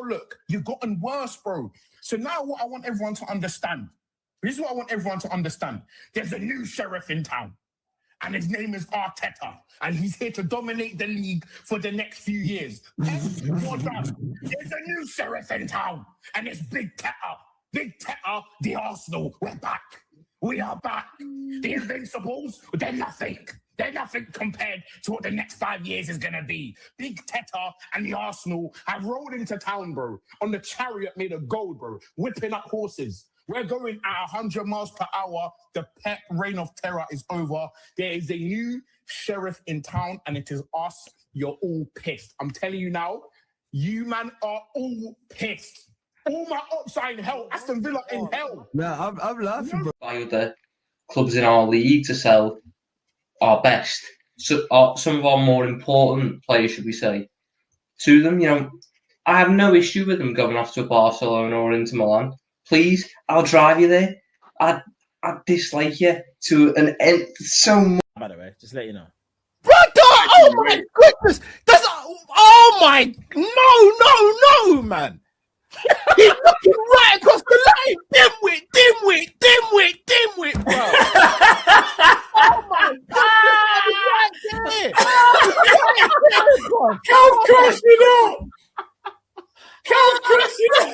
look, you've gotten worse, bro. So now what I want everyone to understand, this is what I want everyone to understand. There's a new sheriff in town, and his name is Arteta, and he's here to dominate the league for the next few years. Well done. There's a new sheriff in town, and it's Big Teta. Big Teta, the Arsenal, we're back. We are back. The Invincibles, they're nothing. They're nothing compared to what the next 5 years is going to be. Big Teta and the Arsenal have rolled into town, bro, on the chariot made of gold, bro, whipping up horses. We're going at 100 miles per hour. The pet reign of terror is over. There is a new sheriff in town, and it is us. You're all pissed. I'm telling you now, you man are all pissed. All my ops are in hell. Aston Villa in hell. No, I'm laughing, bro. By other clubs in our league to sell our best, so some of our more important players, should we say, to them. You know, I have no issue with them going off to Barcelona or into Milan. Please, I'll drive you there. I dislike you to an end so much. By the way, just let you know. Brother, oh my goodness. That's, oh my, no, man. He's looking right across the line. Dimwit, bro. Oh my God, right there. Cal's crashing up. Cal's crashing up.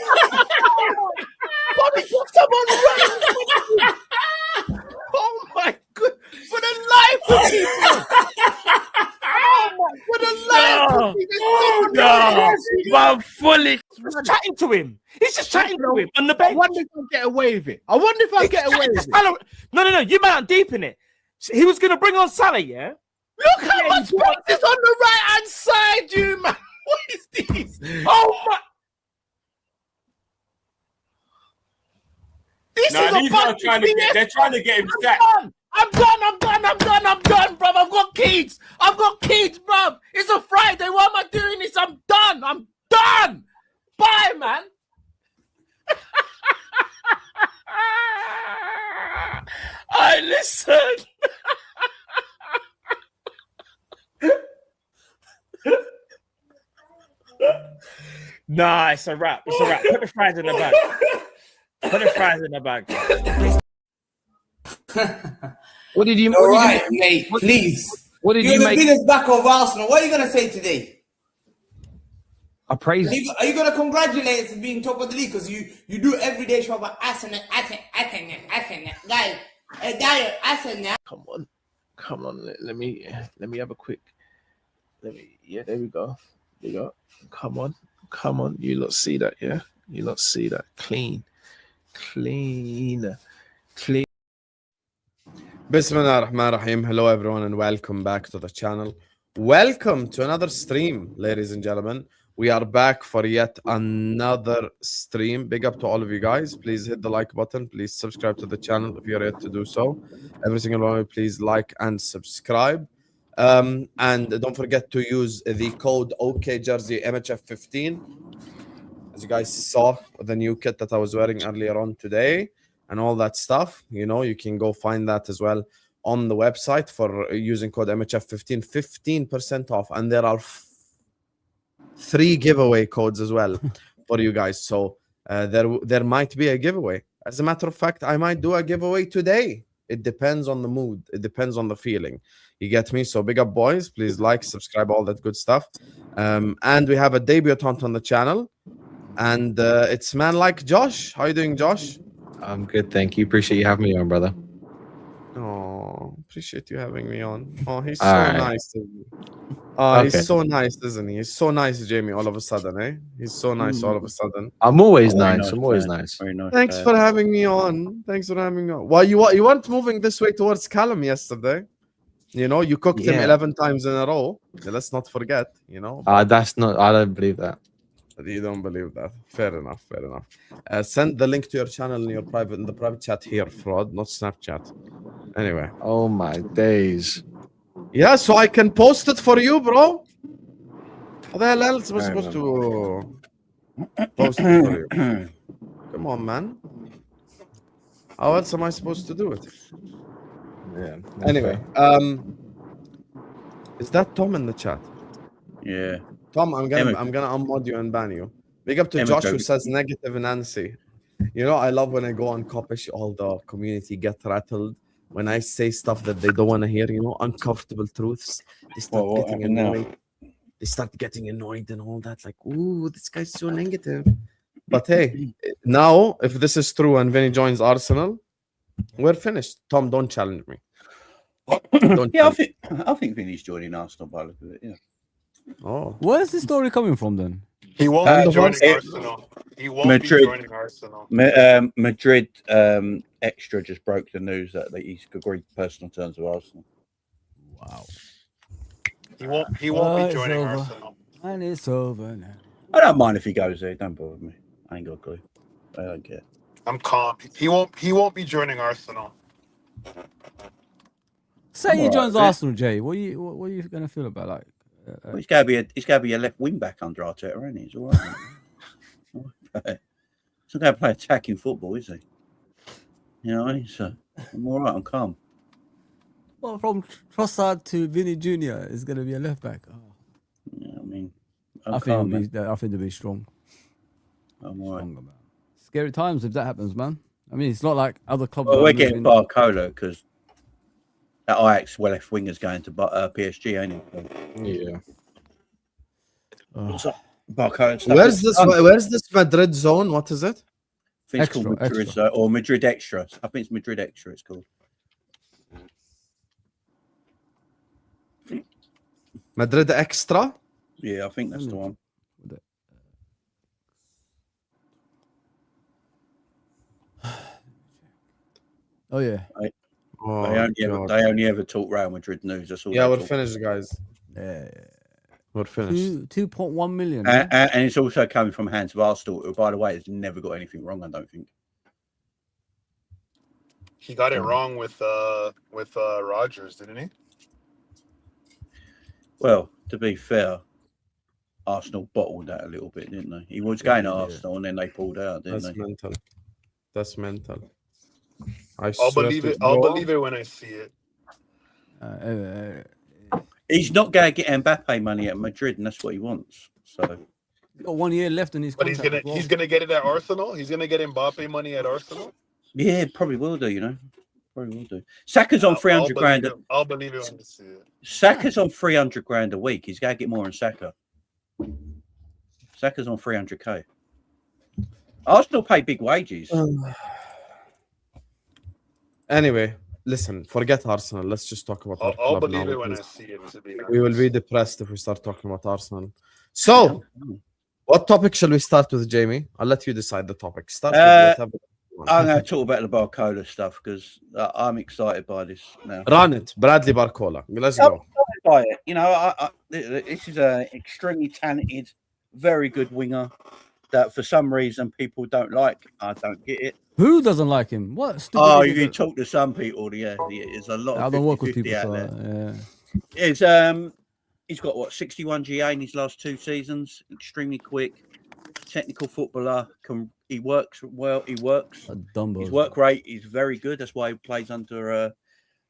Bobby got someone right. Oh my God, for the life of people. Oh my, for the life of people. No, I'm fully chatting to him. He's just chatting to him on the bench. I wonder if I'll get away with it. I wonder if I'll get away with it. No. You man aren't deep in it. He was going to bring on Salah, yeah? Look how much space is on the right hand side, you man. What is this? Oh my. This is a bunch of BS. They're trying to get him sacked. I'm done, bruv. I've got kids, bruv. It's a Friday. Why am I doing this? I'm done. Bye, man. I listen. Nah, it's a wrap. Put the fries in the bag. What did you? All right, mate. Please. What did You're you the make? biggest back of Arsenal. What are you gonna say today? I praise. Are you gonna congratulate us for being top of the league? Because you do every day show about Arsenal, guys. Arsenal. Come on. Let me have a quick. Yeah, there we go. Come on. You lot see that? Yeah. You lot see that? Clean. Bismillah ar-Rahman ar-Rahim. Hello everyone and welcome back to the channel. Welcome to another stream, ladies and gentlemen. We are back for yet another stream. Big up to all of you guys. Please hit the like button. Please subscribe to the channel if you're yet to do so. Every single one of you, please like and subscribe. And don't forget to use the code OKJersey MHF15. As you guys saw, the new kit that I was wearing earlier on today and all that stuff, you know, you can go find that as well on the website for using code MHF15, 15% off. And there are 3 giveaway codes as well for you guys. So there might be a giveaway. As a matter of fact, I might do a giveaway today. It depends on the mood. It depends on the feeling. You get me? So big up, boys. Please like, subscribe, all that good stuff. And we have a debutant on the channel. And it's man like Josh. How you doing, Josh? I'm good, thank you. Appreciate you having me on, brother. Oh, appreciate you having me on. Oh, he's so right. nice. Oh, Okay. He's so nice, isn't he? He's so nice, Jamie, all of a sudden, eh? He's so nice all of a sudden. I'm always Very nice. I'm always man. nice. Very nice. Thanks for having me on. Well, you weren't moving this way towards Callum yesterday. You know, you cooked him 11 times in a row. Let's not forget, you know. That's not. I don't believe that. You don't believe that. Fair enough. Send the link to your channel in the private chat here, Fraud, not Snapchat. Anyway. Oh my days. Yeah, so I can post it for you, bro. What the hell else was supposed to post it for you? Come on, man. How else am I supposed to do it? Yeah. Anyway, is that Tom in the chat? Yeah. Tom, I'm gonna unmod you and ban you. Big up to Emma Josh who Jovi. says negative Nancy. You know, I love when I go on Kopish, all the community get rattled when I say stuff that they don't want to hear, you know, uncomfortable truths. They start What getting happened now? annoyed. They start getting annoyed and all that. Like, ooh, this guy's so negative. But hey, now, if this is true and Vinny joins Arsenal, we're finished. Tom, don't challenge me. Don't Yeah, challenge. I think Vinny's joining Arsenal by the look of it. Yeah. Oh, Where's this story coming from then? He won't Hand be of joining it- Arsenal. He won't Madrid. be joining Arsenal. Madrid Extra just broke the news that he's agreed personal terms with Arsenal. Wow. He won't be It's joining over. Arsenal. And it's over now. I don't mind if he goes there. Don't bother me. I ain't got a clue. I don't care. I'm calm. He won't be joining Arsenal. Say he Alright, joins mate. Arsenal, Jay. What are you gonna feel about like? Well, he's got to be a left wing back under Arteta, isn't he? He's all right. He's not going to play attacking football, is he? You know what I mean? So I'm all right. I'm calm. Well, from Trossard to Vinny Jr. is gonna be a left back. Oh, Yeah, I mean, I think they'll be strong. I'm all right. Strong about it. Scary times if that happens, man. I mean, it's not like other clubs. Well, are we're getting moving. Barcola because that Ajax left winger's going to PSG, ain't it? yeah. Oh. So, Barcola. Where's this Madrid zone? What is it? I think it's called Madrid, or Madrid Extra. I think it's Madrid Extra. It's called. Madrid Extra? Yeah, I think that's the one. Oh yeah. Oh, They only ever talk Real Madrid news. That's all. yeah, they we're talk. finished, guys. Yeah. We're finished. 2.1 million. And it's also coming from hands of Arsenal, who, by the way, has never got anything wrong. I don't think. He got it wrong with Rodgers, didn't he? Well, to be fair, Arsenal bottled that a little bit, didn't they? He was going to Arsenal, and then they pulled out, didn't That's they? mental. That's mental. I'll believe it. I'll believe it when I see it. He's not going to get Mbappe money at Madrid, and that's what he wants. So He's got 1 year left in his But contract. he's gonna get it at Arsenal. He's gonna get Mbappe money at Arsenal. yeah, probably will do. You know, probably will do. Saka's on 300 grand. I'll believe it when I see it. Saka's on 300 grand a week. He's going to get more than Saka. Saka's on 300k. Arsenal pay big wages. Anyway, listen, forget Arsenal. Let's just talk about our I'll club believe now, it when I because see it. To be we will be depressed if we start talking about Arsenal. So, what topic shall we start with, Jamie? I'll let you decide the topic. Start with whatever. you want. I'm going to talk about the Barcola stuff because I'm excited by this now. Run it, Bradley Barcola. Let's go. By it. You know, this is an extremely talented, very good winger that for some reason people don't like. I don't get it. Who doesn't like him? What? Oh, stupid you talk to some people, yeah, there's a lot I of don't work with 50-50 people, out so there. yeah. He's got what 61 GA in his last 2 seasons. Extremely quick, technical footballer. He works well. He works. A Dumbo. His work rate is very good. That's why he plays under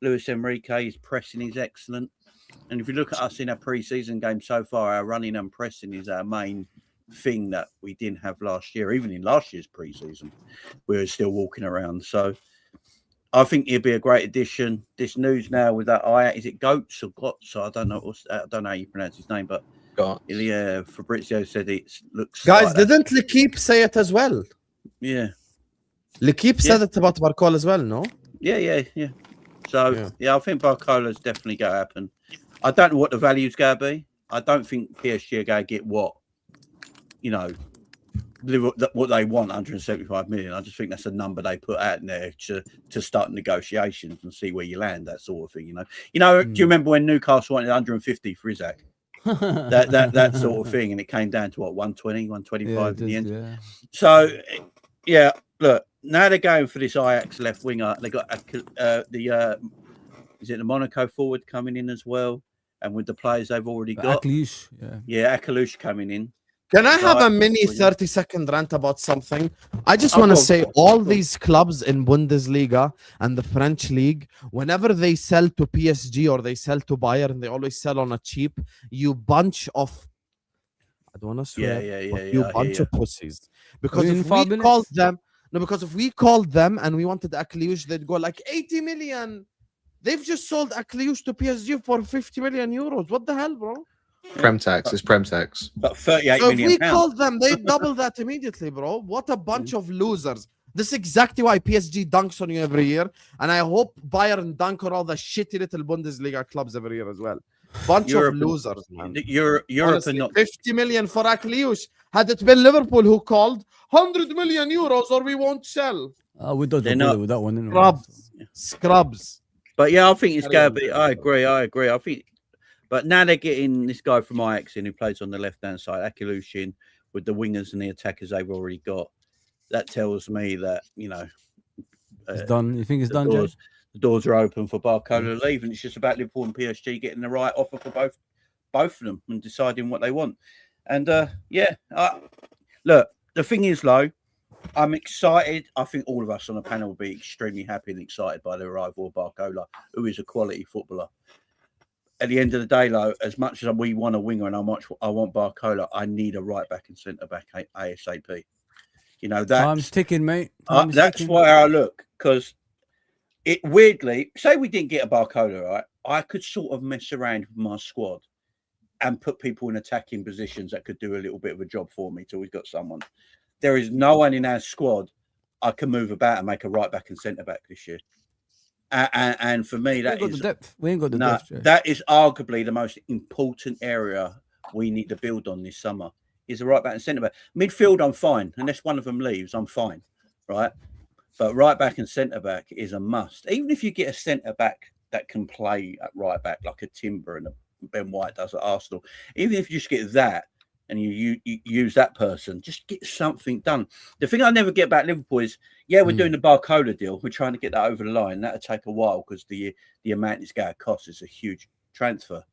Luis Enrique. His pressing is excellent. And if you look at us in our pre-season game so far, our running and pressing is our main thing that we didn't have last year. Even in last year's pre-season, we were still walking around. So I think he'll be a great addition. This news now with that is it Goats or Gots? I don't know. I don't know how you pronounce his name, but yeah, Fabrizio said it looks. Guys, like that. didn't L'Equipe say it as well? Yeah. L'Equipe said it about Barcola as well, no? Yeah. So yeah, I think Barcola's definitely going to happen. I don't know what the value's going to be. I don't think PSG are going to get what what they want, 175 million. I just think that's a number they put out in there to start negotiations and see where you land, that sort of thing. Do you remember when Newcastle wanted 150 for Isaac? that sort of thing, and it came down to what 120, 125 in the end. Yeah. So yeah, look, now they're going for this Ajax left winger. They got the Monaco forward coming in as well, and with the players they've already got, Aklish, Akalush coming in. Can I have a mini 30-second rant about something? I just want to say all these clubs in Bundesliga and the French league, whenever they sell to PSG or they sell to Bayern, they always sell on a cheap. You bunch of... I don't want to swear. Yeah. But you I bunch hear of pussies. Because Within if 5 we minutes? called them, no, because if we called them and we wanted Akliouche, they'd go like 80 million. They've just sold Akliouche to PSG for 50 million euros. What the hell, bro? Prem tax. It's prem tax. But 38 So if million we pounds. called them, they double that immediately, bro. What a bunch of losers. This is exactly why PSG dunks on you every year. And I hope Bayern dunk on all the shitty little Bundesliga clubs every year as well. Bunch Europe of and- losers, man. Europe Honestly, and not 50 million for Akliouche. Had it been Liverpool who called, 100 million euros or we won't sell. We dodged They're a bullet not- with that one, didn't we? Scrubs. Scrubs. But yeah, I think it's Carry going on, to be. carry I on. agree. I think, but now they're getting this guy from Ajax in who plays on the left hand side, Akiliouche, in with the wingers and the attackers they've already got. That tells me that It's done. You think it's done, Jay? the doors are open for Barcola to leave, and it's just about Liverpool and PSG getting the right offer for both of them and deciding what they want. And look, the thing is, Lo, I'm excited. I think all of us on the panel will be extremely happy and excited by the arrival of Barcola, who is a quality footballer. At the end of the day, Lo, as much as we want a winger and how much I want Barcola, I need a right back and centre back ASAP. Time's ticking, mate. Time's that's ticking. why I look, because it weirdly, say we didn't get a Barcola, right? I could sort of mess around with my squad and put people in attacking positions that could do a little bit of a job for me till we've got someone. There is no one in our squad I can move about and make a right back and centre back this year. And for me, that is We ain't got the depth, Jay. that is arguably the most important area we need to build on this summer. Is a right back and centre back. Midfield, I'm fine. Unless one of them leaves, I'm fine. Right? But right back and centre back is a must. Even if you get a centre back that can play at right back, like a Timber and a Ben White does at Arsenal, even if you just get that and you use that person, just get something done. The thing I never get about Liverpool is, we're doing the Barcola deal. We're trying to get that over the line. That'll take a while because the amount it's going to cost is a huge transfer.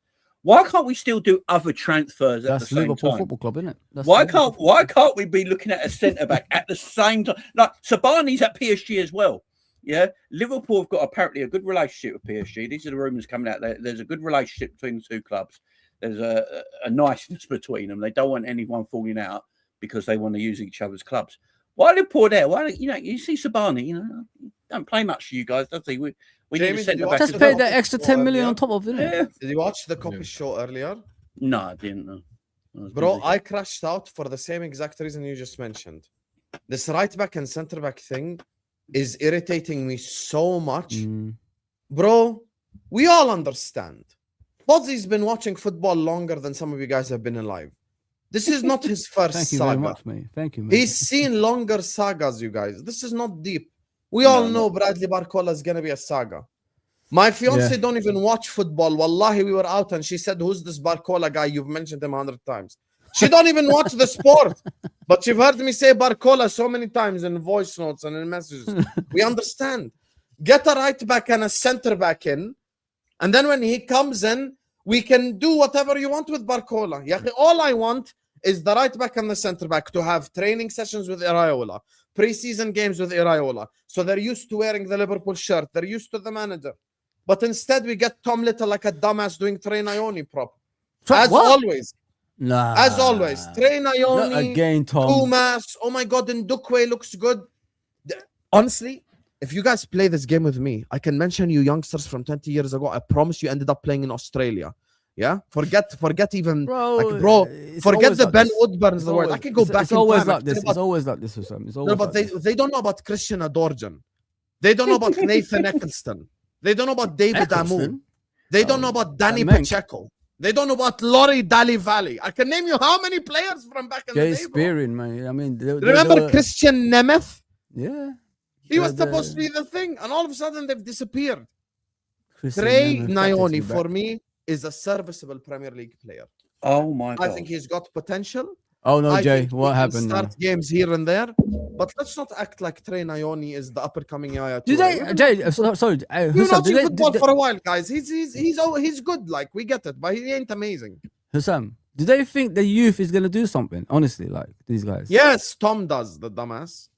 Why can't we still do other transfers at the same Liverpool time? Football Club, isn't it? Why can't we be looking at a centre back at the same time? Like Sabani's at PSG as well. Yeah, Liverpool have got apparently a good relationship with PSG. These are the rumours coming out. There's a good relationship between the two clubs. There's a niceness between them. They don't want anyone falling out because they want to use each other's clubs. Why Liverpool there? Why you see Sabani? Don't play much for you guys, does he? We need a centre back. Just pay that extra 10 million on top of it. Yeah. Did you watch the Copy show earlier? No, I didn't. No. Bro, I crashed out for the same exact reason you just mentioned. This right back and centre back thing is irritating me so much. Bro, we all understand. Fozzy's been watching football longer than some of you guys have been alive. This is not his first Thank you saga. very much, mate. Thank you, mate. He's seen longer sagas, you guys. This is not deep. We all know Bradley Barcola is going to be a saga. My fiance don't even watch football. Wallahi, we were out and she said, who's this Barcola guy? You've mentioned him 100 times. She don't even watch the sport. But you've heard me say Barcola so many times in voice notes and in messages. We understand. Get a right back and a center back in. And then when he comes in, we can do whatever you want with Barcola. All I want is the right back and the center back to have training sessions with Iraola, preseason games with Iraola. So they're used to wearing the Liverpool shirt. They're used to the manager. But instead, we get Tom Little like a dumbass doing Trey Ione prop. Always. Nah. As always. Trey Ione, Not again, Tom. Dumas. Oh my God, Ndukwe looks good. Honestly, if you guys play this game with me, I can mention you youngsters from 20 years ago. I promise you ended up playing in Australia. Yeah? Forget even... forget the Ben Woodburn's the word. I can go back It's always like this. It's always like this. No, but they don't know about Christian Adorjan. They don't know about Nathan Eccleston. They don't know about David Amour. They don't know about Danny Pacheco. They don't know about Laurie Daly Valley. I can name you how many players from back in the day. Spearing, man. I mean, remember Christian Nemeth? Yeah. He was supposed to be the thing, and all of a sudden they've disappeared. Trey Ione, for me, is a serviceable Premier League player. Oh my God. I think he's got potential. Oh no, Jay, what happened? Start games here and there, but let's not act like Trey Ione is the upcoming Yaya Toure. Do they, Jay? Sorry, you're watching football for a while, guys. He's good. Like we get it, but he ain't amazing. Hussam, do they think the youth is gonna do something? Honestly, like these guys. Yes, Tom does, the dumbass.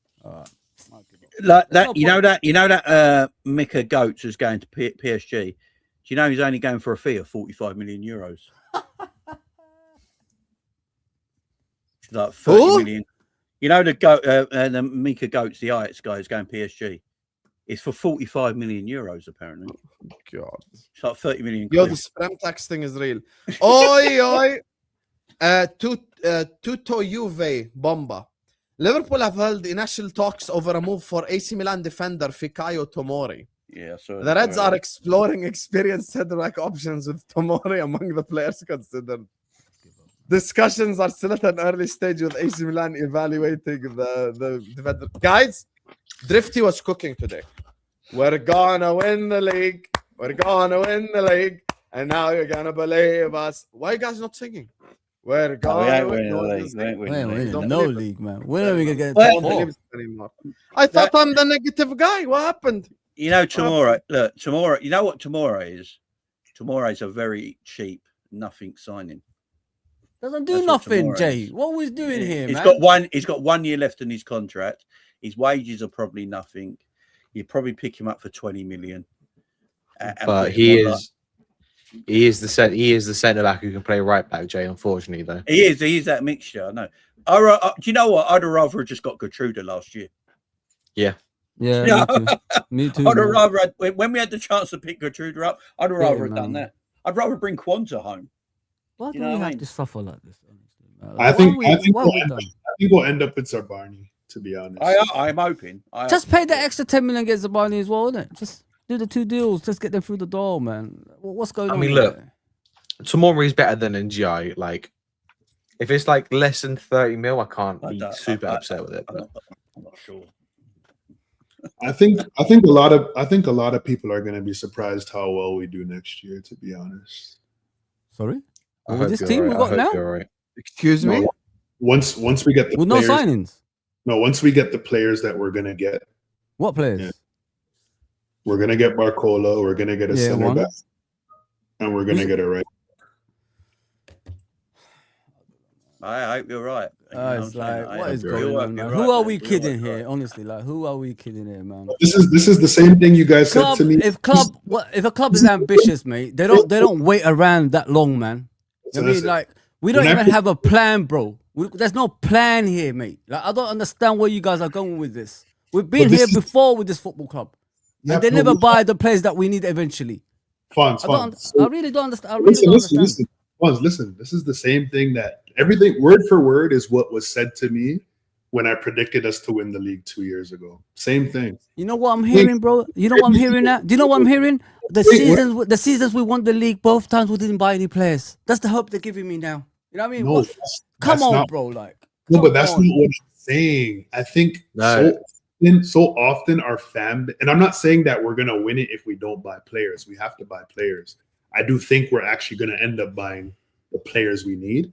Like that, you know that Macca Goats is going to PSG. Do you know he's only going for a fee of 45 million euros? Like 30 million. You know the Mika Goats, the Ajax guy is going PSG. It's for 45 million euros apparently. God. It's like 30 million. Yo, this prem tax thing is real. Oi. Tutto Juve bomba. Liverpool have held initial talks over a move for AC Milan defender Fikayo Tomori. Yeah, so the Reds are exploring experienced center-back options with Tomori among the players considered. Discussions are still at an early stage with AC Milan evaluating the defender. Guys, Drifty was cooking today. We're gonna win the league. We're gonna win the league. And now you're gonna believe us. Why are you guys not singing? We're gonna win the league. We ain't winning no league, man. When are we gonna get top four? I thought I'm the negative guy. What happened? You know, tomorrow. Look, tomorrow. You know what tomorrow is? Tomorrow is a very cheap, nothing signing. Doesn't do nothing, Jay. What are we doing here, man? He's got 1 year left in his contract. His wages are probably nothing. You'd probably pick him up for 20 million. But he is the centre back who can play right back, Jay. Unfortunately, though, he is that mixture. I know. Do you know what? I'd rather have just got Gertruda last year. Yeah. Yeah, me too. I'd rather when we had the chance to pick Gertruda up, I'd rather have done that. I'd rather bring Kwanzaa home. Why do we have to suffer like this? I think we'll end up with Zarbarni. To be honest, I'm hoping. Just pay the extra 10 million against Zabani as well, innit? Just do the 2 deals. Just get them through the door, man. What's going on? I mean, look, Tomori is better than NGI. Like, if it's like less than 30 mil, I can't be super upset with it. But I'm not sure. I think a lot of people are going to be surprised how well we do next year. To be honest. Sorry. With this team we got now? Right. Excuse me. Once we get the with players, no signings. No, once we get the players that we're gonna get. What players? Yeah. We're gonna get Barcola. We're gonna get a center back, and we're gonna get it right. I hope you're right. It's like, what is going on, man? Who are we kidding here? Honestly, like, who are we kidding here, man? This is the same thing you guys said to me. If a club is ambitious, mate, they don't wait around that long, man. I mean, like, we don't even have a plan, bro. There's no plan here, mate. Like, I don't understand where you guys are going with this. We've been here before with this football club, and they never buy the players that we need eventually. I really don't understand. Listen. This is the same thing that everything word for word is what was said to me when I predicted us to win the league 2 years ago. Same thing. You know what I'm hearing, bro? You know what I'm hearing now? Do you know what I'm hearing? The seasons we won the league, both times we didn't buy any players. That's the hope they're giving me now. You know what I mean? No, come on, bro. Like, no, but that's not what I'm saying. I think so often our fan, and I'm not saying that we're gonna win it if we don't buy players. We have to buy players. I do think we're actually gonna end up buying the players we need.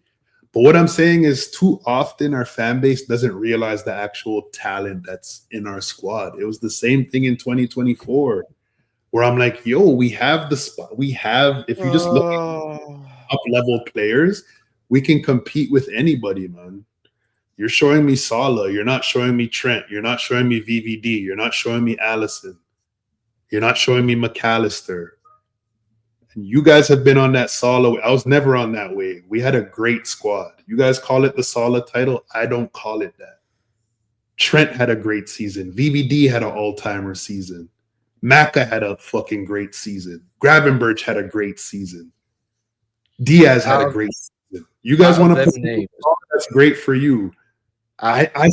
But what I'm saying is, too often our fan base doesn't realize the actual talent that's in our squad. It was the same thing in 2024, where I'm like, yo, we have the spot. We have, if you just look at up-level players, we can compete with anybody, man. You're showing me Salah. You're not showing me Trent. You're not showing me VVD. You're not showing me Allison. You're not showing me McAllister. And you guys have been on that Salah. I was never on that wave. We had a great squad. You guys call it the Salah title. I don't call it that. Trent had a great season. VVD had an all-timer season. Macca had a fucking great season. Gravenberch had a great season. Diaz had a great season. You guys want to put that's great for you. I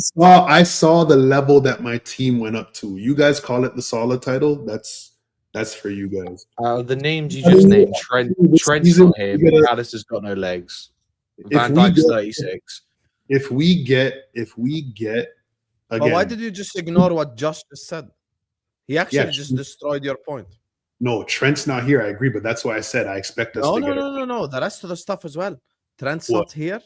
saw the level that my team went up to. You guys call it the Salah title. That's for you guys. The names you just named, Trent's not here. McAllister's got no legs. Van Dijk's 36. If we get again, why did you just ignore what Josh just said? He actually just destroyed your point. No, Trent's not here. I agree, but that's why I said I expect us to get it. No. The rest of the stuff as well. Trent's not here.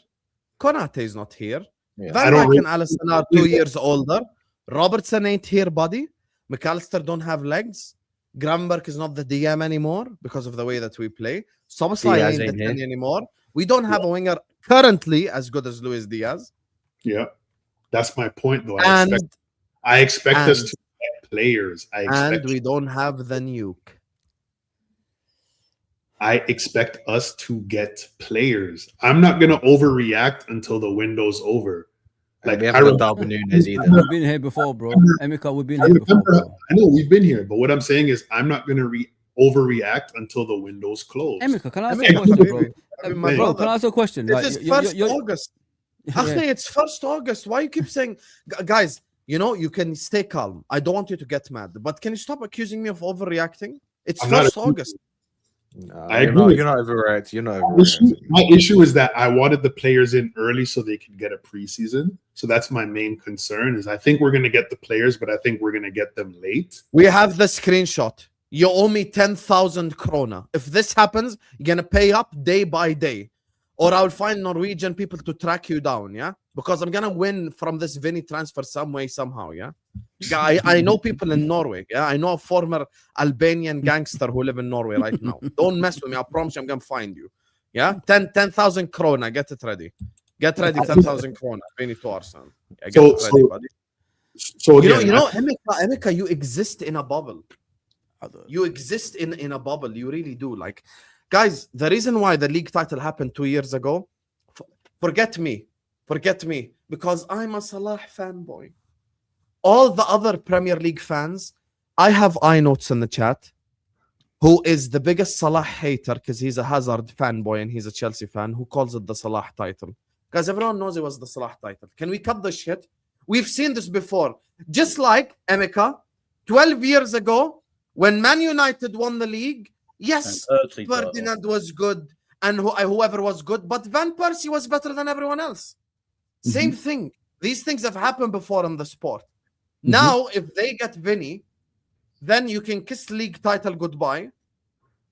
Konate is not here. Yeah. Van Dijk and Allison are 2 years older. Robertson ain't here, buddy. McAllister don't have legs. Gravenberch is not the DM anymore because of the way that we play. Szobo ain't the 10 anymore. We don't have a winger currently as good as Luis Diaz. Yeah, that's my point, though. I expect us to get players. And we don't have the nuke. I expect us to get players. I'm not gonna overreact until the window's over. Like we haven't got Darwin Núñez either. We've been here before, bro. Emeka, we've been here before, bro. I know we've been here, but what I'm saying is I'm not gonna overreact until the window's closed. Emeka, can I ask you a question, bro? My Bro, can I ask you a question? This is 1st August. Actually, it's 1st August. Why you keep saying, guys? You know, you can stay calm. I don't want you to get mad, but can you stop accusing me of overreacting? It's 1st August. No, I agree. You're not overreacting. You're not overreacting. My issue is that I wanted the players in early so they could get a preseason. So that's my main concern. Is I think we're going to get the players, but I think we're going to get them late. We have the screenshot. You owe me 10,000 krona. If this happens, you're going to pay up day by day. Or I'll find Norwegian people to track you down, yeah? Because I'm going to win from this Vinny transfer some way, somehow, yeah? I know people in Norway, yeah? I know a former Albanian gangster who live in Norway right now. Don't mess with me. I promise you I'm going to find you, yeah? 10,000 krona. Get it ready. Get ready, 10,000 krona. Vinny to Arsenal. Yeah, get it ready, buddy. So again, you know, Emeka, you exist in a bubble. You exist in a bubble. You really do. Like, guys, the reason why the league title happened 2 years ago, forget me, because I'm a Salah fanboy. All the other Premier League fans, I have iNotes in the chat, who is the biggest Salah hater because he's a Hazard fanboy and he's a Chelsea fan, who calls it the Salah title. Guys, everyone knows it was the Salah title. Can we cut this shit? We've seen this before. Just like, Emeka, 12 years ago, when Man United won the league, yes, Ferdinand was good and whoever was good, but Van Persie was better than everyone else. Same thing. These things have happened before in the sport. Now, if they get Vinny, then you can kiss league title goodbye.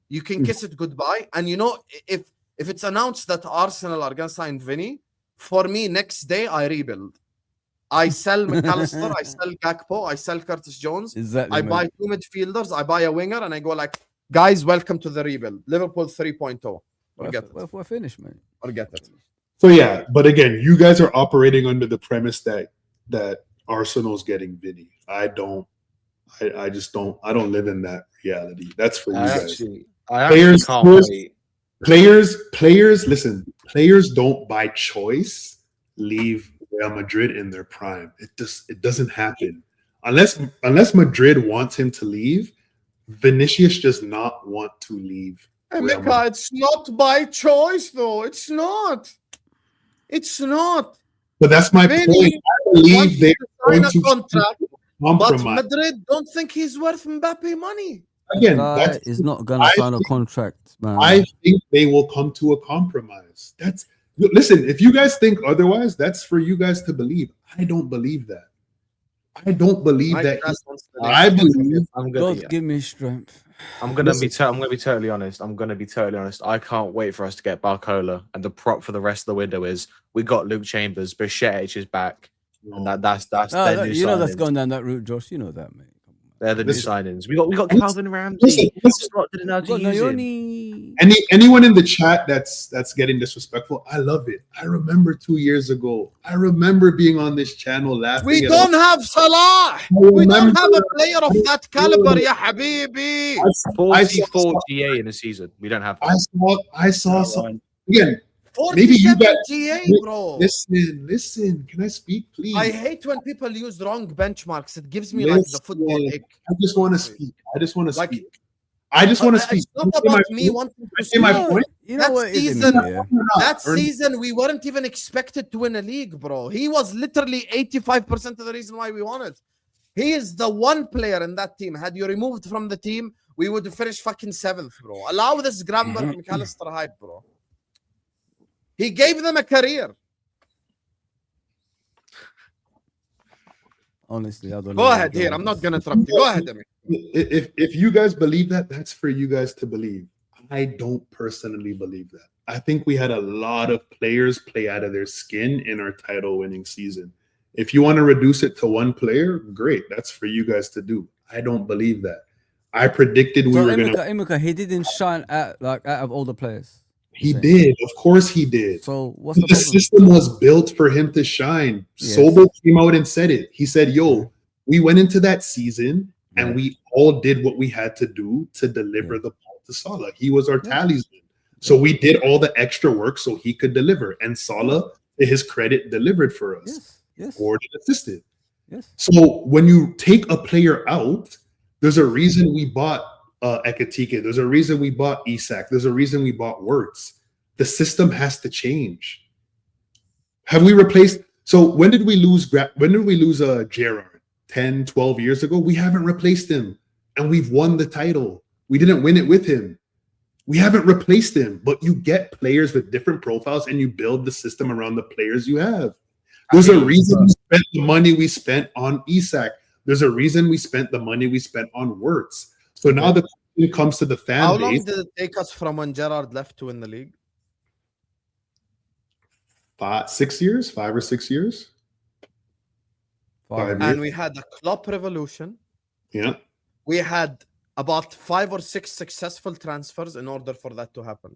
You can kiss it goodbye. And you know, if it's announced that Arsenal are going to sign Vinny, for me, next day, I rebuild. I sell McAllister, I sell Gakpo, I sell Curtis Jones. Exactly, I buy 2 midfielders, I buy a winger, and I go like, guys, welcome to the rebuild. Liverpool 3.0. Forget it. We're finished, man. Forget it. So yeah, but again, you guys are operating under the premise that Arsenal's getting Vinny. I don't live in that reality. That's for you guys. Players, listen, players don't by choice leave Real Madrid in their prime. It doesn't happen. Unless Madrid wants him to leave, Vinicius does not want to leave. Emeka, it's not by choice, though. It's not. But that's my point. I believe they're going to contract, compromise. but Madrid don't think he's worth Mbappe money. Again, that is not going to sign a contract, man. I think they will come to a compromise. Listen, if you guys think otherwise, that's for you guys to believe. I don't believe that. I don't believe that. I believe. God, give me strength. I'm gonna be totally honest. I can't wait for us to get Barcola, and the prop for the rest of the window is we got Luke Chambers, Bashir is back, and that's their new you know that's signings. going down that route, Josh. You know that, mate. They're the new signings. We got Calvin Ramsey. Anyone in the chat that's getting disrespectful, I love it. I remember 2 years ago. I remember being on this channel laughing. We don't have Salah. We don't have a player of that caliber, ya habibi. 44 GA in a season. We don't have that. I saw something again. Maybe you guys, GA, bro. Listen. Can I speak, please? I hate when people use wrong benchmarks. It gives me like the football ache. I just want to speak. It's not about me wanting to say my point. You know what? That season, we weren't even expected to win a league, bro. He was literally 85% of the reason why we won it. He is the one player in that team. Had you removed from the team, we would have finished fucking 7th, bro. Allow this Gramber McAllister hype, bro. He gave them a career. Honestly, I don't know. Go ahead here. I'm not going to interrupt you. Go ahead, Emmy. If you guys believe that, that's for you guys to believe. I don't personally believe that. I think we had a lot of players play out of their skin in our title-winning season. If you want to reduce it to one player, great. That's for you guys to do. I don't believe that. I predicted we were going to... Emeka, he didn't shine out of all the players. He did. Of course he did. So what's the system was built for him to shine. Yes. Szobo came out and said it. He said, yo, we went into that season and we all did what we had to do to deliver the ball to to Salah. He was our talisman. So we did all the extra work so he could deliver. And Salah, to his credit, delivered for us. Yes. Scored and assisted. Yes. So when you take a player out, there's a reason we bought Ekatike. There's a reason we bought Isak. There's a reason we bought Wirtz. The system has to change. Have we replaced? So when did we lose Gerrard? 10, 12 years ago? We haven't replaced him. And we've won the title. We didn't win it with him. We haven't replaced him. But you get players with different profiles and you build the system around the players you have. There's a reason we spent the money we spent on Isak. There's a reason we spent the money we spent on Wirtz. So now the question comes to the fan How base. long did it take us from when Gerrard left to win the league? 5 or 6 years. 5 years. And we had a Klopp revolution. Yeah. We had about 5 or 6 successful transfers in order for that to happen.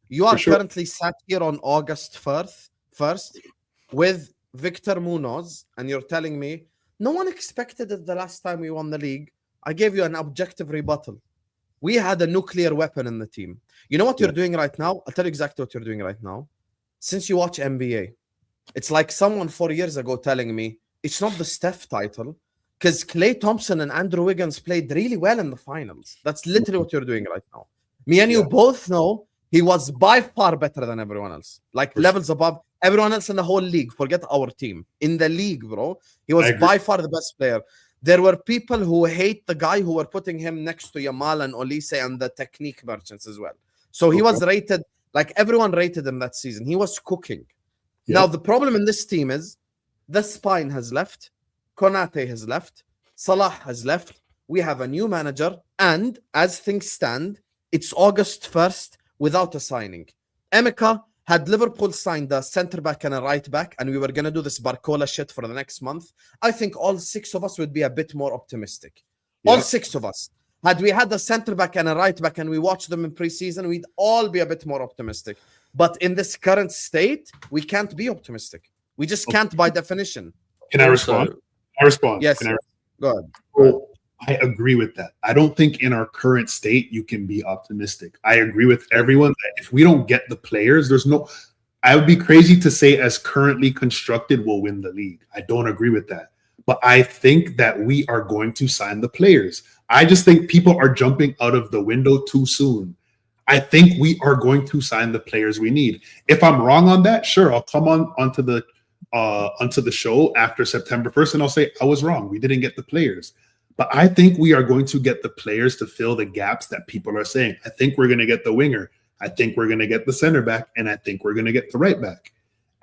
You are currently sat here on August 1st with Victor Munoz, and you're telling me no one expected it the last time we won the league. I gave you an objective rebuttal. We had a nuclear weapon in the team. You know what you're doing right now? I'll tell you exactly what you're doing right now. Since you watch NBA, it's like someone 4 years ago telling me it's not the Steph title because Klay Thompson and Andrew Wiggins played really well in the finals. That's literally what you're doing right now. Me and you both know he was by far better than everyone else. Like levels above everyone else in the whole league. Forget our team. In the league, bro, he was by far the best player. There were people who hate the guy who were putting him next to Yamal and Olise and the technique merchants as well. So he was rated, like everyone rated him that season. He was cooking. Now, the problem in this team is the spine has left. Konate has left. Salah has left. We have a new manager. And as things stand, it's August 1st without a signing. Emeka had Liverpool signed a centre-back and a right-back, and we were going to do this Barcola shit for the next month, I think all 6 of us would be a bit more optimistic. All 6 of us. Had we had a centre-back and a right-back and we watched them in pre-season, we'd all be a bit more optimistic. But in this current state, we can't be optimistic. We just can't by definition. Can I respond? Yes. Go ahead. Well, I agree with that. I don't think in our current state you can be optimistic. I agree with everyone that if we don't get the players, I would be crazy to say as currently constructed we'll win the league. I don't agree with that. But I think that we are going to sign the players. I just think people are jumping out of the window too soon. I think we are going to sign the players we need. If I'm wrong on that, sure, I'll come onto the show after September 1st and I'll say I was wrong. We didn't get the players. But I think we are going to get the players to fill the gaps that people are saying. I think we're going to get the winger. I think we're going to get the center back. And I think we're going to get the right back.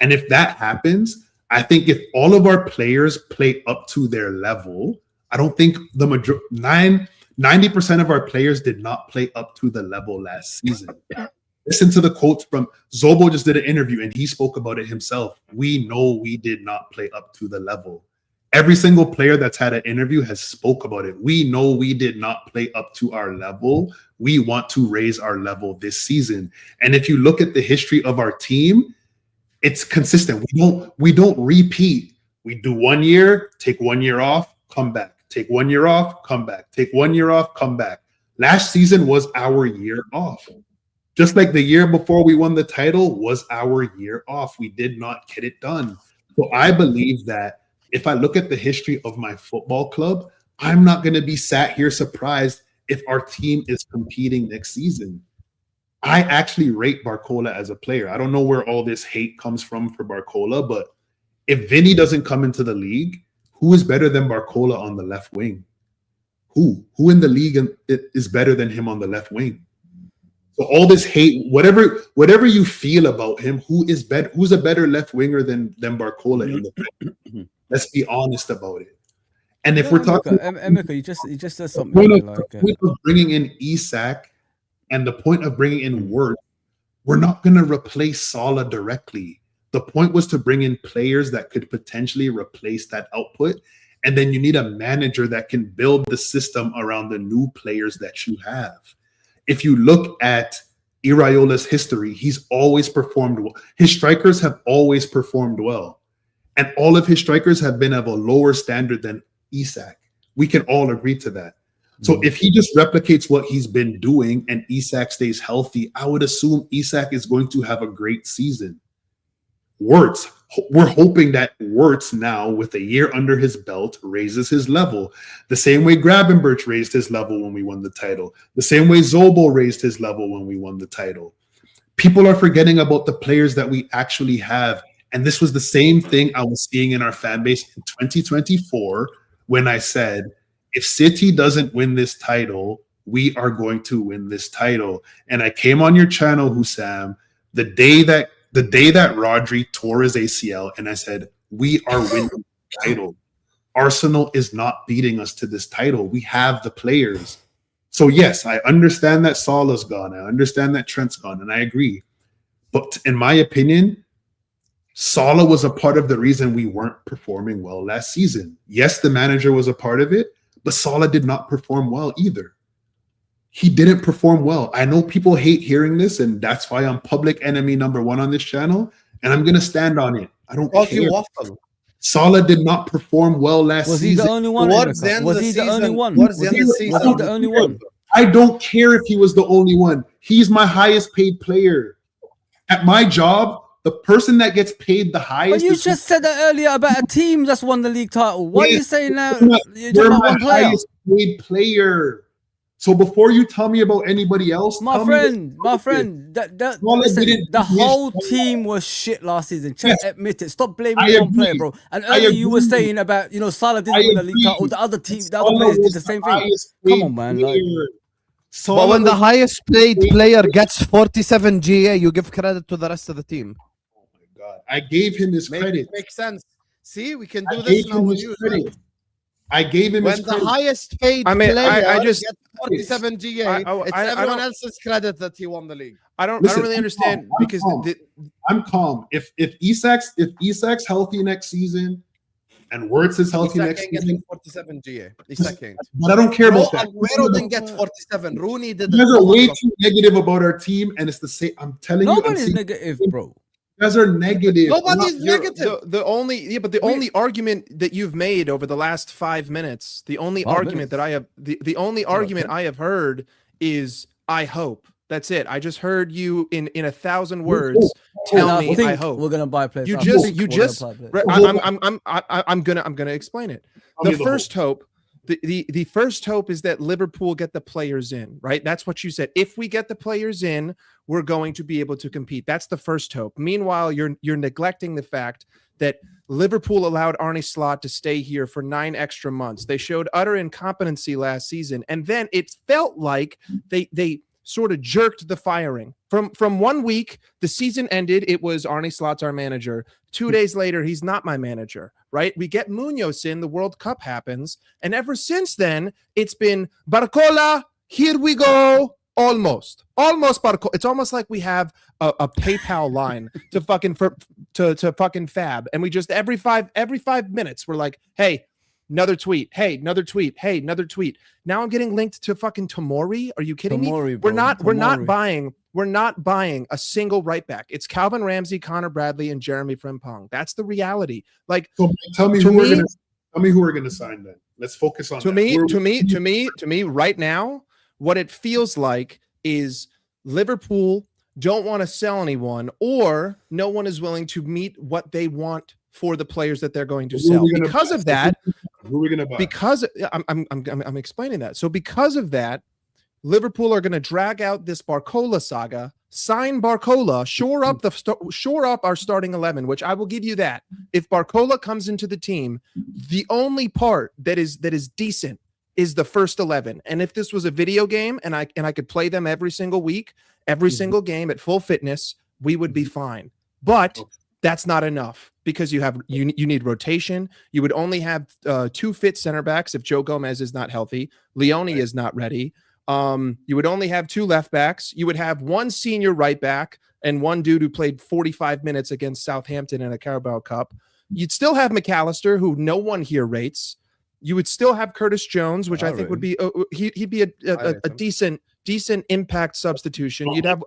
And if that happens, I think if all of our players play up to their level, I don't think 90% of our players did not play up to the level last season. Listen to the quotes from Szobo just did an interview and he spoke about it himself. We know we did not play up to the level. Every single player that's had an interview has spoke about it. We know we did not play up to our level. We want to raise our level this season. And if you look at the history of our team, it's consistent. We don't repeat. We do 1 year, take 1 year off, come back. Take 1 year off, come back. Take 1 year off, come back. Last season was our year off. Just like the year before we won the title was our year off. We did not get it done. So I believe that if I look at the history of my football club, I'm not going to be sat here surprised if our team is competing next season. I actually rate Barcola as a player. I don't know where all this hate comes from for Barcola, but if Vinny doesn't come into the league, who is better than Barcola on the left wing? Who in the league is better than him on the left wing? So all this hate, whatever you feel about him, who's a better left winger than Barcola in the Let's be honest about it. And if we're talking, Emeka, you just said something the point of bringing in Isak and the point of bringing in Wirtz, we're not going to replace Salah directly. The point was to bring in players that could potentially replace that output, and then you need a manager that can build the system around the new players that you have. If you look at Iraiola's history, he's always performed well. His strikers have always performed well. And all of his strikers have been of a lower standard than Isak. We can all agree to that. So if he just replicates what he's been doing and Isak stays healthy, I would assume Isak is going to have a great season. Wirtz, we're hoping that Wirtz now, with a year under his belt, raises his level. The same way Gravenberch raised his level when we won the title. The same way Szobo raised his level when we won the title. People are forgetting about the players that we actually have. And this was the same thing I was seeing in our fan base in 2024 when I said, if City doesn't win this title, we are going to win this title. And I came on your channel, Hussam, the day that Rodri tore his ACL, and I said, we are winning the title. Arsenal is not beating us to this title. We have the players. So yes, I understand that Salah's gone. I understand that Trent's gone, and I agree. But in my opinion, Salah was a part of the reason we weren't performing well last season. Yes, the manager was a part of it, but Salah did not perform well either. He didn't perform well. I know people hate hearing this, and that's why I'm public enemy number one on this channel, and I'm going to stand on it. I don't care. Salah did not perform well last season. Was he the only one? Was he the only one? Was he the only one? I don't care if he was the only one. He's my highest paid player. At my job, the person that gets paid the highest. But you just said that earlier about a team just won the league title. What are you saying now? You're You're talking about my one player. highest paid player. So before you tell me about anybody else, My friend, listen, the whole team was shit last season. Just admit it. Stop blaming one player, bro. And earlier you were saying about, Salah didn't win the league title. The other team, the other players did the same thing. Come on, man. But when the highest paid player gets 47 GA, you give credit to the rest of the team. Oh my God. I gave him his credit. Makes sense. See, we can do this now with you. I gave him his credit. When the highest paid player gets 47 GA, it's everyone else's credit that he won the league. I don't really understand because I'm calm. If Isak's healthy next season and Wirtz is healthy next season, 47 GA. Isak King. But I don't care about that. Aguero didn't get 47. Rooney did. You guys are way too negative about our team, and it's the same. I'm telling you, nobody's negative, bro. You guys are negative. Nobody's negative. The only argument that you've made over the last 5 minutes, the only argument that I have, the only argument I have heard is I hope. That's it. I just heard you in 1,000 words tell me I hope we're gonna buy players. I'm gonna explain it. The first hope. The first hope is that Liverpool get the players in, right? That's what you said. If we get the players in, we're going to be able to compete. That's the first hope. Meanwhile, you're neglecting the fact that Liverpool allowed Arne Slot to stay here for 9 extra months. They showed utter incompetency last season, and then it felt like they sort of jerked the firing. From 1 week, the season ended. It was Arne Slot's our manager. 2 days later, he's not my manager, right? We get Munoz in, the World Cup happens. And ever since then, it's been Barcola, here we go. Almost Barcola. It's almost like we have a PayPal line to fucking Fab. And we just every five minutes, we're like, hey, another tweet. Hey, another tweet. Hey, another tweet. Now I'm getting linked to fucking Tomori. Are you kidding me? We're not buying a single right back. It's Calvin Ramsey, Connor Bradley, and Jeremy Frimpong. That's the reality. Like, so tell me who we're gonna sign then. Let's focus on to me right now. What it feels like is Liverpool don't want to sell anyone, or no one is willing to meet what they want for the players that they're going to sell. Because of that, who are we gonna buy? Because I'm explaining that. So because of that, Liverpool are going to drag out this Barcola saga, sign Barcola, shore up our starting 11, which I will give you that. If Barcola comes into the team, the only part that is decent is the first 11. And if this was a video game and I could play them every single week, every single game at full fitness, we would be fine. But that's not enough because you need rotation. You would only have 2 fit center backs if Joe Gomez is not healthy. Leone is not ready. You would only have 2 left backs. You would have 1 senior right back and 1 dude who played 45 minutes against Southampton in a Carabao Cup. You'd still have McAllister, who no one here rates. You would still have Curtis Jones, which I think would be he'd be a decent impact substitution. You'd have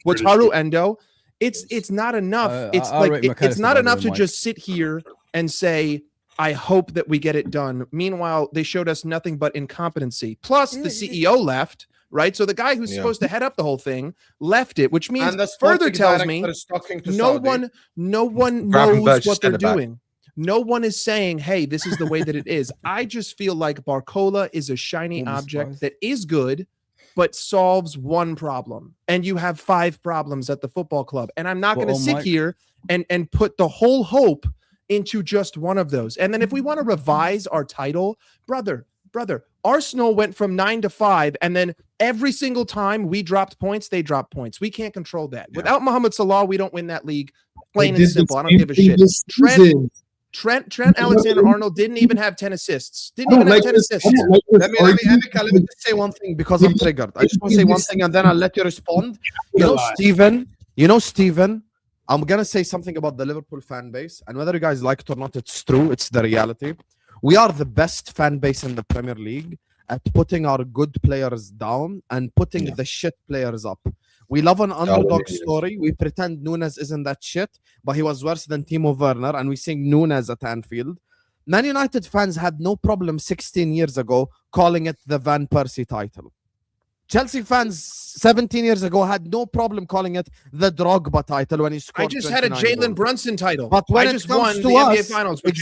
Wataru Endo. It's not enough. It's not enough to just sit here and say I hope that we get it done. Meanwhile, they showed us nothing but incompetency. Plus, the CEO left, right? So the guy who's supposed to head up the whole thing left it, which means further tells me no one knows what they're doing. No one is saying, hey, this is the way that it is. I just feel like Barcola is a shiny object that is good, but solves one problem. And you have 5 problems at the football club. And I'm not going to sit here and put the whole hope into just one of those. And then if we want to revise our title, brother, Arsenal went from 9 to 5, and then every single time we dropped points, they dropped points. We can't control that. Without Mohamed Salah, we don't win that league. Plain and simple. I don't give a shit. Trent Alexander-Arnold didn't even have 10 assists. Let me just say one thing because I'm triggered. I just want to say one thing and then I'll let you respond. You know, Steven, I'm going to say something about the Liverpool fan base, and whether you guys like it or not, it's true. It's the reality. We are the best fan base in the Premier League at putting our good players down and putting the shit players up. We love an underdog story. We pretend Nunes isn't that shit, but he was worse than Timo Werner, and we sing Nunes at Anfield. Man United fans had no problem 16 years ago calling it the Van Persie title. Chelsea fans 17 years ago had no problem calling it the Drogba title when he scored. I just had a Jalen Brunson title. But when it comes to us, NBA Finals with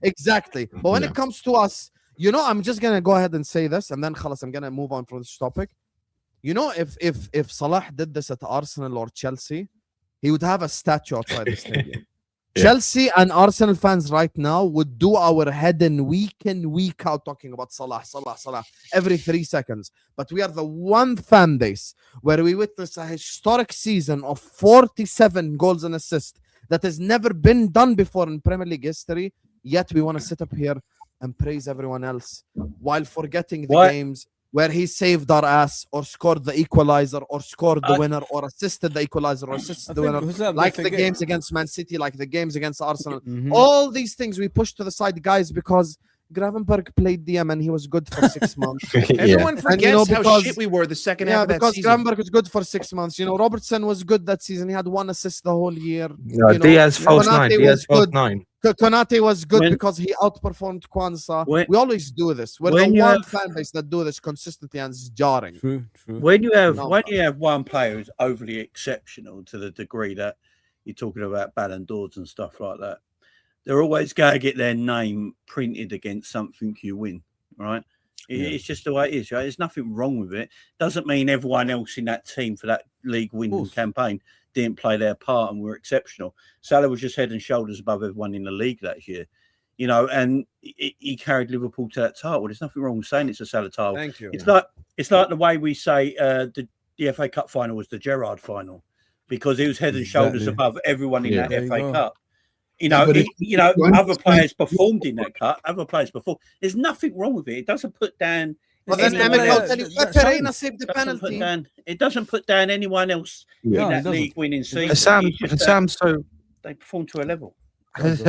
exactly. But when it comes to us, you know, I'm just gonna go ahead and say this, and then khalas, I'm gonna move on from this topic. You know, if Salah did this at Arsenal or Chelsea, he would have a statue outside the stadium. Chelsea and Arsenal fans right now would do our head in week out talking about Salah every 3 seconds. But we are the one fan base where we witness a historic season of 47 goals and assists that has never been done before in Premier League history. Yet we want to sit up here and praise everyone else while forgetting the games where he saved our ass or scored the equalizer or scored the winner or assisted the equalizer or assisted the winner, like the games against Man City, like the games against Arsenal. All these things we push to the side, guys, because Gravenberch played DM and he was good for 6 months. Everyone forgets how shit we were the second half of that season. Because Gravenberch was good for 6 months. You know, Robertson was good that season. He had 1 assist the whole year. Diaz false 9. Diaz false 9. Konate was good because he outperformed Kwanzaa. We always do this. We're the one fan base that do this consistently, and it's jarring. True. When you have one player who's overly exceptional to the degree that you're talking about Ballon d'Ors and stuff like that, they're always going to get their name printed against something you win, right? It's just the way it is, right? There's nothing wrong with it. Doesn't mean everyone else in that team for that league winning campaign didn't play their part and were exceptional. Salah was just head and shoulders above everyone in the league that year, you know, and he carried Liverpool to that title. There's nothing wrong with saying it's a Salah title. Thank you. It's like the way we say the FA Cup final was the Gerrard final because he was head and shoulders above everyone in that FA Cup. You know, other players performed in that cup. Other players performed. There's nothing wrong with it. It doesn't put down. But then I'll tell you, Pereira saved the penalty. It doesn't put down anyone else in that league-winning season. Sam's so they perform to a level.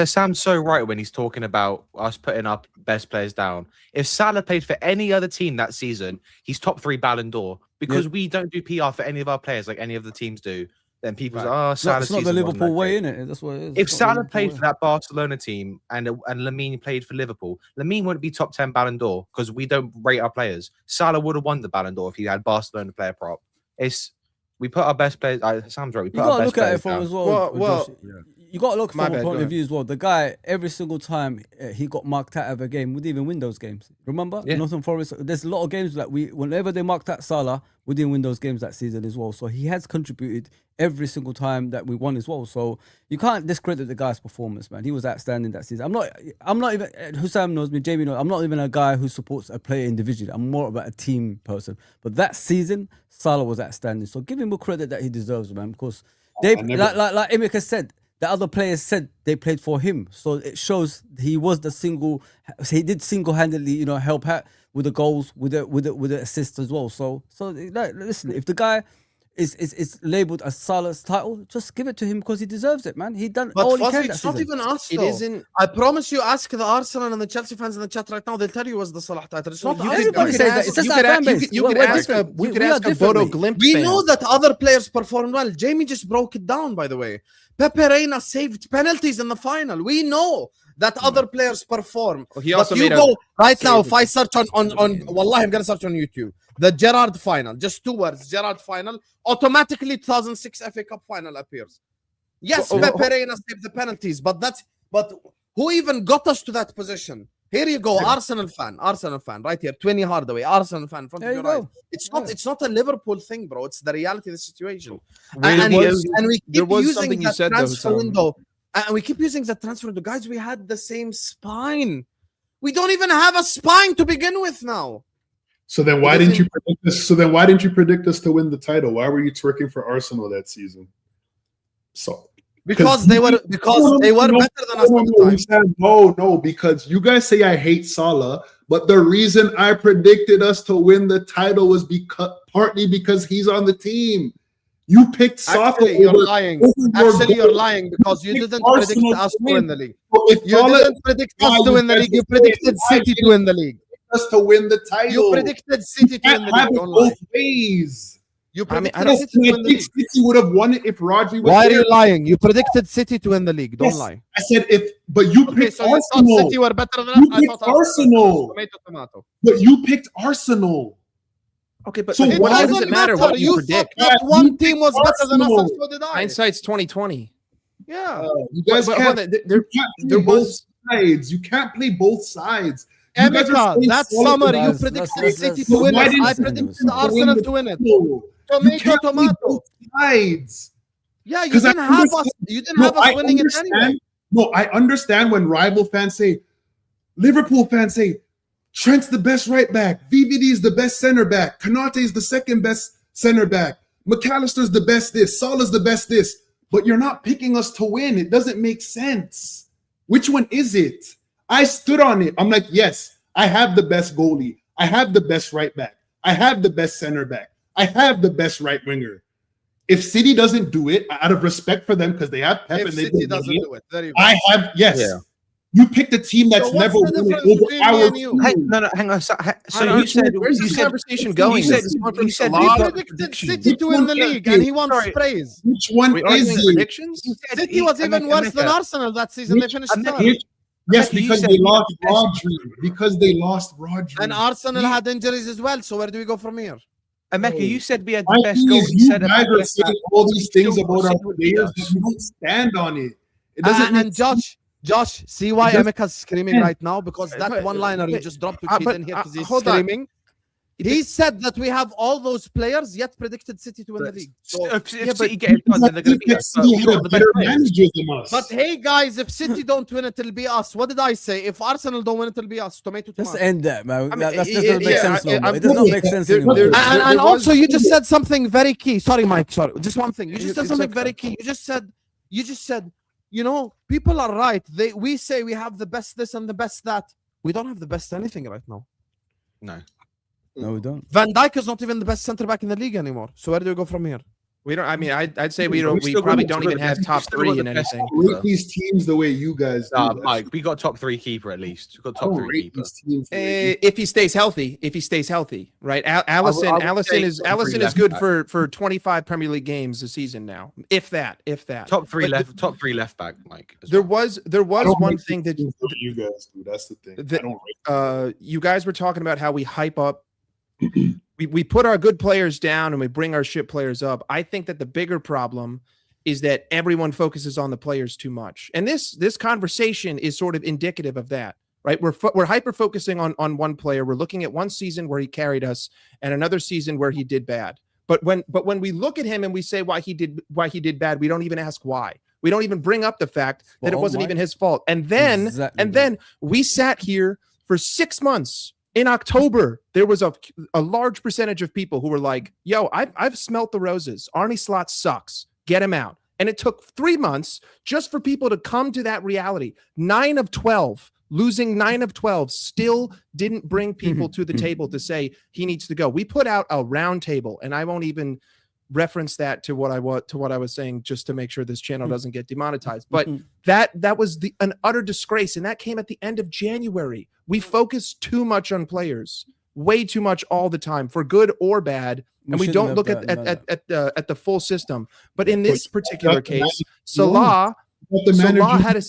Sam's so right when he's talking about us putting our best players down. If Salah played for any other team that season, he's top 3 Ballon d'Or because we don't do PR for any of our players like any of the teams do. Then people say, Salah's it's not the Liverpool way, innit? That's what it is. If Salah played for that Barcelona team and Lamine played for Liverpool, Lamine wouldn't be top 10 Ballon d'Or because we don't rate our players. Salah would have won the Ballon d'Or if he had Barcelona player prop. We put our best players. Sam's right. We put our best players down. You got to look at it from as well. You got to look from a point of view as well. The guy, every single time he got marked out of a game, we'd even win those games. Remember? Nottingham Forest, there's a lot of games like whenever they marked out Salah, we didn't win those games that season as well. So he has contributed every single time that we won as well. So you can't discredit the guy's performance, man. He was outstanding that season. I'm not even, Hussam knows me, Jamie knows, I'm not even a guy who supports a player individually. I'm more about a team person. But that season, Salah was outstanding. So give him the credit that he deserves, man, because like Emeka said, the other players said they played for him. So it shows he did single-handedly, help out with the goals, with the assists as well. So listen, if the guy is labelled as Salah's title, just give it to him because he deserves it, man. He done all he can. It's not even us, though. It isn't. I promise you, ask the Arsenal and the Chelsea fans in the chat right now. They'll tell you it was the Salah title. It's not us. Everybody says that. It's just our fan base. You could ask a Bodo Glimt We fan. know that other players performed well. Jamie just broke it down, by the way. Pepe Reina saved penalties in the final. We know that other players perform. Well, he also but you made go right now. save If I search on Wallah, I'm gonna search on YouTube the Gerrard final, just 2 words, Gerrard final. Automatically, 2006 FA Cup final appears. Yes, Pepe Reina saved the penalties, but who even got us to that position? Here you go, Arsenal fan, right here, 20 Hardaway, Arsenal fan in front of your eyes. It's not a Liverpool thing, bro. It's the reality of the situation. And we keep using that transfer window. And we keep using the transfer window. Guys, we had the same spine. We don't even have a spine to begin with now. So then why didn't you predict us? So then why didn't you predict us to win the title? Why were you twerking for Arsenal that season? So because they were better than us at the time. No, because you guys say I hate Salah, but the reason I predicted us to win the title was partly because he's on the team. You picked Salah. Actually, you're lying. You're lying because you didn't predict us to win the league. You didn't predict us to win the league. You predicted City to win the league. Us to win the title. You predicted City to win the league. Both ways. You predicted City to win the league. City would have won it if Rodri was Why there. are you lying? You predicted City to win the league. Don't lie. I said but you picked so you Arsenal. thought City were better than us. You picked Arsenal. Tomato. But you picked Arsenal. Okay, but So what does it matter what you predict? That one team was better than us, and so did I. Hindsight's 2020. Yeah. You guys can't. There was sides. You can't play both sides. Emeka, that summer you predicted City to win it. I predicted Arsenal to win it. Tomato. Sides. Yeah, you didn't have us. You didn't have us winning it anyway. No, I understand when rival fans say, Liverpool fans say, Trent's the best right back, VVD is the best center back, Konate is the second best center back, McAllister's the best this, Salah's the best this. But you're not picking us to win. It doesn't make sense. Which one is it? I stood on it. I'm like, yes, I have the best goalie. I have the best right back. I have the best center back. I have the best right winger. If City doesn't do it, out of respect for them, because they have Pep and City doesn't do it, I have, yes. Yeah. You picked a team that's never won over our team. Hang on. So you said, where's this conversation going? You said he predicted City to win the league, and he wants praise. Which one is it? Predictions? City was even worse than Arsenal that season. They finished third. Yes, because they lost Rodri. And Arsenal had injuries as well. So where do we go from here? Emeka, you said we had the best goal. You guys are saying all these things about our players, but you don't stand on it. It doesn't. And Josh, see why Emeka's screaming right now? Because that one-liner you just dropped to cheat in here because he's screaming. He said that we have all those players, yet predicted City to win the league. So, if City get it done, then they're going to be us. But hey, guys, if City don't win it, it'll be us. What did I say? If Arsenal don't win it, it'll be us. Tomato. Just end that, man. That doesn't make sense anymore. It does not make sense anymore. And also, you just said something very key. Sorry, Mike. Sorry, just one thing. You just said something very key. You just said, you know, people are right. We say we have the best this and the best that. We don't have the best anything right now. No, we don't. Van Dijk is not even the best center back in the league anymore. So where do we go from here? We don't. I mean, I'd say we don't. We probably don't even have top 3 in anything. Rate these teams the way you guys do. Mike, we got top 3 keeper at least. We got top 3 keeper. If he stays healthy, right? Allison is good for 25 Premier League games a season now. If that. Top three left back, Mike. There was one thing that you guys do. That's the thing. You guys were talking about how we hype up. We put our good players down and we bring our shit players up. I think that the bigger problem is that everyone focuses on the players too much. And this conversation is sort of indicative of that, right? We're hyper focusing on one player. We're looking at one season where he carried us and another season where he did bad. But when we look at him and we say why he did bad, we don't even ask why. We don't even bring up the fact that it wasn't even his fault. And then we sat here for 6 months. In October, there was a large percentage of people who were like, yo, I've smelt the roses. Arne Slot sucks. Get him out. And it took 3 months just for people to come to that reality. 9 of 12, losing 9 of 12 still didn't bring people to the table to say he needs to go. We put out a round table, and I won't even reference that to what I was saying just to make sure this channel doesn't get demonetized. But that was an utter disgrace, and that came at the end of January. We focus too much on players, way too much all the time, for good or bad, and we don't look at the full system. But in this particular case, Salah had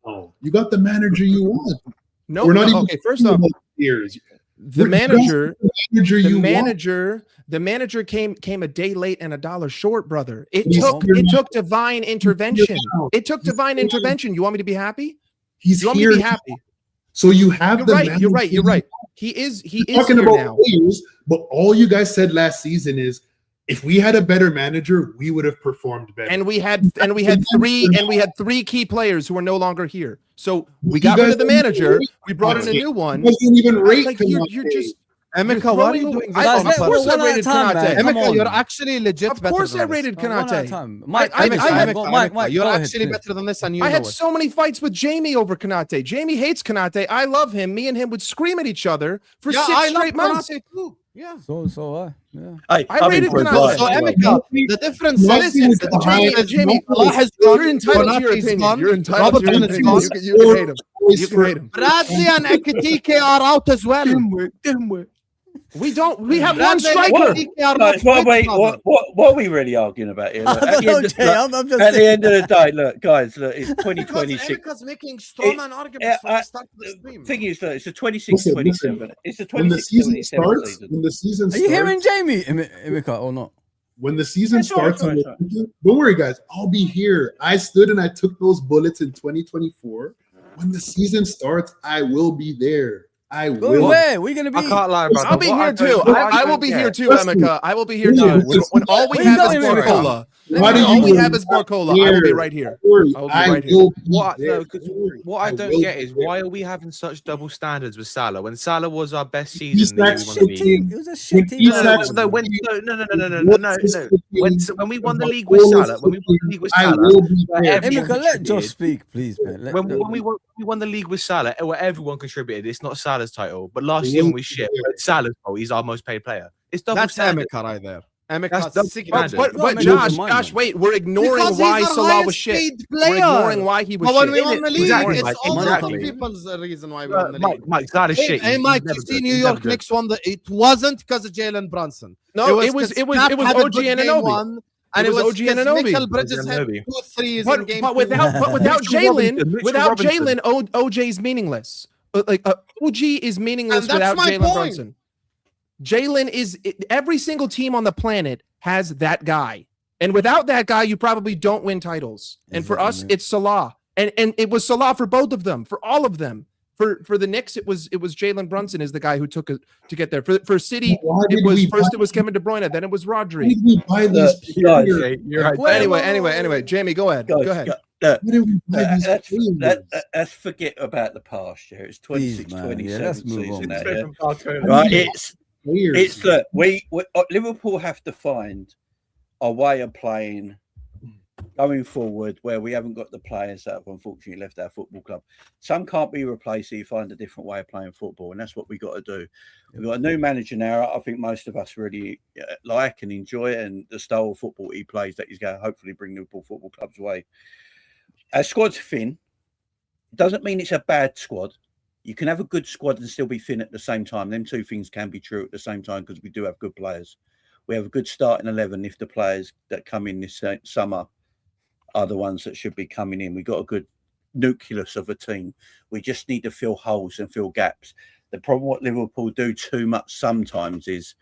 No, you got the manager you want. No, We're not even okay. First off, years. the manager came a day late and $1 short, brother. It took divine intervention. It took divine intervention. You want me to be happy? He's you want here. me to be happy? So you have You're right. You're right. He is talking here about now. players, but all you guys said last season is if we had a better manager, we would have performed better. And we had three key players who are no longer here. So we got rid of the manager. We brought in a new one. You didn't even rate. Like you're just. Emeka, why are you doing this? Of course I rated Konate. Emeka, you're actually legit. Of course I rated Konate. Mike, you're actually better than this, and you know I had so many fights with Jamie over Konate. Jamie hates Konate. I love him. Me and him would scream at each other for 6 straight months. Yeah. So yeah. I rated Konate. So Emeka, the difference is Jamie, Allah has you're entitled to your opinion. You're entitled to your opinion. You can hate him. You can hate him. Bradley and Ekitike are out as well. We don't. We have one striker. Guys, what are we really arguing about here? Look, at the end of the day, look, guys, look, it's 2026. Emeka's making strawman arguments from the start of the stream. Thing is, look, it's a 26-27. It's a 26-27 when the season starts. Are you hearing Jamie, Emeka, or not? When the season starts, don't worry, guys. I'll be here. I stood and I took those bullets in 2024. When the season starts, I will be there. I will. Where? We're gonna be. I can't lie about I'll be here too. I will be here too, Emeka. I will be here too. When all we have is Barcola. All we have is Barcola. I will be right here. I will be right here. What I don't get is why are we having such double standards with Salah when Salah was our best season? It was a shit team. No. When we won the league with Salah, Emeka, let Josh speak, please, man. When we won the league with Salah, where everyone contributed, it's not Salah's title. But last year when we shit, it's Salah's fault. He's our most paid player. It's double standard. Emeka right there. But Josh, wait, we're ignoring why Salah was shit. We're ignoring why he was shit. When we won the league, Exactly, it's all people's reason why we won the league. Mike, Salah's shit. Hey, Mike, you see New York Knicks won it wasn't because of Jalen Brunson. No, it was OG Anunoby. And it was OG Anunoby. Michael Bridges had 2 threes in game. But without Jalen, OJ is meaningless. OG is meaningless without Jalen Brunson. Jalen is every single team on the planet has that guy. And without that guy, you probably don't win titles. And for us, it's Salah. And it was Salah for both of them, for all of them. For the Knicks, it was Jalen Brunson is the guy who took it to get there. For City, it was Kevin De Bruyne, then it was Rodri. Anyway, Jamie, go ahead. Go ahead. Let's forget about the past year. It's 26-27 season. Right, it's that we Liverpool have to find a way of playing going forward where we haven't got the players that have unfortunately left our football club. Some can't be replaced, so you find a different way of playing football, and that's what we got to do. We've got a new manager now. I think most of us really like and enjoy it, and the style of football he plays that he's going to hopefully bring Liverpool Football Club's way. Our squad's thin. Doesn't mean it's a bad squad. You can have a good squad and still be thin at the same time. Them two things can be true at the same time because we do have good players. We have a good starting 11 if the players that come in this summer are the ones that should be coming in. We've got a good nucleus of a team. We just need to fill holes and fill gaps. The problem what Liverpool do too much sometimes is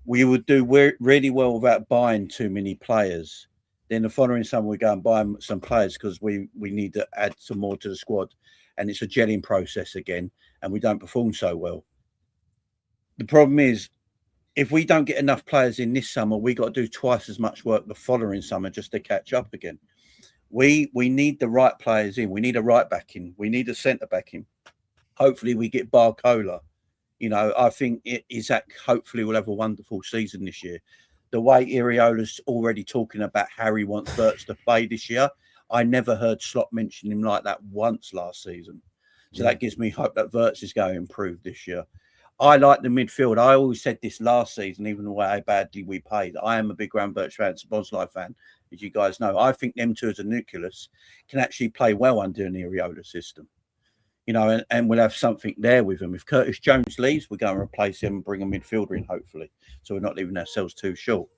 we would do really well without buying too many players. Then the following summer we go and buy some players because we need to add some more to the squad. And it's a gelling process again, and we don't perform so well. The problem is, if we don't get enough players in this summer, we got to do twice as much work the following summer just to catch up again. We need the right players in. We need a right back in. We need a centre back in. Hopefully we get Barcola. I think Isaac hopefully will have a wonderful season this year. The way Iriola's already talking about how he wants Verts to play this year, I never heard Slot mention him like that once last season. So that gives me hope that Verts is going to improve this year. I like the midfield. I always said this last season, even the way how badly we played. I am a big Graham Birch fan, Bosley fan, as you guys know. I think them two as a nucleus can actually play well under an Iriola system. And we'll have something there with him. If Curtis Jones leaves, we're going to replace him and bring a midfielder in, hopefully. So we're not leaving ourselves too short.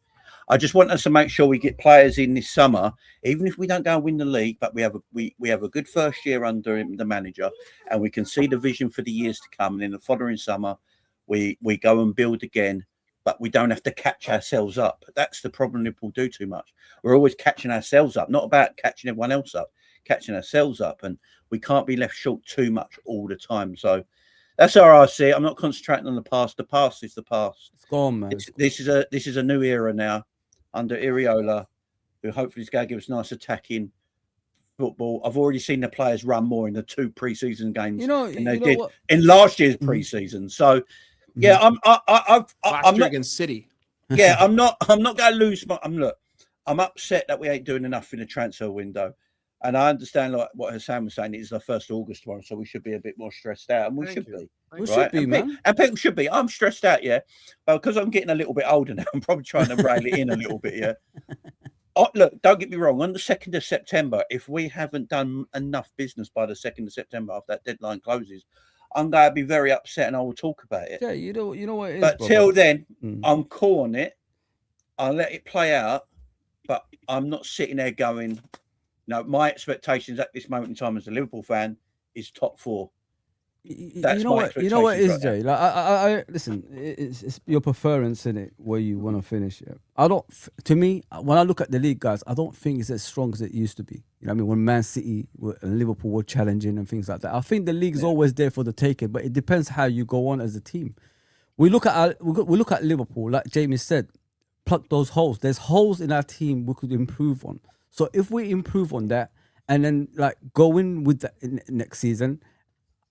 I just want us to make sure we get players in this summer, even if we don't go and win the league, but we have a good first year under him, the manager, and we can see the vision for the years to come. And in the following summer, we go and build again, but we don't have to catch ourselves up. That's the problem Liverpool do too much. We're always catching ourselves up, not about catching everyone else up, catching ourselves up, and we can't be left short too much all the time. So that's how I see it. I'm not concentrating on the past. The past is the past. It's gone, man. This is a new era now under Iriola, who hopefully is going to give us nice attacking football. I've already seen the players run more in the 2 pre-season games than they did in last year's pre-season. So yeah, I'm not against City. Yeah, I'm not going to lose. I'm upset that we ain't doing enough in the transfer window. And I understand like what Hassan was saying. It is the 1st of August tomorrow, so we should be a bit more stressed out, and we should be. We should be, man. And people should be. I'm stressed out, yeah, but because I'm getting a little bit older now, I'm probably trying to rail it in a little bit, yeah. Look, don't get me wrong. On the 2nd of September, if we haven't done enough business by the 2nd of September after that deadline closes, I'm going to be very upset, and I will talk about it. Yeah, you know what it is. But till then, I'm cool on it. I'll let it play out, but I'm not sitting there going. No, my expectations at this moment in time as a Liverpool fan is top 4. That's you know what it is, Jay. Like I listen. It's your preference in it where you want to finish. Yeah. I don't. To me, when I look at the league, guys, I don't think it's as strong as it used to be. You know what I mean? When Man City and Liverpool were challenging and things like that, I think the league's always there for the taking, but it depends how you go on as a team. We look at Liverpool, like Jamie said, plug those holes. There's holes in our team we could improve on. So if we improve on that and then like go in with that next season,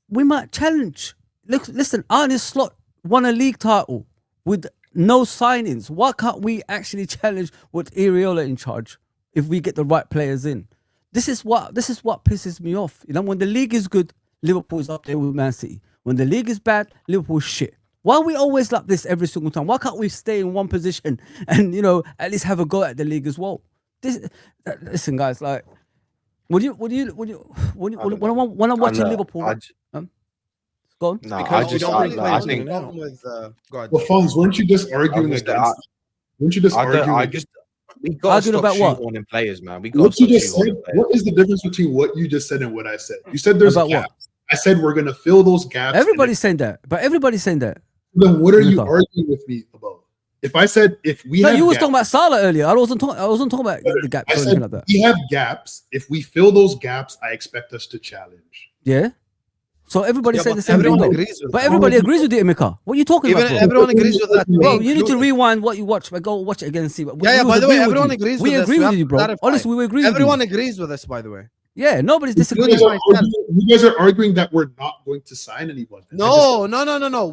we might challenge. Look, listen, Arne Slot won a league title with no signings. Why can't we actually challenge with Iriola in charge if we get the right players in? This is what pisses me off. You know, when the league is good, Liverpool is up there with Man City. When the league is bad, Liverpool's shit. Why are we always like this every single time? Why can't we stay in one position and, you know, at least have a go at the league as well? Listen, guys, like, when I'm watching Liverpool, go on. No, I think. Well, Fonz, weren't you just arguing against? Weren't you just arguing? We got to about stop what? shoehorning players, man. What you just said. What is the difference between what you just said and what I said? You said there's about gaps. What? I said we're gonna fill those gaps. Everybody's saying that, but everybody's saying that. Then what are you arguing with me about? If I said if we have you was gaps, talking about Salah earlier. I wasn't talking about the gaps I or said anything like that. we have gaps. If we fill those gaps, I expect us to challenge. Yeah. So everybody said the same everyone thing. agrees with But that. everybody agrees with it, Emeka. What are you talking about, bro? Everyone agrees with that. Bro, you need to rewind what you watch. But go watch it again and see. But By the way, everyone agrees with this. We agree with you, bro. Honestly, we agree with you. Everyone agrees with this, by the way. Yeah, nobody's disagreeing. You guys are arguing that we're not going to sign anyone. No.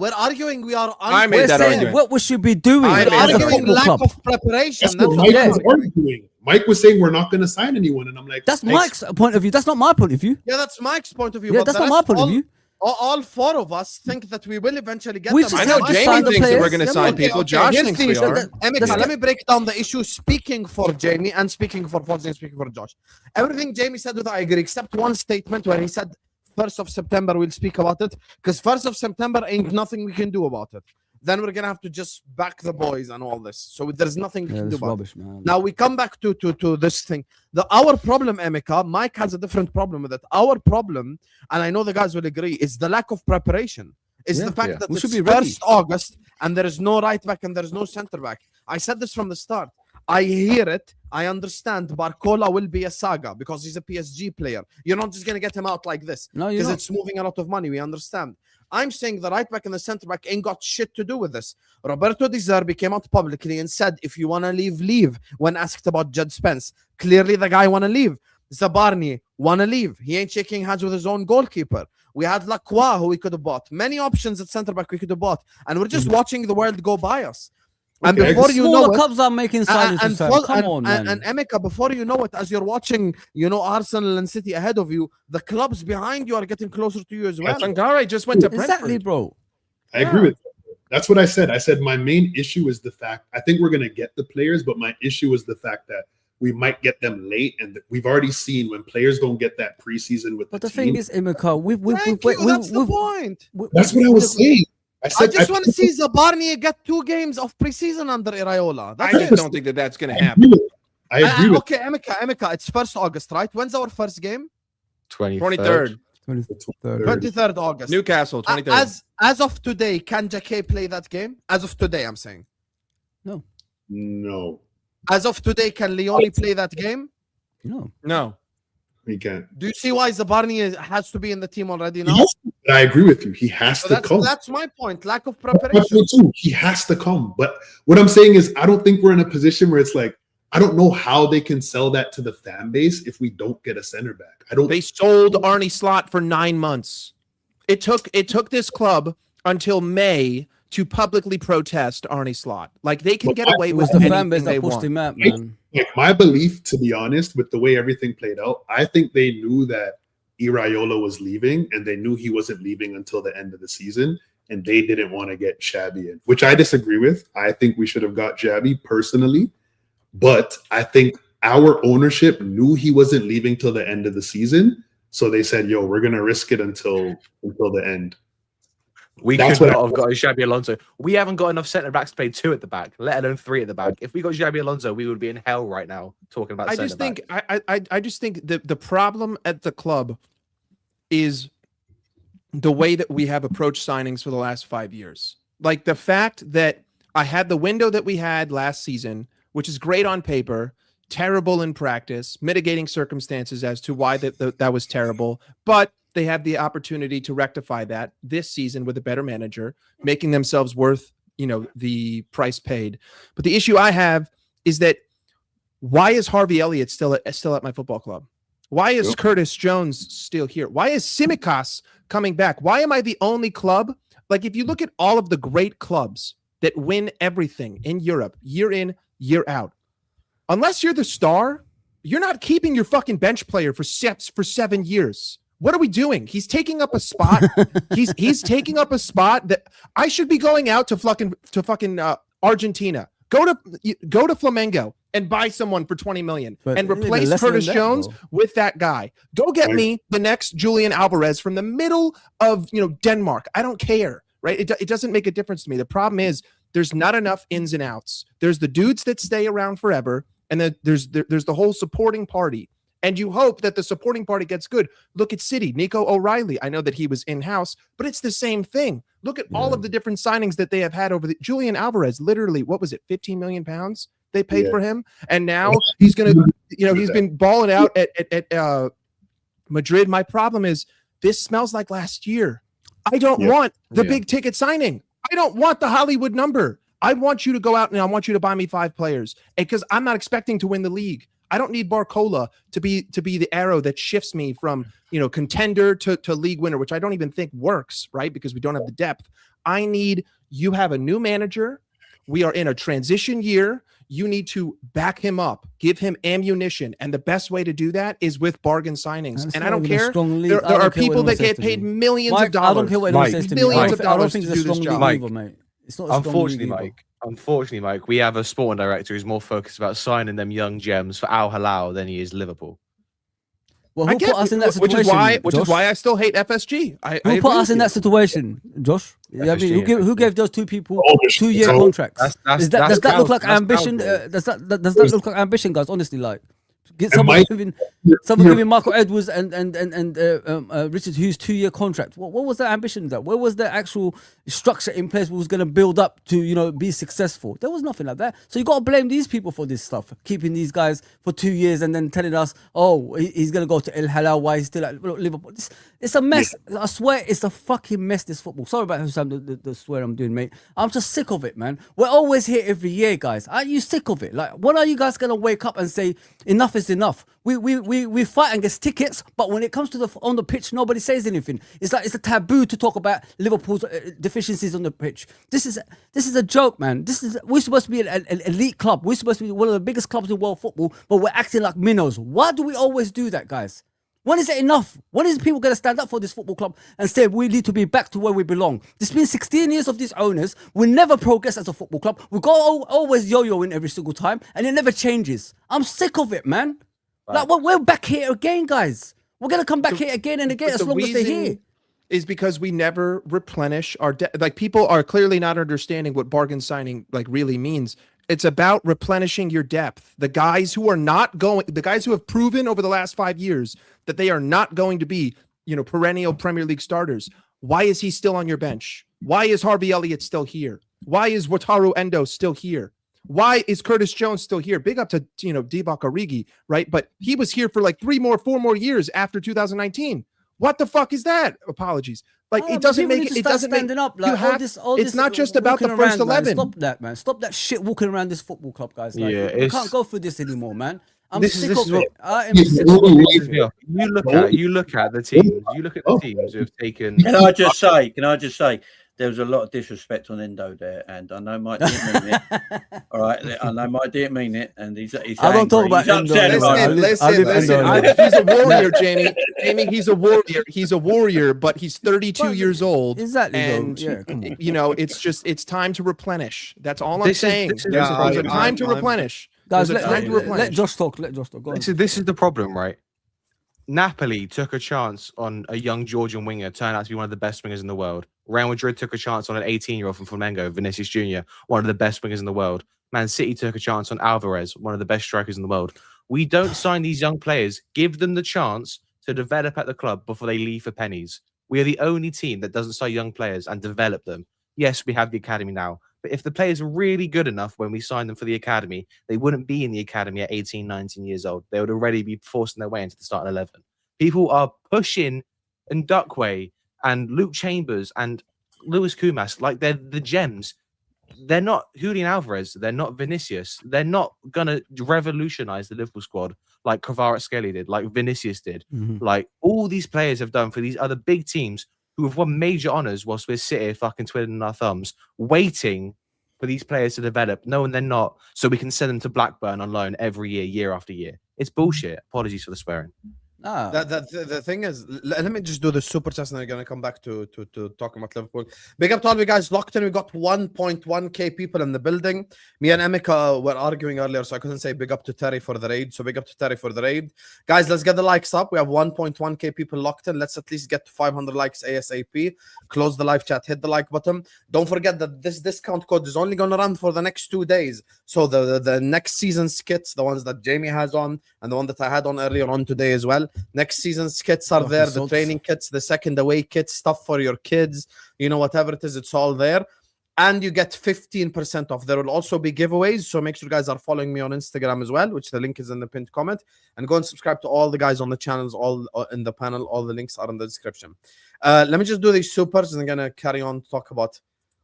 We're arguing. I made that argument. What we should be doing We're as a arguing football lack club. of preparation. That's what Mike was arguing. Mike was saying we're not going to sign anyone, and I'm like, that's Mike's point of view. That's not my point of view. Yeah, that's Mike's point of view. Yeah, but that's the not my rest, point of view. All 4 of us think that we will eventually get We them. just I know Just Jamie sign the thinks that we're players. going to Yeah, sign okay, people. okay, Josh here's thinks the we issue. are. Emeka, let me break down the issue speaking for Jamie and speaking for Fonzie and speaking for Josh. Everything Jamie said with I agree, except one statement where he said 1st of September we'll speak about it, because 1st of September ain't nothing we can do about it. Then we're gonna have to just back the boys and all this. So there's nothing we can do about rubbish, man. Now we come back to this thing. Our problem, Emeka, Mike has a different problem with it. Our problem, and I know the guys will agree, is the lack of preparation. Is the fact that We it's should be ready. 1st August and there is no right back and there is no center back. I said this from the start. I hear it. I understand Barcola will be a saga because he's a PSG player. You're not just going to get him out like this. No, you're because not. it's moving a lot of money. We understand. I'm saying the right back and the center back ain't got shit to do with this. Roberto Di Zerbi came out publicly and said, if you want to leave, when asked about Jed Spence. Clearly, the guy want to leave. Zabarni want to leave. He ain't shaking hands with his own goalkeeper. We had Lacroix, who we could have bought. Many options at center back we could have bought. And we're just watching the world go by us. And before you know it, clubs are making signings. Come on, man. And Emeka, before you know it, as you're watching, Arsenal and City ahead of you, the clubs behind you are getting closer to you as well. Sangare just went to Exactly, Brentford. bro. I agree with that. That's what I said. I said my main issue is the fact I think we're going to get the players, but my issue is the fact that we might get them late, and we've already seen when players don't get that preseason with But the the team. thing is, Emeka, That's the point. That's what I was saying. I just want to see Zabarnia get 2 games of preseason under Iraola. I just don't think that that's going to happen. I agree with Okay, Emeka, it's 1st August, right? When's our first game? 23rd. 23rd August. Newcastle, 23rd. As of today, can Jake play that game? As of today, I'm saying. No. As of today, can Leone play that game? No. He can't. Do you see why Zabarnia has to be in the team already now? Yes, I agree with you. He has to come. That's my point. Lack of preparation. Too. He has to come. But what I'm saying is, I don't think we're in a position where it's like, I don't know how they can sell that to the fan base if we don't get a center back. They sold Arnie Slot for 9 months. It took this club until May to publicly protest Arnie Slot. Like, they can get away with the fan base anything they that pushed want. him out, man. Like, my belief, to be honest, with the way everything played out, I think they knew that Iraola was leaving, and they knew he wasn't leaving until the end of the season, and they didn't want to get Shabby in, which I disagree with. I think we should have got Shabby personally, but I think our ownership knew he wasn't leaving till the end of the season, so they said, "Yo, we're gonna risk it until the end." We could not have got a Xabi Alonso. We haven't got enough centre backs to play 2 at the back, let alone 3 at the back. If we got Xabi Alonso, we would be in hell right now talking about. I just think the problem at the club is the way that we have approached signings for the last 5 years. Like, the fact that I had the window that we had last season, which is great on paper, terrible in practice, mitigating circumstances as to why that was terrible, but they have the opportunity to rectify that this season with a better manager, making themselves worth, the price paid. But the issue I have is that, why is Harvey Elliott still at my football club? Why is Curtis Jones still here? Why is Tsimikas coming back? Why am I the only club? Like, if you look at all of the great clubs that win everything in Europe, year in, year out, unless you're the star, you're not keeping your fucking bench player for 7 years. What are we doing? He's taking up a spot. he's taking up a spot that I should be going out to fucking Argentina. Go to Flamengo and buy someone for 20 million and replace Curtis Jones with that guy. Go get me the next Julian Alvarez from the middle of Denmark. I don't care, right? It doesn't make a difference to me. The problem is there's not enough ins and outs. There's the dudes that stay around forever, and then there's the whole supporting party. And you hope that the supporting party gets good. Look at City, Nico O'Reilly. I know that he was in-house, but it's the same thing. Look at all of the different signings that they have had over Julian Alvarez, literally, what was it, 15 million pounds they paid for him? And now he's going to, he's been balling out at Madrid. My problem is this smells like last year. I don't want the big ticket signing. I don't want the Hollywood number. I want you to go out and I want you to buy me 5 players, because I'm not expecting to win the league. I don't need Barcola to be the arrow that shifts me from, contender to league winner, which I don't even think works, right? Because we don't have the depth. You have a new manager. We are in a transition year. You need to back him up, give him ammunition. And the best way to do that is with bargain signings. And I don't care. There are people that get paid millions of dollars. I don't care what anyone says to me. Millions of dollars to do this job. Mate. It's not Unfortunately, Mike, we have a sporting director who's more focused about signing them young gems for Al Hilal than he is Liverpool. Well, who put us in that situation? Which is why I still hate FSG. Who put us in that situation, Josh? Who gave those 2 people 2-year contracts? Does that look like ambition? Does that look like ambition, guys? Honestly, like. Get someone giving Michael Edwards and Richard Hughes 2-year contract. What was their ambition? Where was the actual structure in place? Was going to build up to be successful? There was nothing like that. So you got to blame these people for this stuff, keeping these guys for 2 years and then telling us, oh, he's going to go to El Halal. Why he's still at Liverpool? It's a mess. I swear, it's a fucking mess. This football. Sorry about the swear I'm doing, mate. I'm just sick of it, man. We're always here every year, guys. Aren't you sick of it? Like, when are you guys going to wake up and say enough is enough? We fight and get tickets, but when it comes to on the pitch, nobody says anything. It's like it's a taboo to talk about Liverpool's deficiencies on the pitch. This is a joke, man. We're supposed to be an elite club. We're supposed to be one of the biggest clubs in world football, but we're acting like minnows. Why do we always do that, guys? When is it enough? When is people going to stand up for this football club and say we need to be back to where we belong? It's been 16 years of these owners. We never progress as a football club. We go always yo-yoing every single time, and it never changes. I'm sick of it, man. Like, we're back here again, guys. We're going to come back here again and again as long as they're here. is because we never replenish our debt. Like, people are clearly not understanding what bargain signing like really means. It's about replenishing your depth. The guys who have proven over the last 5 years that they are not going to be, perennial Premier League starters. Why is he still on your bench? Why is Harvey Elliott still here? Why is Wataru Endo still here? Why is Curtis Jones still here? Big up to, Divock Origi, right? But he was here for like 4 more years after 2019. What the fuck is that? Apologies. Like, it doesn't make it doesn't make up. Like, it's not just about the first 11. Stop that, man. Stop that shit walking around this football club, guys. Like, we can't go through this anymore, man. I'm sick of it. I am sick of it. You look at the teams. You look at the teams who have taken. Can I just say? There was a lot of disrespect on Endo there, and I know Mike didn't mean it. All right, I know Mike didn't mean it, and he's I don't talk about Endo. Listen. He's a warrior, Jamie. He's a warrior. He's a warrior, but he's 32 years old. Exactly. And it's time to replenish. That's all I'm saying. There's a time to replenish. Guys, let Josh talk. Go on. This is the problem, right? Napoli took a chance on a young Georgian winger, turned out to be one of the best wingers in the world. Real Madrid took a chance on an 18-year-old from Flamengo, Vinicius Jr., one of the best wingers in the world. Man City took a chance on Alvarez, one of the best strikers in the world. We don't sign these young players, give them the chance to develop at the club before they leave for pennies. We are the only team that doesn't sign young players and develop them. Yes, we have the academy now, but if the players are really good enough when we sign them for the academy, they wouldn't be in the academy at 18, 19 years old. They would already be forcing their way into the starting 11. People are pushing Ndukwe and Luke Chambers and Lewis Kumas like they're the gems. They're not Julian Alvarez. They're not Vinicius. They're not going to revolutionize the Liverpool squad like Kvaratskhelia did, like Vinicius did. Mm-hmm. Like all these players have done for these other big teams who have won major honors whilst we're sitting fucking twiddling our thumbs, waiting for these players to develop, knowing they're not, so we can send them to Blackburn on loan every year, year after year. It's bullshit. Apologies for the swearing. The thing is, let me just do the super chats and I'm gonna come back to talking about Liverpool. Big up to all you guys locked in. We got 1.1k people in the building. Me and Emeka were arguing earlier, so I couldn't say big up to Terry for the raid. So big up to Terry for the raid. Guys, let's get the likes up. We have 1.1k people locked in. Let's at least get to 500 likes ASAP. Close the live chat, hit the like button. Don't forget that this discount code is only gonna run for the next 2 days. So the next season's kits, the ones that Jamie has on and the one that I had on earlier on today as well. Next season's kits are there, the training kits, the second away kits, stuff for your kids, whatever it is, it's all there. And you get 15% off. There will also be giveaways, so make sure you guys are following me on Instagram as well, which the link is in the pinned comment. And go and subscribe to all the guys on the channels, all in the panel. All the links are in the description. Let me just do these supers, and I'm going to carry on to talk about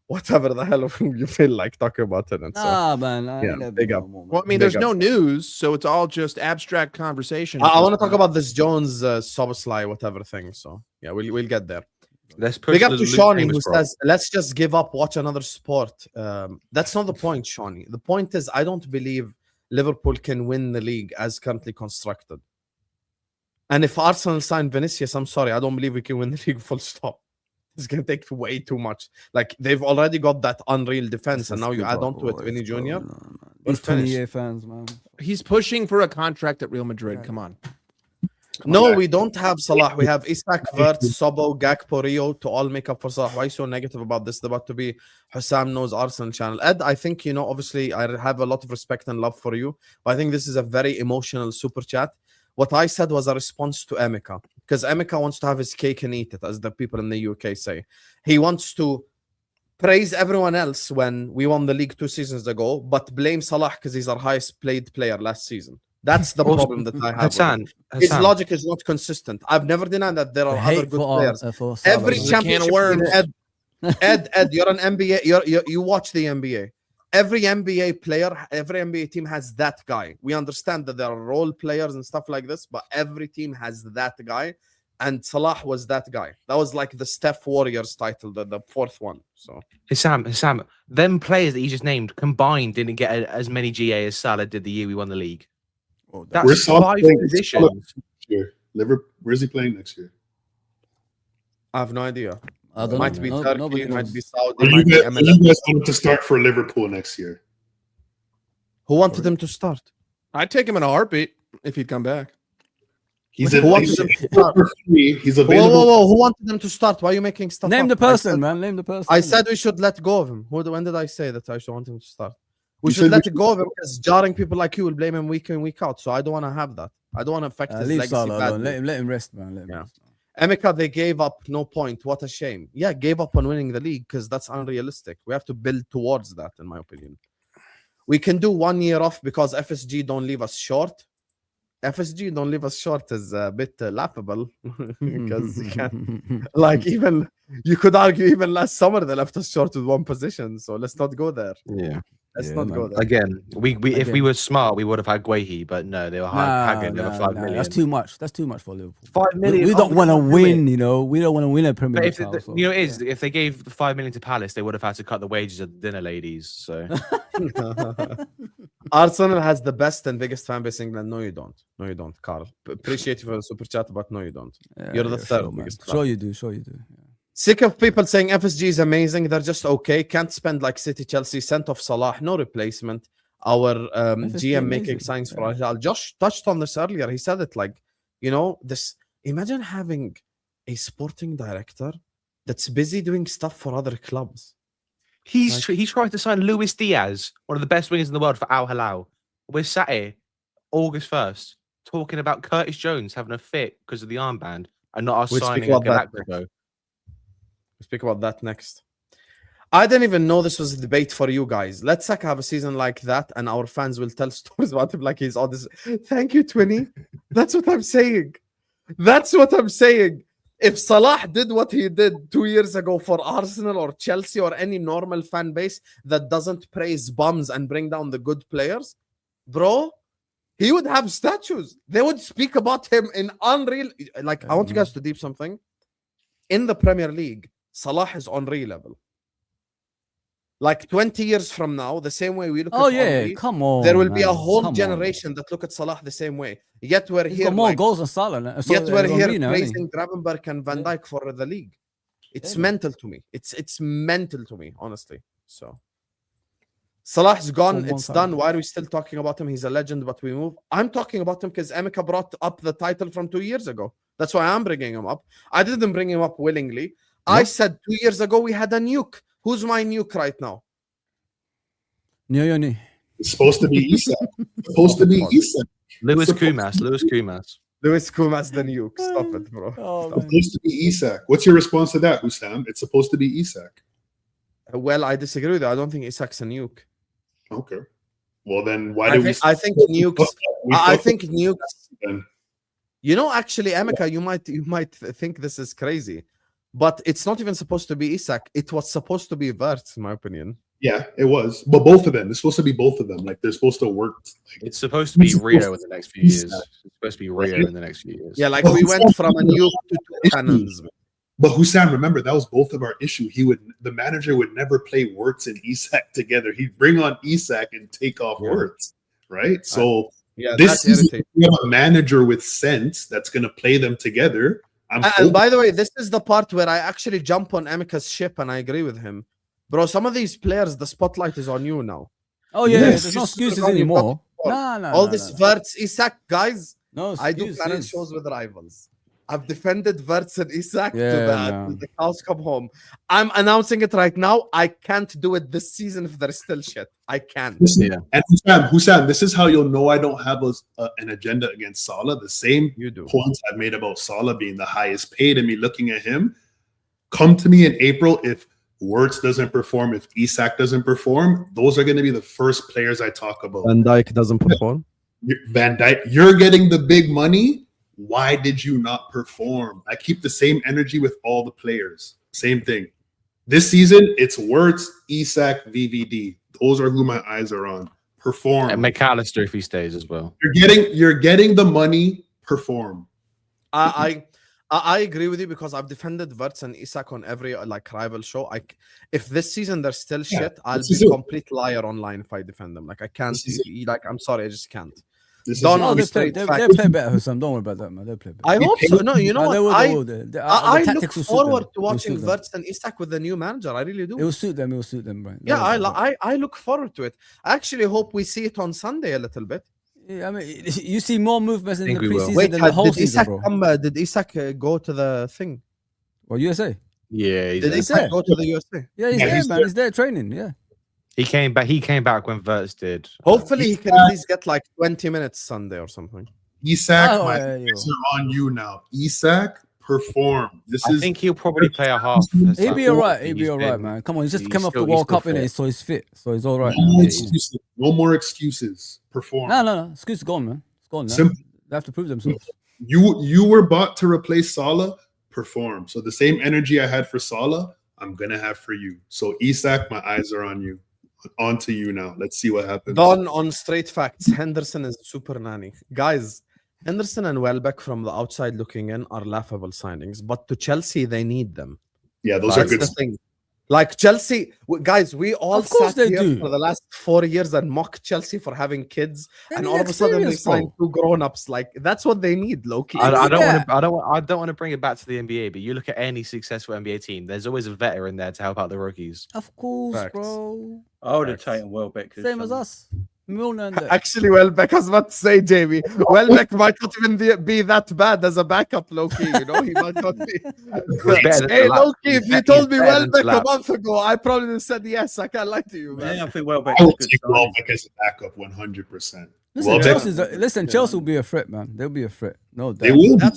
whatever the hell you feel like talking about it. And so, man. Big up. Well, I mean, there's no news, so it's all just abstract conversation. I want to talk about this Jones Soboslai whatever thing. So yeah, we'll get there. Let's push. Big up to Shawnee who says, "Let's just give up, watch another sport." That's not the point, Shawnee. The point is, I don't believe Liverpool can win the league as currently constructed. And if Arsenal sign Vinicius, I'm sorry, I don't believe we can win the league. Full stop. It's going to take way too much. Like, they've already got that unreal defense, and now you add on to it Vinny Jr. These 20-year fans, man. He's pushing for a contract at Real Madrid. Come on. No, we don't have Salah. We have Isak, Vert, Szobo, Gakpo, Rio to all make up for Salah. Why so negative about this? It's about to be Hussam Knows Arsenal channel. Ed, I think, obviously I have a lot of respect and love for you, but I think this is a very emotional super chat. What I said was a response to Emeka, because Emeka wants to have his cake and eat it, as the people in the UK say. He wants to praise everyone else when we won the league 2 seasons ago, but blame Salah because he's our highest played player last season. That's the problem that I have. Hassan. His logic is not consistent. I've never denied that there are other good players. Every championship, Ed, you're an NBA. You watch the NBA. Every NBA player, every NBA team has that guy. We understand that there are role players and stuff like this, but every team has that guy. And Salah was that guy. That was like the Steph Warriors title, the 4th one. So Hussam, them players that you just named combined didn't get as many GA as Salah did the year we won the league. That's 5 positions. Where's he playing next year? I have no idea. Might be Turkey, might be Saudi. You guys wanted to start for Liverpool next year. Who wanted him to start? I'd take him in a heartbeat if he'd come back. He's Who wanted he's them to available for free. He's Whoa, available. whoa, whoa! Who wanted them to start? Why are you making stuff Name up? the person, man. Name the person. I said we should let go of him. When did I say that I should want him to start? We You should said let we it go of him because jarring people like you will blame him week in, week out. So I don't want to have that. I don't want to affect his leave legacy Salah alone. badly. Let him rest, man. Let him rest. Emeka, they gave up. No point. What a shame. Yeah, gave up on winning the league because that's unrealistic. We have to build towards that, in my opinion. We can do 1 year off because FSG don't leave us short. FSG don't leave us short is a bit laughable because you can, like, even you could argue even last summer they left us short with one position. So let's not go there. Yeah. Let's not go there. Again, if we were smart, we would have had Guehi, but no, they were haggling over 5 million. That's too much. That's too much for Liverpool. 5 million. We don't want to win, you know. We don't want to win a Premier League title. So, if they gave the 5 million to Palace, they would have had to cut the wages of the dinner ladies. So Arsenal has the best and biggest fan base in England. No, you don't. No, you don't, Carl. Appreciate you for the super chat, but no, you don't. You're the third biggest. Sure you do. Sure you do. Yeah. Sick of people saying FSG is amazing. They're just okay. Can't spend like City, Chelsea. Sent off Salah. No replacement. Our GM making signs for Al. Josh touched on this earlier. He said it like, you know, this. Imagine having a sporting director that's busy doing stuff for other clubs. He's tried to sign Luis Diaz, one of the best wingers in the world, for Al Hilal. We're sat here August 1st talking about Curtis Jones having a fit because of the armband and not us signing a Galactico. We'll speak about that next. I didn't even know this was a debate for you guys. Let Saka have a season like that, and our fans will tell stories about him like he's all this. Thank you, Twinny. That's what I'm saying. That's what I'm saying. If Salah did what he did 2 years ago for Arsenal or Chelsea or any normal fan base that doesn't praise bums and bring down the good players, bro, he would have statues. They would speak about him in unreal. Like, I want you guys to deep something. In the Premier League, Salah is on Henry level. Like 20 years from now, the same way we look at Henry, come on. There will be a whole generation that look at Salah the same way. Yet we're He's here. got more goals than Salah. Yet we're here praising Gravenberch and Van Dijk for the league. It's mental to me. It's mental to me, honestly. So Salah's gone. It's done. Why are we still talking about him? He's a legend, but we move. I'm talking about him because Emeka brought up the title from 2 years ago. That's why I'm bringing him up. I didn't bring him up willingly. I said 2 years ago we had a nuke. Who's my nuke right now? Nyoni. It's supposed to be Isak. Supposed to be Isak. Lewis Kumas. Lewis Kumas the nuke. Stop it, bro. It's supposed to be Isak. What's your response to that, Hussam? It's supposed to be Isak. Well, I disagree with that. I don't think Isak's a nuke. Okay. Well, then why do we? I think nukes. I think nukes. You know, actually, Emeka, you might think this is crazy, but it's not even supposed to be Isak. It was supposed to be Wirtz, in my opinion. Yeah, it was. But both of them. It's supposed to be both of them. Like, they're supposed to work. Like, it's supposed to be Rio in the next few years. It's supposed to be Rio in the next few years. Yeah, like we went from a nuke to two cannons. But Hussam, remember, that was both of our issue. The manager would never play Wirtz and Isak together. He'd bring on Isak and take off Wirtz, right? So this is we have a manager with sense that's going to play them together. And by the way, this is the part where I actually jump on Emeka's ship, and I agree with him. Bro, some of these players, the spotlight is on you now. Oh, yeah, there's no excuses anymore. All this Wirtz, Isak, guys, no I do planning shows with rivals. I've defended Wirtz and Isak to the cows come home. I'm announcing it right now. I can't do it this season if there's still shit. I can't. And Hussam, this is how you'll know I don't have an agenda against Salah. The same points I've made about Salah being the highest paid and me looking at him. Come to me in April if Wirtz doesn't perform, if Isak doesn't perform. Those are going to be the first players I talk about. Van Dijk doesn't perform. Van Dijk, you're getting the big money. Why did you not perform? I keep the same energy with all the players. Same thing. This season, it's Wirtz, Isak, VVD. Those are who my eyes are on. Perform. And McAllister if he stays as well. You're getting the money. Perform. I agree with you because I've defended Wirtz and Isak on every rival show. If this season they're still shit, I'll be a complete liar online if I defend them. Like I can't. I'm sorry, I just can't. They'll play better, Hussam. Don't worry about that, man. They'll play better. I hope so. No, you know what? I look forward to watching Wirtz and Isak with the new manager. I really do. It will suit them. It will suit them, right? Yeah, I look forward to it. I actually hope we see it on Sunday a little bit. Yeah, I mean, you see more movements in the Think we will. preseason Wait, than the whole did season, Isak bro. did Isak go to the thing? Well, USA. Yeah, Did He's Isak there. go to the USA? Yeah, he's Yeah, there, he's man. there. He's there training. Yeah. he came back. He came back when Verts did. Hopefully, he can at least get like 20 minutes Sunday or something. Isak, Oh, my yeah, eyes are on you now. Isak, perform. I think he'll probably play a half. He'll be all right. He'll be all right, man. Come on, he's just come off the World Cup, innit? So he's fit. So he's all right. No more excuses. No more excuses. Perform. No. Excuse gone, man. It's gone. Simple. They have to prove themselves. You were bought to replace Salah. Perform. So the same energy I had for Salah, I'm gonna have for you. So Isak, my eyes are on you. On to you now. Let's see what happens. Done on straight facts. Henderson is super nanny. Guys, Henderson and Welbeck from the outside looking in are laughable signings, but to Chelsea, they need them. Yeah, those That's are good. the thing. Like Chelsea, guys, we all Of course sat they here do. for the last 4 years and mocked Chelsea for having kids, They and need all of a sudden they experience, bro. signed 2 grown-ups. Like that's what they need, low-key. I don't Yeah. want to. I don't want to bring it back to the NBA, but you look at any successful NBA team. There's always a veteran there to help out the rookies. Of course, Facts. bro. I would have Facts. taken Welbeck. Same as us. Milner and that. Actually, Welbeck, I was about to say, Jamie, Welbeck might not even be that bad as a backup, low-key, you know? He might not be. better than Hey, Salah. low-key, if you He's told me better than Welbeck a Salah. month ago, I probably would have said yes. I can't lie to you, man. Yeah, I think Welbeck I is will a good take signing. Welbeck as a backup 100%. Listen, Chelsea will be a threat, man. They'll be a threat. No doubt. They will. That